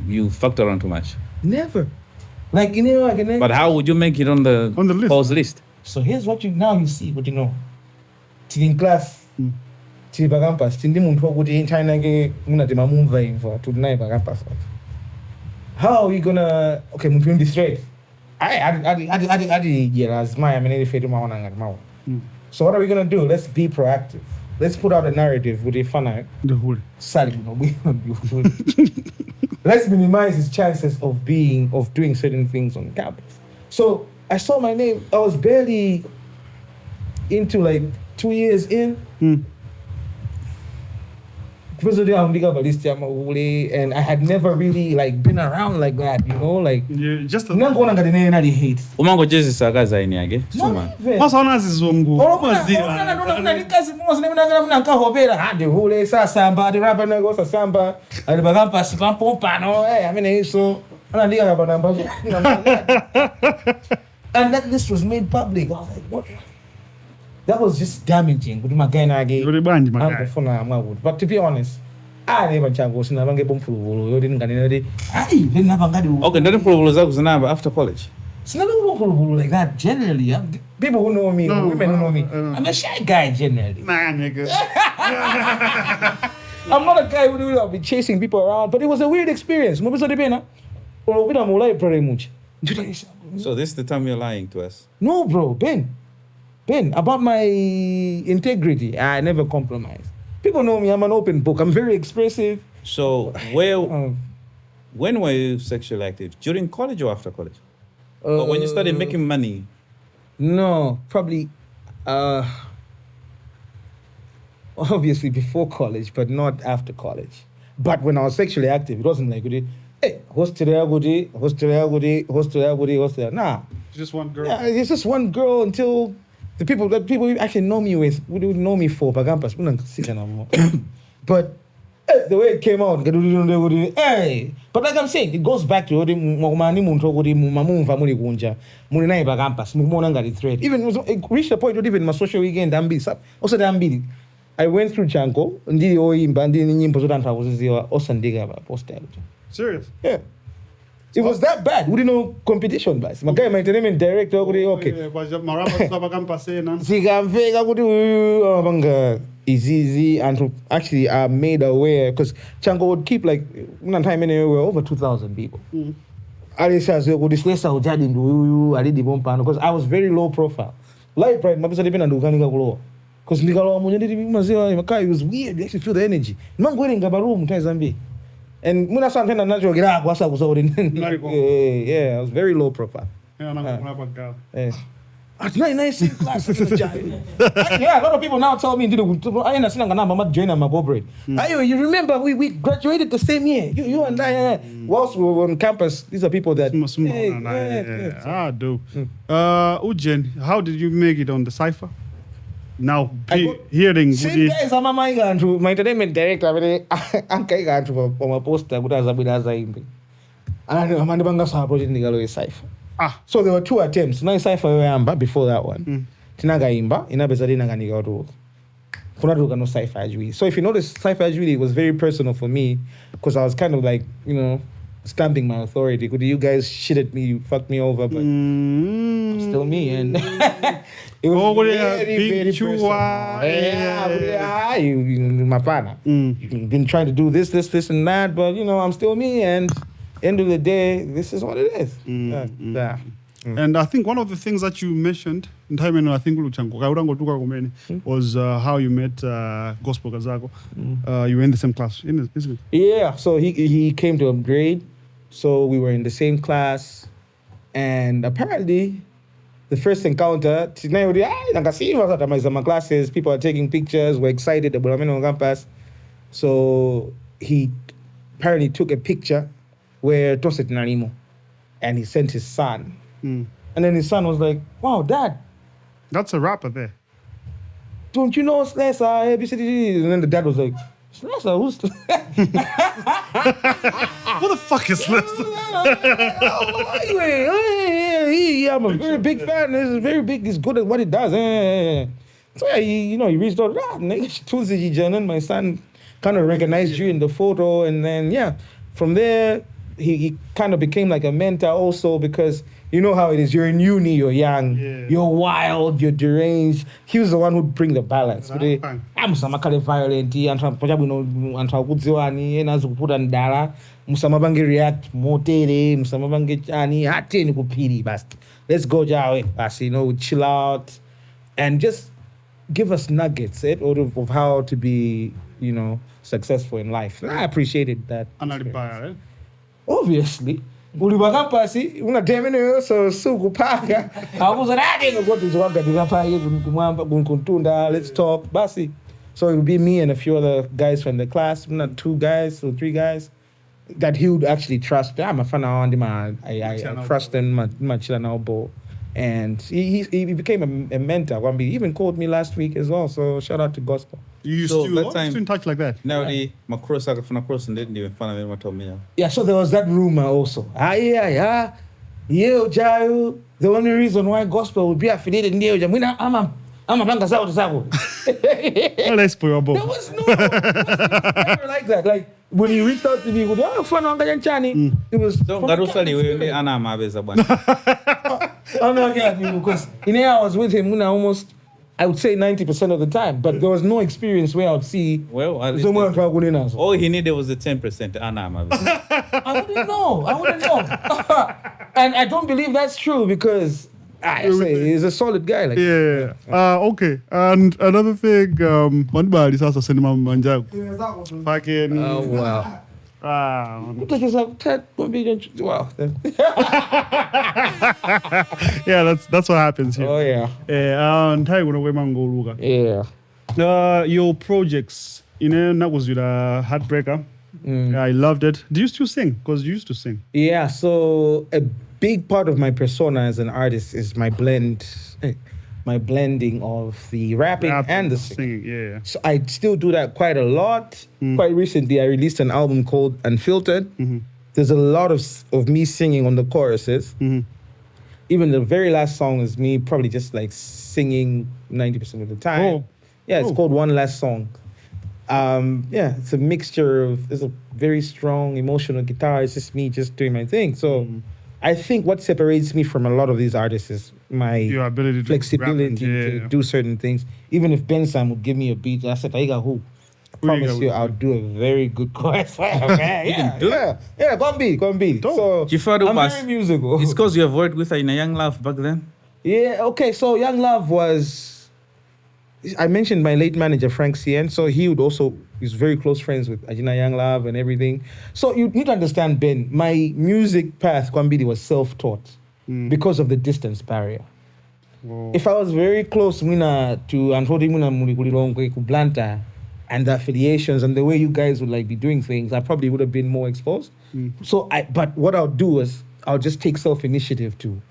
Speaker 1: You fucked around too much.
Speaker 3: Never. Like, you know,
Speaker 1: But how would you make it on the
Speaker 2: list?
Speaker 1: pause list?
Speaker 3: so here's what you see what you know. In class, till bagampas, till the muntu wokuti in China ke munati mamumva info to deny bagampas. How are you gonna muntu in the straight? I as my I mean if So what are we gonna do? Let's be proactive. Let's put out a narrative with a fun
Speaker 2: The whole.
Speaker 3: Let's minimize his chances of doing certain things on campus. So I saw my name. I was barely into like 2 years in. And I had never really like been around like that, you know, like
Speaker 2: Yeah, just a.
Speaker 3: hate.
Speaker 1: Umango jezi sakaza ini yake. Suma.
Speaker 2: What's on us is Zongo.
Speaker 3: And that this was made public. I was like, what? That was just damaging. But to be honest, I never chango
Speaker 1: Okay, ndani puluvulu zako zinamba after college.
Speaker 3: like that generally. People who know me, women who know me, I'm a shy guy generally.
Speaker 2: Nah, nigga.
Speaker 3: I'm not a guy who will be chasing people around, but it was a weird experience.
Speaker 1: So this is the time you're lying to us.
Speaker 3: No, bro, Ben, about my integrity, I never compromise. People know me, I'm an open book. I'm very expressive.
Speaker 1: So when were you sexually active? During college or after college? Or when you started making money?
Speaker 3: No, probably, obviously before college, but not after college. But when I was sexually active, it wasn't like, hey, hostel. Nah.
Speaker 2: Just one girl.
Speaker 3: Yeah, it's just one girl until the people that people actually know me with, would know me for Pagampas. But the way it came out, hey. But like I'm saying, it goes back to even it reached a point where even my social weekend I went through Chanko
Speaker 2: Serious?
Speaker 3: yeah. It was that bad. We didn't know competition, guys. My guy, my entertainment director, okay. It's easy, and actually I made aware because Chango would keep like one time anyway, we were over 2,000 people. Because I was very low profile. Live pride, my person depend on the because it was weird. You actually feel the energy. Man going in Gabaroom, Zambi. And when I started natural, yeah, I was very low profile. Yeah. At 99 class. Yeah, a lot of people now tell me, I understand I'm joining my board. You remember we graduated the same year. You and I, whilst we were on campus, these are people that.
Speaker 2: Dope. Ujen, how did you make it on the cipher? Now, hearing
Speaker 3: same guys, I'm my entertainment director. I'm going to my poster. So there were 2 attempts. Now cipher before that one. Tinaga imba inabezadina ganiga to. No cipher. So if you notice, cipher it was very personal for me because I was kind of like, you know, stamping my authority. Could you guys shit at me, you fucked me over, but I'm still me. And it was very personal. Yeah, you my partner. You've been trying to do this, and that, but I'm still me. And end of the day, this is what it is.
Speaker 2: And I think one of the things that you mentioned in time, and I think was how you met Gospel Kazako. You were in the same class, isn't it?
Speaker 3: Yeah, so he came to upgrade, so we were in the same class, and apparently the first encounter, my classes, people are taking pictures, we're excited about on campus. So he apparently took a picture where Toset Nanimo, and he sent his son. And then his son was like, wow, Dad.
Speaker 2: That's a rapper there.
Speaker 3: Don't you know Slessor? And then the dad was like, Slessor? Who's
Speaker 2: What the fuck is Slessor?
Speaker 3: I'm a very big fan. He's very big. He's good at what he does. So yeah, he reached out. My son kind of recognized you in the photo. And then, yeah, from there, he kind of became like a mentor also because you know how it is. You're in uni, you're young, you're wild, you're deranged. He was the one who'd bring the balance. I'm some violent, react let's go chill out and just give us nuggets of how to be, successful in life. I appreciated that. Obviously. Ulibakampasi unatemene so sukupaka akuzaradi ngokuthi let's talk basi. So it would be me and a few other guys from the class, not 2 guys or 3 guys that he would actually trust. I'm a fan of him. I trust him much and he became a mentor. He even called me last week as well. So shout out to Gospel.
Speaker 2: You used to in touch like that.
Speaker 1: Now the cross and didn't even find him told me.
Speaker 3: Yeah, so there was that rumor also. The only reason why Gospel would be affiliated in I'm a bank There was no never like that. Like when he reached out to me, it was because in here I was with him almost, I would say 90% of the time, but there was no experience where I would see someone
Speaker 1: all he needed was the 10%.
Speaker 3: I wouldn't know. And I don't believe that's true because I say he's a solid guy.
Speaker 2: Okay. And another thing, Mbumba is also cinema manjago. Fucking.
Speaker 3: Oh wow.
Speaker 2: Wow. Yeah, that's what happens here.
Speaker 3: Oh yeah.
Speaker 2: Yeah. Your projects, that was with a Heartbreaker. I loved it. Do you still sing? Because you used to sing.
Speaker 3: Yeah. So a big part of my persona as an artist is my blending of the rapping and the singing.
Speaker 2: Yeah.
Speaker 3: So I still do that quite a lot. Quite recently, I released an album called Unfiltered. There's a lot of me singing on the choruses. Even the very last song is me probably just like singing 90% of the time. It's called One Last Song. It's a mixture of, there's a very strong emotional guitar. It's just me just doing my thing. So I think what separates me from a lot of these artists is your ability, flexibility to do certain things. Even if Bensam would give me a beat, I said, I promise you, I'll do a very good chorus. Go on beat. So I'm very musical.
Speaker 1: It's because you have worked with her in a Young Love back then?
Speaker 3: Yeah, okay. So Young Love was, I mentioned my late manager, Frank Cien. So he's very close friends with Ajina Young Love and everything. So you need to understand, Ben, my music path, Kwambidi, was self-taught because of the distance barrier. Whoa. If I was very close to Blanta and the affiliations and the way you guys would be doing things, I probably would have been more exposed. But what I'll do is I'll just take self-initiative to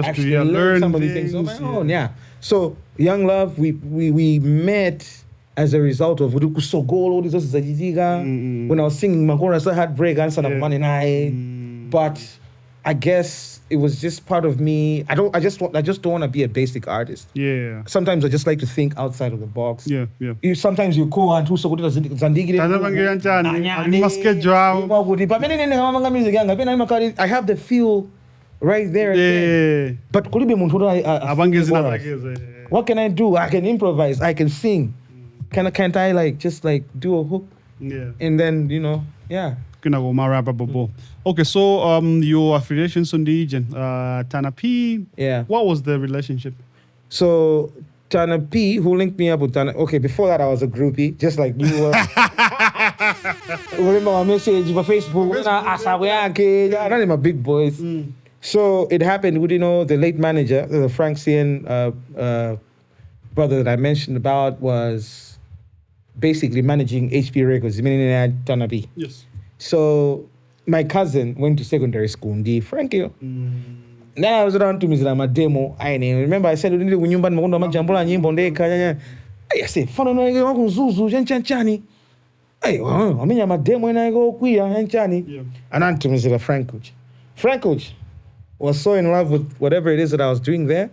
Speaker 3: actually learn some of these things on my own. Yeah. So Young Love, we met as a result of when I was singing Makora, so Heartbreak, but I guess it was just part of me. I just don't want to be a basic artist.
Speaker 2: Yeah.
Speaker 3: Sometimes I just like to think outside of the box.
Speaker 2: Yeah.
Speaker 3: Sometimes you go and so kuti zandikire.
Speaker 2: Tanabangira njani, ali maschedule awo.
Speaker 3: I have the feel right there.
Speaker 2: Yeah.
Speaker 3: But kulibe muntu
Speaker 2: Abangezina
Speaker 3: what can I do? I can improvise. I can sing. Can't I like just like do a hook?
Speaker 2: Yeah.
Speaker 3: And then yeah.
Speaker 2: Okay, so your affiliations on the region, Tana P.
Speaker 3: Yeah.
Speaker 2: What was the relationship?
Speaker 3: So Tana P, who linked me up with Tana. Okay, before that I was a groupie, just like you were. Remember my message for Facebook? None of my big boys. So it happened with the late manager, the Franksian brother that I mentioned about was basically managing HP Records, meaning Tana P.
Speaker 2: Yes.
Speaker 3: So my cousin went to secondary school in Frankie. Then I was around to me my demo. I remember I said when you I said, "Fano no go kunzuzu chanchani." Hey, I mean my demo and I go queer chanchani. And I'm to me Frank Coach was so in love with whatever it is that I was doing there.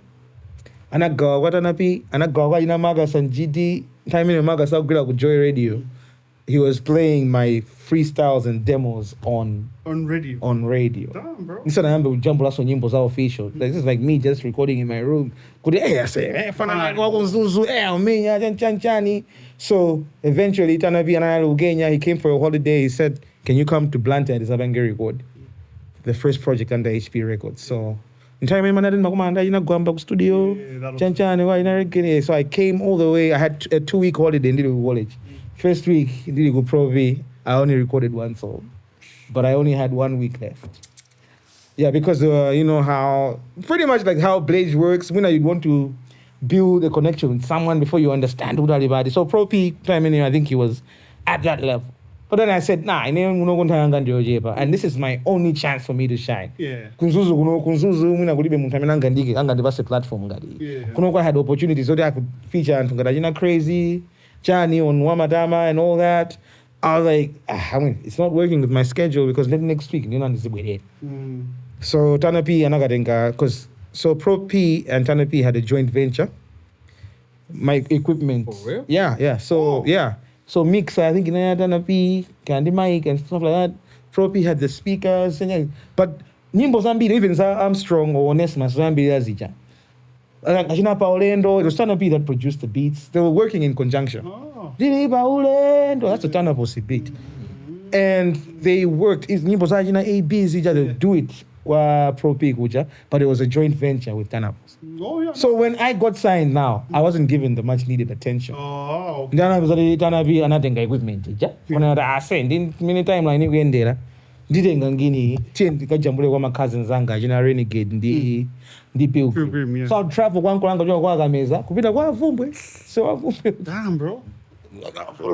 Speaker 3: And I go what and I go magas and GD time in magas out with Joy Radio. He was playing my freestyles and demos on
Speaker 2: radio.
Speaker 3: Damn, bro. Instead of having to jump on nyimbo za official. Like, this is like me just recording in my room. So eventually Tanabi and I Ugenya, he came for a holiday. He said, "Can you come to Blantyre at Zabange record?" The first project under HP Records. So in time I didn't go back studio. So I came all the way. I had a 2-week holiday in Little Village. First week, probably I only recorded one song, but I only had 1 week left. Yeah, because you know how pretty much like how Blage works. When you want to build a connection with someone before you understand who everybody. So Pro P time I think he was at that level. But then I said, nah, and this is my only chance for me to shine.
Speaker 2: Yeah.
Speaker 3: Platform. I had opportunities so that I could feature and crazy. Johnny on Wamadama and all that. I was like, it's not working with my schedule because next week, So Tana P and Agadenga, Pro P and Tana P had a joint venture. My equipment.
Speaker 1: For real?
Speaker 3: Yeah. So mixer, I think Tana P, Candy mic and stuff like that. Pro P had the speakers, but Nimbo Zambi, even Armstrong or Onesma Zambi Azija. It was Tana P that produced the beats. They were working in conjunction. That's a Tana P beat. And they worked. They do it Pro P, but it was a joint venture with Tana P. So when I got signed now, I wasn't given the much needed attention. Then I was Tana P and I think equipment. When I sent in many times, I knew there. Didn't ngini change kajambule kwa cousins zanga renegade Pilgrim, yeah. So I'd travel one kwa meza kupita kwa vumbwe. So
Speaker 2: damn, bro.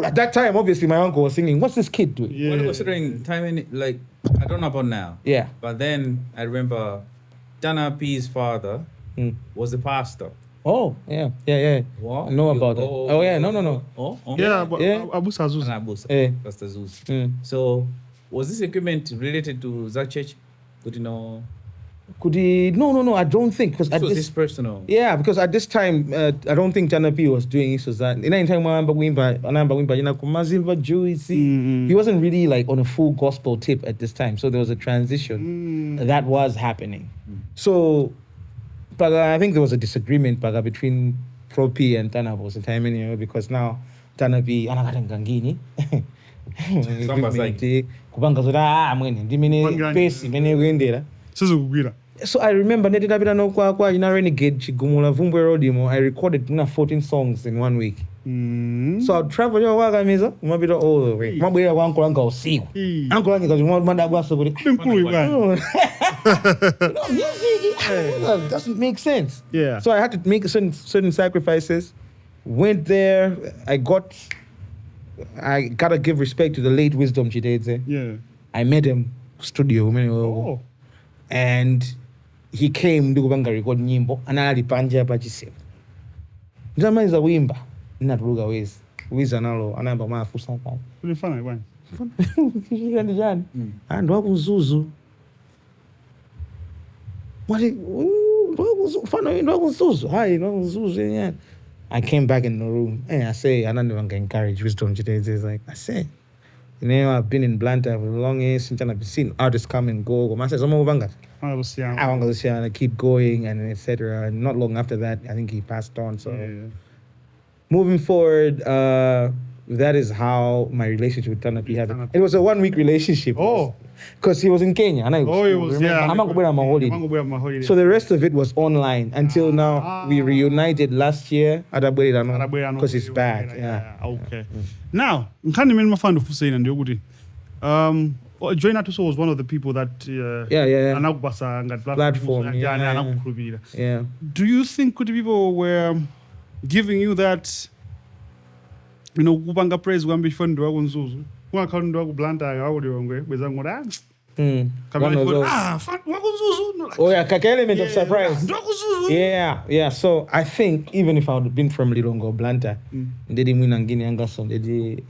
Speaker 3: At that time, obviously, my uncle was singing, "What's this kid doing?"
Speaker 1: Yeah. When considering timing, like I don't know about now.
Speaker 3: Yeah.
Speaker 1: But then I remember Tana P's father was the pastor.
Speaker 3: Oh, yeah.
Speaker 1: What?
Speaker 3: I know about it. Oh, yeah, no.
Speaker 1: Oh.
Speaker 2: Yeah, but Abusa Zuz.
Speaker 1: Abusa.
Speaker 3: Yeah.
Speaker 1: That's the Zuz. So was this equipment related to that church? Could you know?
Speaker 3: No, I don't think. Because
Speaker 1: this was personal.
Speaker 3: Yeah, because at this time, I don't think Tana P was doing this. In any time, he wasn't really like on a full gospel tip at this time. So there was a transition that was happening. So, but I think there was a disagreement between Pro P and Tana P at the time, because now Tana P, so I remember Renegade Chigumula Vumbwe Rodimo. I recorded 14 songs in 1 week. So I'd travel all the way. Uncle see. Uncle music doesn't make sense.
Speaker 2: Yeah.
Speaker 3: So I had to make certain sacrifices. Went there. I gotta give respect to the late wisdom Chideze.
Speaker 2: Yeah.
Speaker 3: I met him studio.
Speaker 2: Oh.
Speaker 3: And he came to record nyimbo and alipanja hapa chisema. Ndama za wimba ninatuluga wezi. Wiza nalo anamba mafusa hapa.
Speaker 2: Ulifanya bwana.
Speaker 3: Kishika ndijani. Ando hapo Zuzu. I came back in the room and I say, I don't even encourage wisdom today. It's like, I say, I've been in Blanta for the longest since I've seen artists come and go. I said, I want to keep going and etc. And not long after that, I think he passed on. So moving forward, that is how my relationship with Tanapi happened. It was a 1 week relationship.
Speaker 2: Oh.
Speaker 3: Because he was in Kenya. And
Speaker 2: It was, yeah.
Speaker 3: I'm going on my holiday. So the rest of it was online until now. We reunited last year at because he's back. Yeah.
Speaker 2: Okay. Now, Nkani men mafando fusena ndio kuti. Join Atuso was one of the people that anakubasa ngat
Speaker 3: platform. Yeah.
Speaker 2: Do you think kuti people were giving you that kupanga praise kwambi fund wako nzuzu? Ungakhona wako Blanta awudi wongwe beza ngoda.
Speaker 3: Kaka element of surprise. Yeah. So I think even if I would have been from Lilongo Blanta,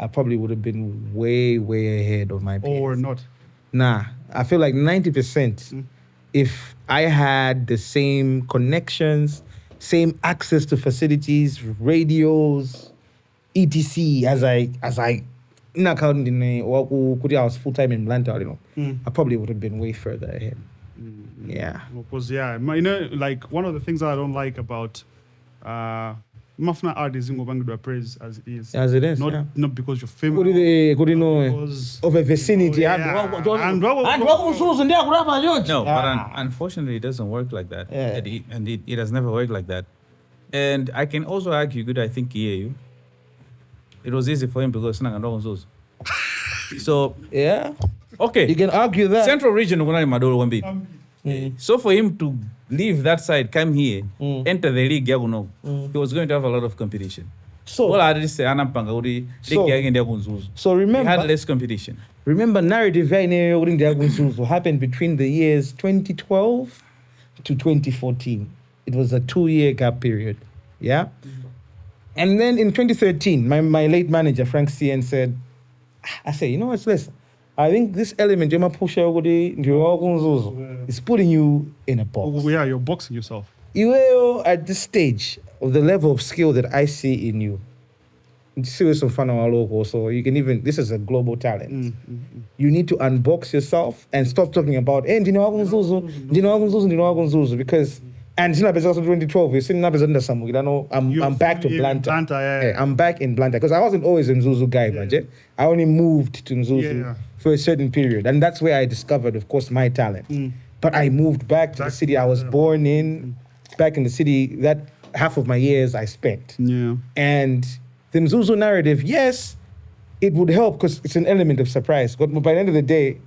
Speaker 3: I probably would have been way ahead of my peers.
Speaker 2: Or not?
Speaker 3: Nah, I feel like 90%. If I had the same connections, same access to facilities, radios, etc. as I I was full time in Blanta, I probably would have been way further ahead. Yeah.
Speaker 2: Because like one of the things that I don't like about Mafna art is praise as it is.
Speaker 3: As it is.
Speaker 2: Not because you're famous.
Speaker 3: Because of a vicinity.
Speaker 1: No, but unfortunately, it doesn't work like that.
Speaker 3: Yeah.
Speaker 1: It has never worked like that. And I can also argue, I think, you. It was easy for him because so
Speaker 3: yeah.
Speaker 1: Okay.
Speaker 3: You can argue that.
Speaker 1: Central region So for him to leave that side, come here, enter the league, he was going to have a lot of competition.
Speaker 3: So
Speaker 1: remember, he had less competition.
Speaker 3: Remember, narrative happened between the years 2012 to 2014. It was a 2-year gap period. Yeah. And then in 2013, my late manager, Frank CN, said, I said, you know what, Slessor? I think this element, is putting you in a box.
Speaker 2: Yeah, you're boxing yourself.
Speaker 3: You are at this stage of the level of skill that I see in you. So you can even, this is a global talent. You need to unbox yourself and stop talking about, because, and it's not 2012, you're sitting up as under some, I'm back to Blanta. I'm back in Blanta because I wasn't always a Mzuzu guy, man. I only moved to Mzuzu for a certain period. And that's where I discovered, of course, my talent. But I moved back to the city I was born in, back in the city that half of my years I spent.
Speaker 2: Yeah.
Speaker 3: And the Mzuzu narrative, yes, it would help because it's an element of surprise. But by the end of the day,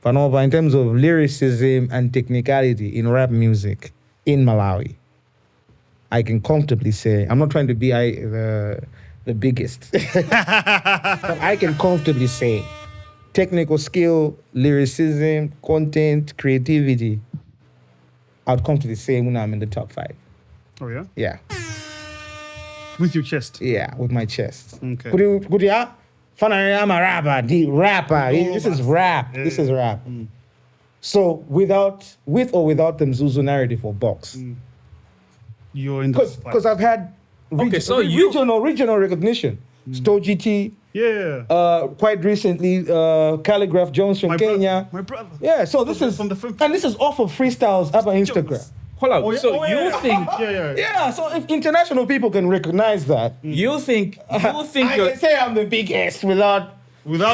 Speaker 3: in terms of lyricism and technicality in rap music in Malawi, I can comfortably say, I'm not trying to be the biggest, but I can comfortably say technical skill, lyricism, content, creativity, I'd come to the same when I'm in the top 5.
Speaker 2: Oh, yeah?
Speaker 3: Yeah.
Speaker 2: With your chest?
Speaker 3: Yeah, with my chest.
Speaker 2: Okay.
Speaker 3: I'm a rapper, the rapper. This is rap. Yeah. This is rap. So with or without the Mzuzu narrative or box,
Speaker 2: you're in the
Speaker 3: because I've had regional recognition. Sto GT.
Speaker 2: Yeah.
Speaker 3: Quite recently, Calligraph Jones from Kenya.
Speaker 2: My brother.
Speaker 3: Yeah. So this is and this is off of freestyles up on Instagram.
Speaker 1: Hold on. You think?
Speaker 3: Yeah. So if international people can recognize that,
Speaker 1: you think
Speaker 3: I can say I'm the biggest without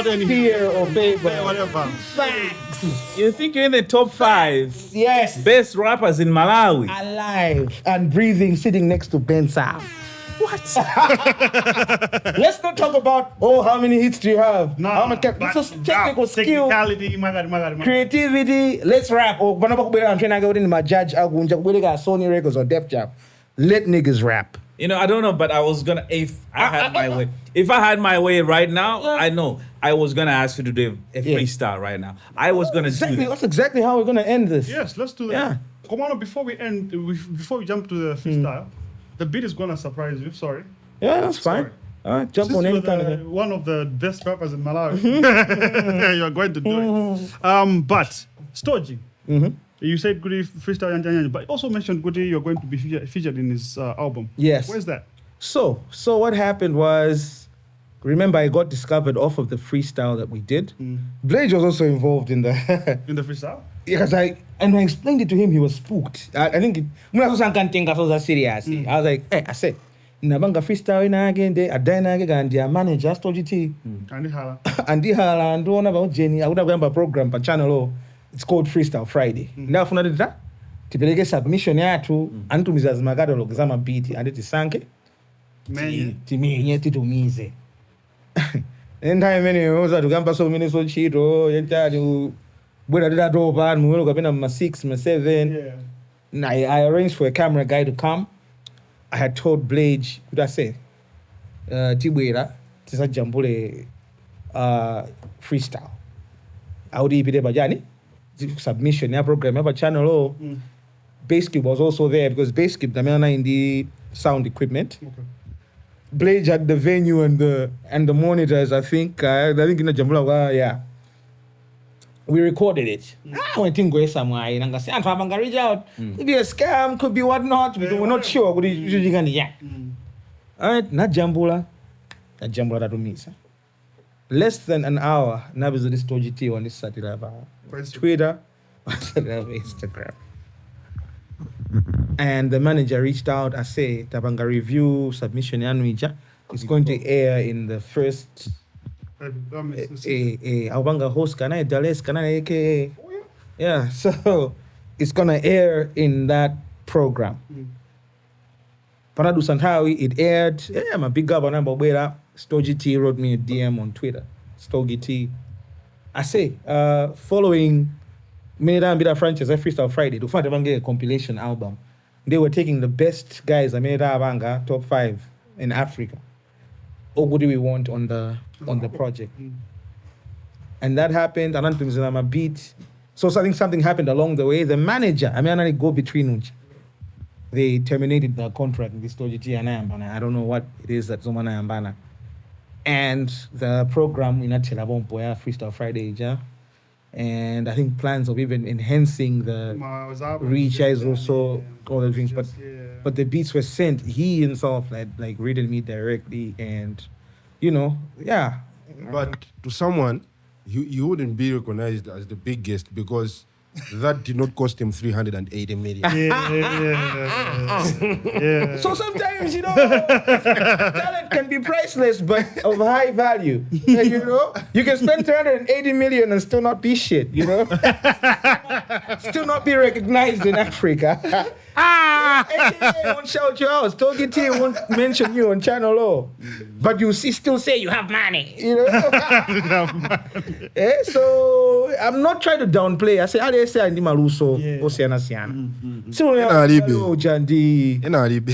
Speaker 3: any fear or favor.
Speaker 2: Whatever.
Speaker 3: Facts.
Speaker 1: You think you're in the top 5?
Speaker 3: Yes.
Speaker 1: Best rappers in Malawi.
Speaker 3: Alive and breathing, sitting next to Bensam. What? Let's not talk about, how many hits do you have?
Speaker 2: No,
Speaker 3: how much technical skill,
Speaker 2: technicality,
Speaker 3: creativity. Let's rap. I'm trying to go in my judge. Sony Records or Def Jam. Let niggas rap.
Speaker 1: I don't know, but I was gonna, if I had my way. If I had my way right now, I know I was gonna ask you to do a freestyle right now. I was gonna do that.
Speaker 3: That's exactly how we're gonna end this.
Speaker 2: Yes, let's do that.
Speaker 3: Yeah.
Speaker 2: Come on, before we jump to the freestyle, the beat is gonna surprise you. Sorry.
Speaker 3: Yeah, that's fine. All right, jump on any kind of
Speaker 2: one of the best rappers in Malawi. You're going to do it. But Stoji, You said Goody freestyle Yanjanya, but also mentioned Goody you're going to be featured in his album.
Speaker 3: Yes.
Speaker 2: Where's that?
Speaker 3: So what happened was, remember I got discovered off of the freestyle that we did. Blage was also involved in the
Speaker 2: In the freestyle?
Speaker 3: because I explained it to him, he was spooked. I think when I was serious. I was like, hey, I said, Nabanga freestyle in again, they are dying again, and their manager told you and don't about Jenny. I would have gone by program per channel. Oh, it's called Freestyle Friday. Now for that, tipeleke submission yatu antu mizazi magado lokuzama beat and it is sanke. Timi titumize. And time anyway, was to gamba so many so chito, yentali whether that over and we look up in my 6, my 7.
Speaker 2: Yeah.
Speaker 3: And I arranged for a camera guy to come. I had told Blage, what I say? Tibwera, tisa jambule freestyle. I would be there bajani. Submission, ya program, ya channel. Basecube was also there because Basecube, the man in the sound equipment.
Speaker 2: Okay.
Speaker 3: Blage had the venue and the monitors. I think in the jambula, yeah. We recorded it. I went in somewhere and I said, I'm reach out. Could be a scam, could be whatnot. We're not sure. All right, not Jambula. Not Jambula that means. Less than an hour, now is this GT on this Saturday. Twitter, Instagram. And the manager reached out. I say, Tabanga review submission Yanwija. It's going to air in the first. Awanga host kana Dallas kana aka. Yeah, so it's gonna air in that program. Paradu Santawi, it aired. Yeah, I'm a big governor, but wait up. Stogie T wrote me a DM on Twitter. Stogie T. I say, following Minida and Bida franchise, Freestyle Friday, to find a compilation album. They were taking the best guys, Minida Abanga, top 5 in Africa. Or what do we want on the project? And that happened. And then I'm a beat. So something happened along the way. The manager, I go between. They terminated the contract with Stogie and I don't know what it is that someone Ayambana. And the program in Achelabompo, Freestyle Friday, and I think plans of even enhancing the reach is also all the things. But the beats were sent. He himself like reading me directly, and yeah.
Speaker 5: But to someone, you wouldn't be recognized as the biggest because that did not cost him 380 million.
Speaker 2: Yeah.
Speaker 3: So sometimes, talent can be priceless, but of high value. You can spend 380 million and still not be shit, Still not be recognized in Africa. AKA won't shout you out. Stogie T won't mention you on Channel O. But you still say you have money, So I'm not trying to downplay. I say, say I need Maluso, Oceana Siana. So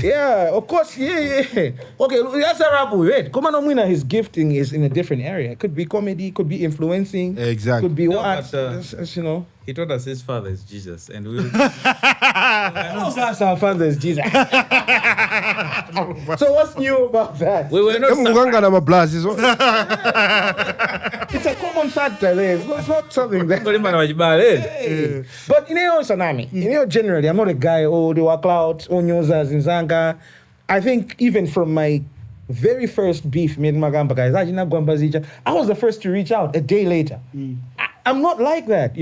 Speaker 3: yeah, of course, yeah. Okay, that's a rap. Wait, Komano Mwina, his gifting is in a different area. It could be comedy, could be influencing.
Speaker 5: Exactly.
Speaker 3: Could be what,
Speaker 1: He told us his father is Jesus, and we.
Speaker 3: That's our father is Jesus. So what's new about that?
Speaker 1: We were not.
Speaker 3: It's a common factor there. It's not something that. But Tsunami, generally, I'm not a guy, they work out, Nyozas in Zanga. I think even from my very first beef, I was the first to reach out a day later. I'm not like that,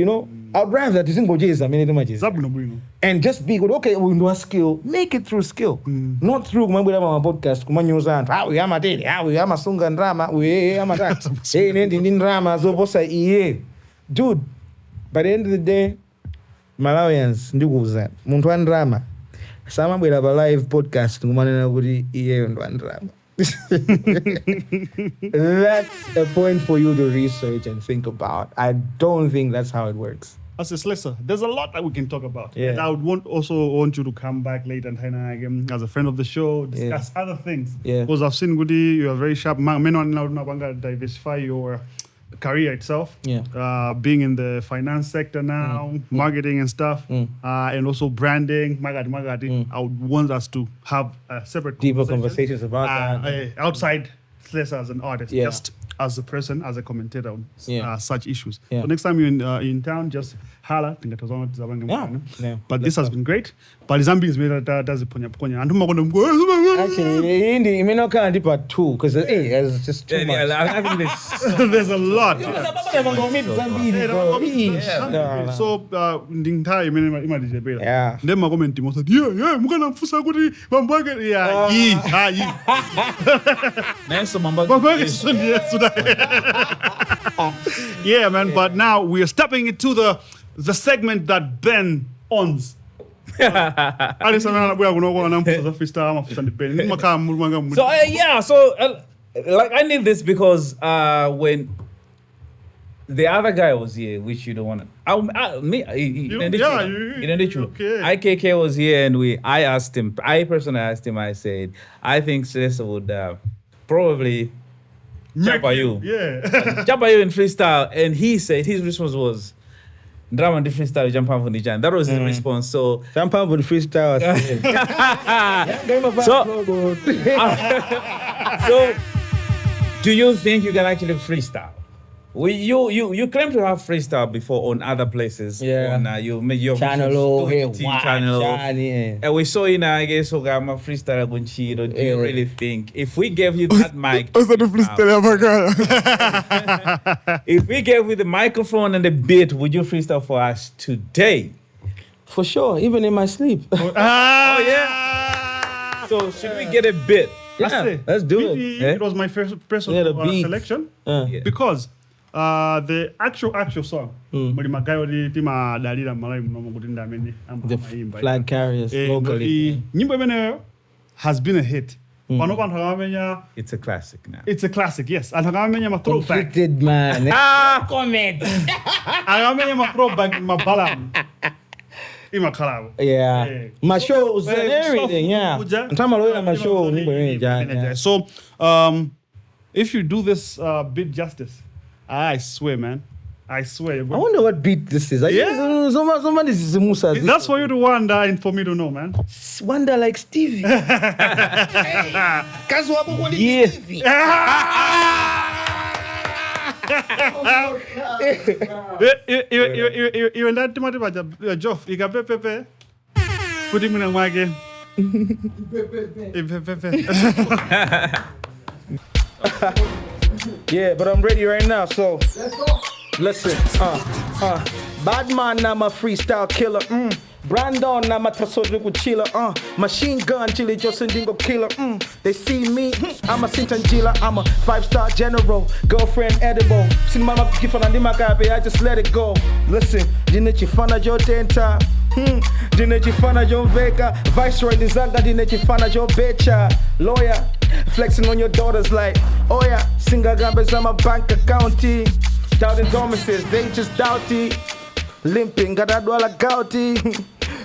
Speaker 3: I'd rather to single J's and just be good. Okay, we know a skill, make it through skill, not through my podcast. We am a daily, we am a sunga and drama, we am a drama, dude. By the end of the day, Malawians, Nduguza, Muntwan drama. Someone will have a live podcast. That's a point for you to research and think about. I don't think that's how it works.
Speaker 2: As a Slessor, there's a lot that we can talk about.
Speaker 3: Yeah.
Speaker 2: And I would also want you to come back later and again as a friend of the show, discuss other things.
Speaker 3: Yeah.
Speaker 2: Because I've seen Goody, you are very sharp. Diversify your career itself.
Speaker 3: Yeah.
Speaker 2: Being in the finance sector now, marketing and stuff, and also branding. Magadi. I would want us to have a separate
Speaker 3: Deeper conversations about that.
Speaker 2: outside Slessor as an artist.
Speaker 3: Yeah.
Speaker 2: Just as a person, as a commentator on such issues.
Speaker 3: Yeah.
Speaker 2: So next time you're in town, just holla.
Speaker 3: Yeah.
Speaker 2: But this has been great. But Zambi is made does a ponya.
Speaker 3: Actually, in the not kind of part 2 because it's just too much.
Speaker 1: I think
Speaker 2: There's a lot. So the entire
Speaker 3: Yeah.
Speaker 2: Then my comment was like, yeah, mukana fusa kuti bambage yeah, man. But now we are stepping into the segment that Ben owns. So
Speaker 1: like I need this because when the other guy was here, which you don't want to. IKK was here, and I asked him. I personally asked him. I said, I think Slessor would probably jump at you.
Speaker 2: Yeah.
Speaker 1: Jump at you in freestyle, and he said his response was, "Drama and freestyle, jump on the jam." That was his response. So
Speaker 3: jump on the freestyle.
Speaker 1: So, do you think you can actually freestyle? You claim to have freestyle before on other places.
Speaker 3: Yeah.
Speaker 1: On you make your
Speaker 3: Channel,
Speaker 1: channel. And we saw in I guess Ogama freestyle Gunchido. Do you really think if we gave you that mic, if we gave you the microphone and the beat, would you freestyle for us today?
Speaker 3: For sure, even in my sleep.
Speaker 1: Oh yeah. So should we get a bit?
Speaker 3: Yeah, let's do it.
Speaker 2: It was my first selection because the actual song,
Speaker 3: The flag carriers locally.
Speaker 2: Has been a hit.
Speaker 1: It's a classic now.
Speaker 2: It's a classic, yes. And I'm
Speaker 3: Conflicted man.
Speaker 2: comment. I'm throwback my balam.
Speaker 3: Yeah. My shows and everything, yeah. I'm talking about my show.
Speaker 2: So, if you do this beat justice, I swear, man. I swear.
Speaker 3: I wonder what beat this is. Someone is Musa.
Speaker 2: That's for you to wonder and for me to know, man.
Speaker 3: Wonder like Stevie. Yeah.
Speaker 2: Even that tomato Geoff, you got pepe. Put him in a wagon.
Speaker 3: Yeah, but I'm ready right now, so let's go. Listen, bad man, I'm a freestyle killer. Brandon, I'm a tasojuku chiller. Machine gun, chili, Johnson Dingo killer. They see me, I'm a Sintanjila. I'm a 5-star general, girlfriend edible. See mama kifana nimakabe, I just let it go. Listen, dinechi fana jo denta. Dinechi fana jo vega. Viceroy dizanga, dinechi fana jo becha. Lawyer, flexing on your daughters like, oh yeah, singa gambes, I'm a bank accounty. Doubting Thomases, they just doubty. Limping, got that dollar gouty.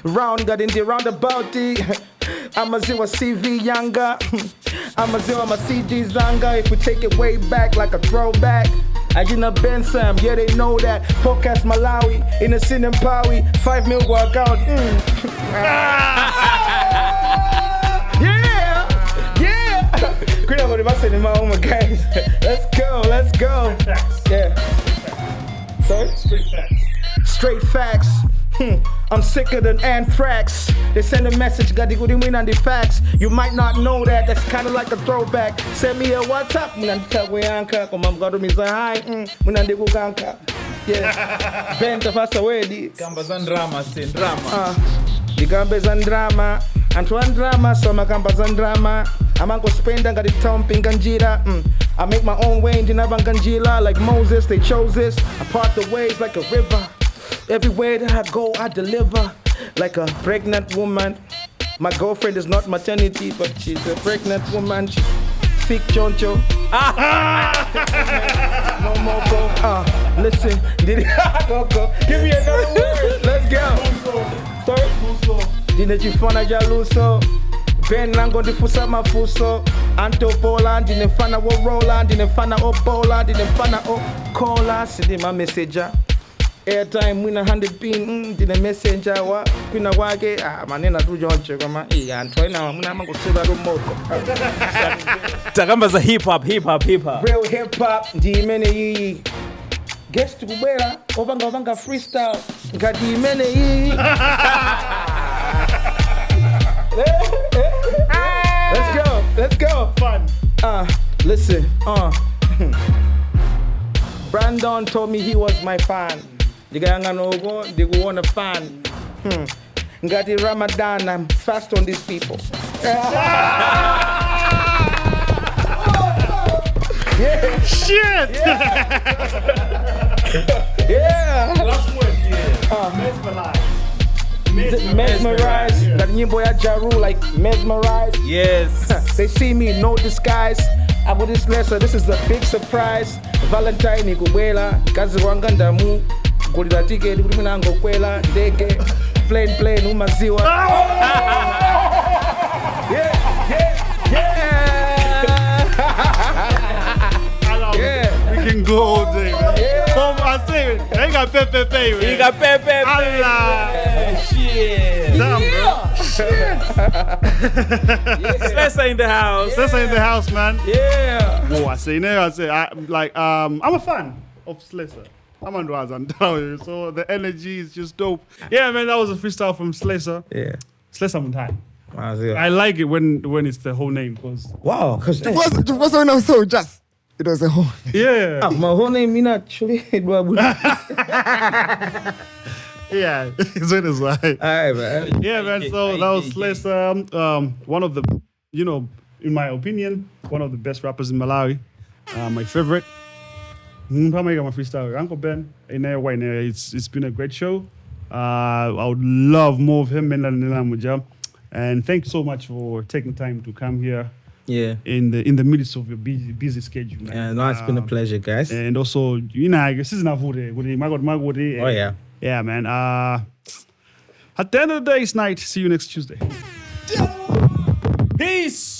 Speaker 3: Round, got in the roundabouty. I'm a zero CV younger. I'm a zero, I'm a CD zanga. If we take it way back like a throwback. I did not Bensam, yeah, they know that. Podcastmalawi, in the Sin and Powie. 5 mil workout. Yeah. Great about it, I said in my own guys. Let's go. Yeah. Sorry? Straight facts. I'm sicker than anthrax. They send a message, got the good win on the facts. You might not know that, that's kind of like a throwback. Send me a WhatsApp, yeah. Benta fasta wedi.
Speaker 1: Kambazan drama, sin drama.
Speaker 3: The Gambezan drama. Antoine drama, so my Gambazan drama. I'm going to spend and got the thumping Ganjira. I make my own way in Dinabanganjila. Like Moses, they chose this. I part the waves like a river. Everywhere that I go, I deliver. Like a pregnant woman. My girlfriend is not maternity, but she's a pregnant woman. She's thick choncho. No more go. Listen. Go. Give me another word. Let's go. Sorry? Dinechifana jaluso. Ben nango difusa mafuso. Anto Poland, dinefana wo Roland, dinefana o Poland, dinefana o Cola. Sidi my messenger. airtime mwina 100 pin ndine messenger wa kwina kwake manena tu jonche kama anthu ena mwina amangoseva moto
Speaker 1: takamba za hip hop
Speaker 3: real hip hop ndi imene iyi guest kubwera opanga freestyle ngati imene iyi let's go
Speaker 2: Fun.
Speaker 3: Listen Brandon told me he was my fan. Ndikayanga nogo ndikuona fan. Ngati Ramadan, I'm fast on these people. Yeah.
Speaker 2: Shit!
Speaker 3: Yeah.
Speaker 2: Last word,
Speaker 3: Mesmerized. That nyimbo ya Jaru, like mesmerized.
Speaker 1: Yes.
Speaker 3: They see me, no disguise. I'm with this Slessor, this is a big surprise. Valentine ikubwela, kazi wanga ndamu. Kulira ticket, kuti mina ngokwela, ndege. Plane, umaziwa. Yeah.
Speaker 2: Yeah. We can go all day, man.
Speaker 3: Yeah.
Speaker 2: I say it. They got pepe, man.
Speaker 1: You got pepe.
Speaker 2: Allah.
Speaker 1: Shit.
Speaker 2: Damn, bro.
Speaker 1: Slessor in the house.
Speaker 2: Slessor in the house, man.
Speaker 3: Yeah.
Speaker 2: Oh, I'm a fan of Slessor. I'm on Razan, so the energy is just dope. Yeah, man, that was a freestyle from Slessor.
Speaker 3: Yeah.
Speaker 2: Slessor time.
Speaker 3: Wow.
Speaker 2: I like it when it's the whole name, because
Speaker 3: Because
Speaker 4: It was when I was so just. It was a whole.
Speaker 2: yeah,
Speaker 3: my whole name is actually
Speaker 2: yeah, so it is right.
Speaker 3: Alright, man.
Speaker 2: Yeah, man. So that was Slessor, one of the, in my opinion, one of the best rappers in Malawi. My favorite. My freestyle, Uncle Ben. It's been a great show. I would love more of him and thank you so much for taking time to come here.
Speaker 3: Yeah.
Speaker 2: In the midst of your busy schedule, man.
Speaker 3: Yeah, no, it's been a pleasure, guys.
Speaker 2: And also, this is not food. Oh
Speaker 3: yeah.
Speaker 2: Yeah, man. At the end of the day, it's night. See you next Tuesday.
Speaker 1: Peace.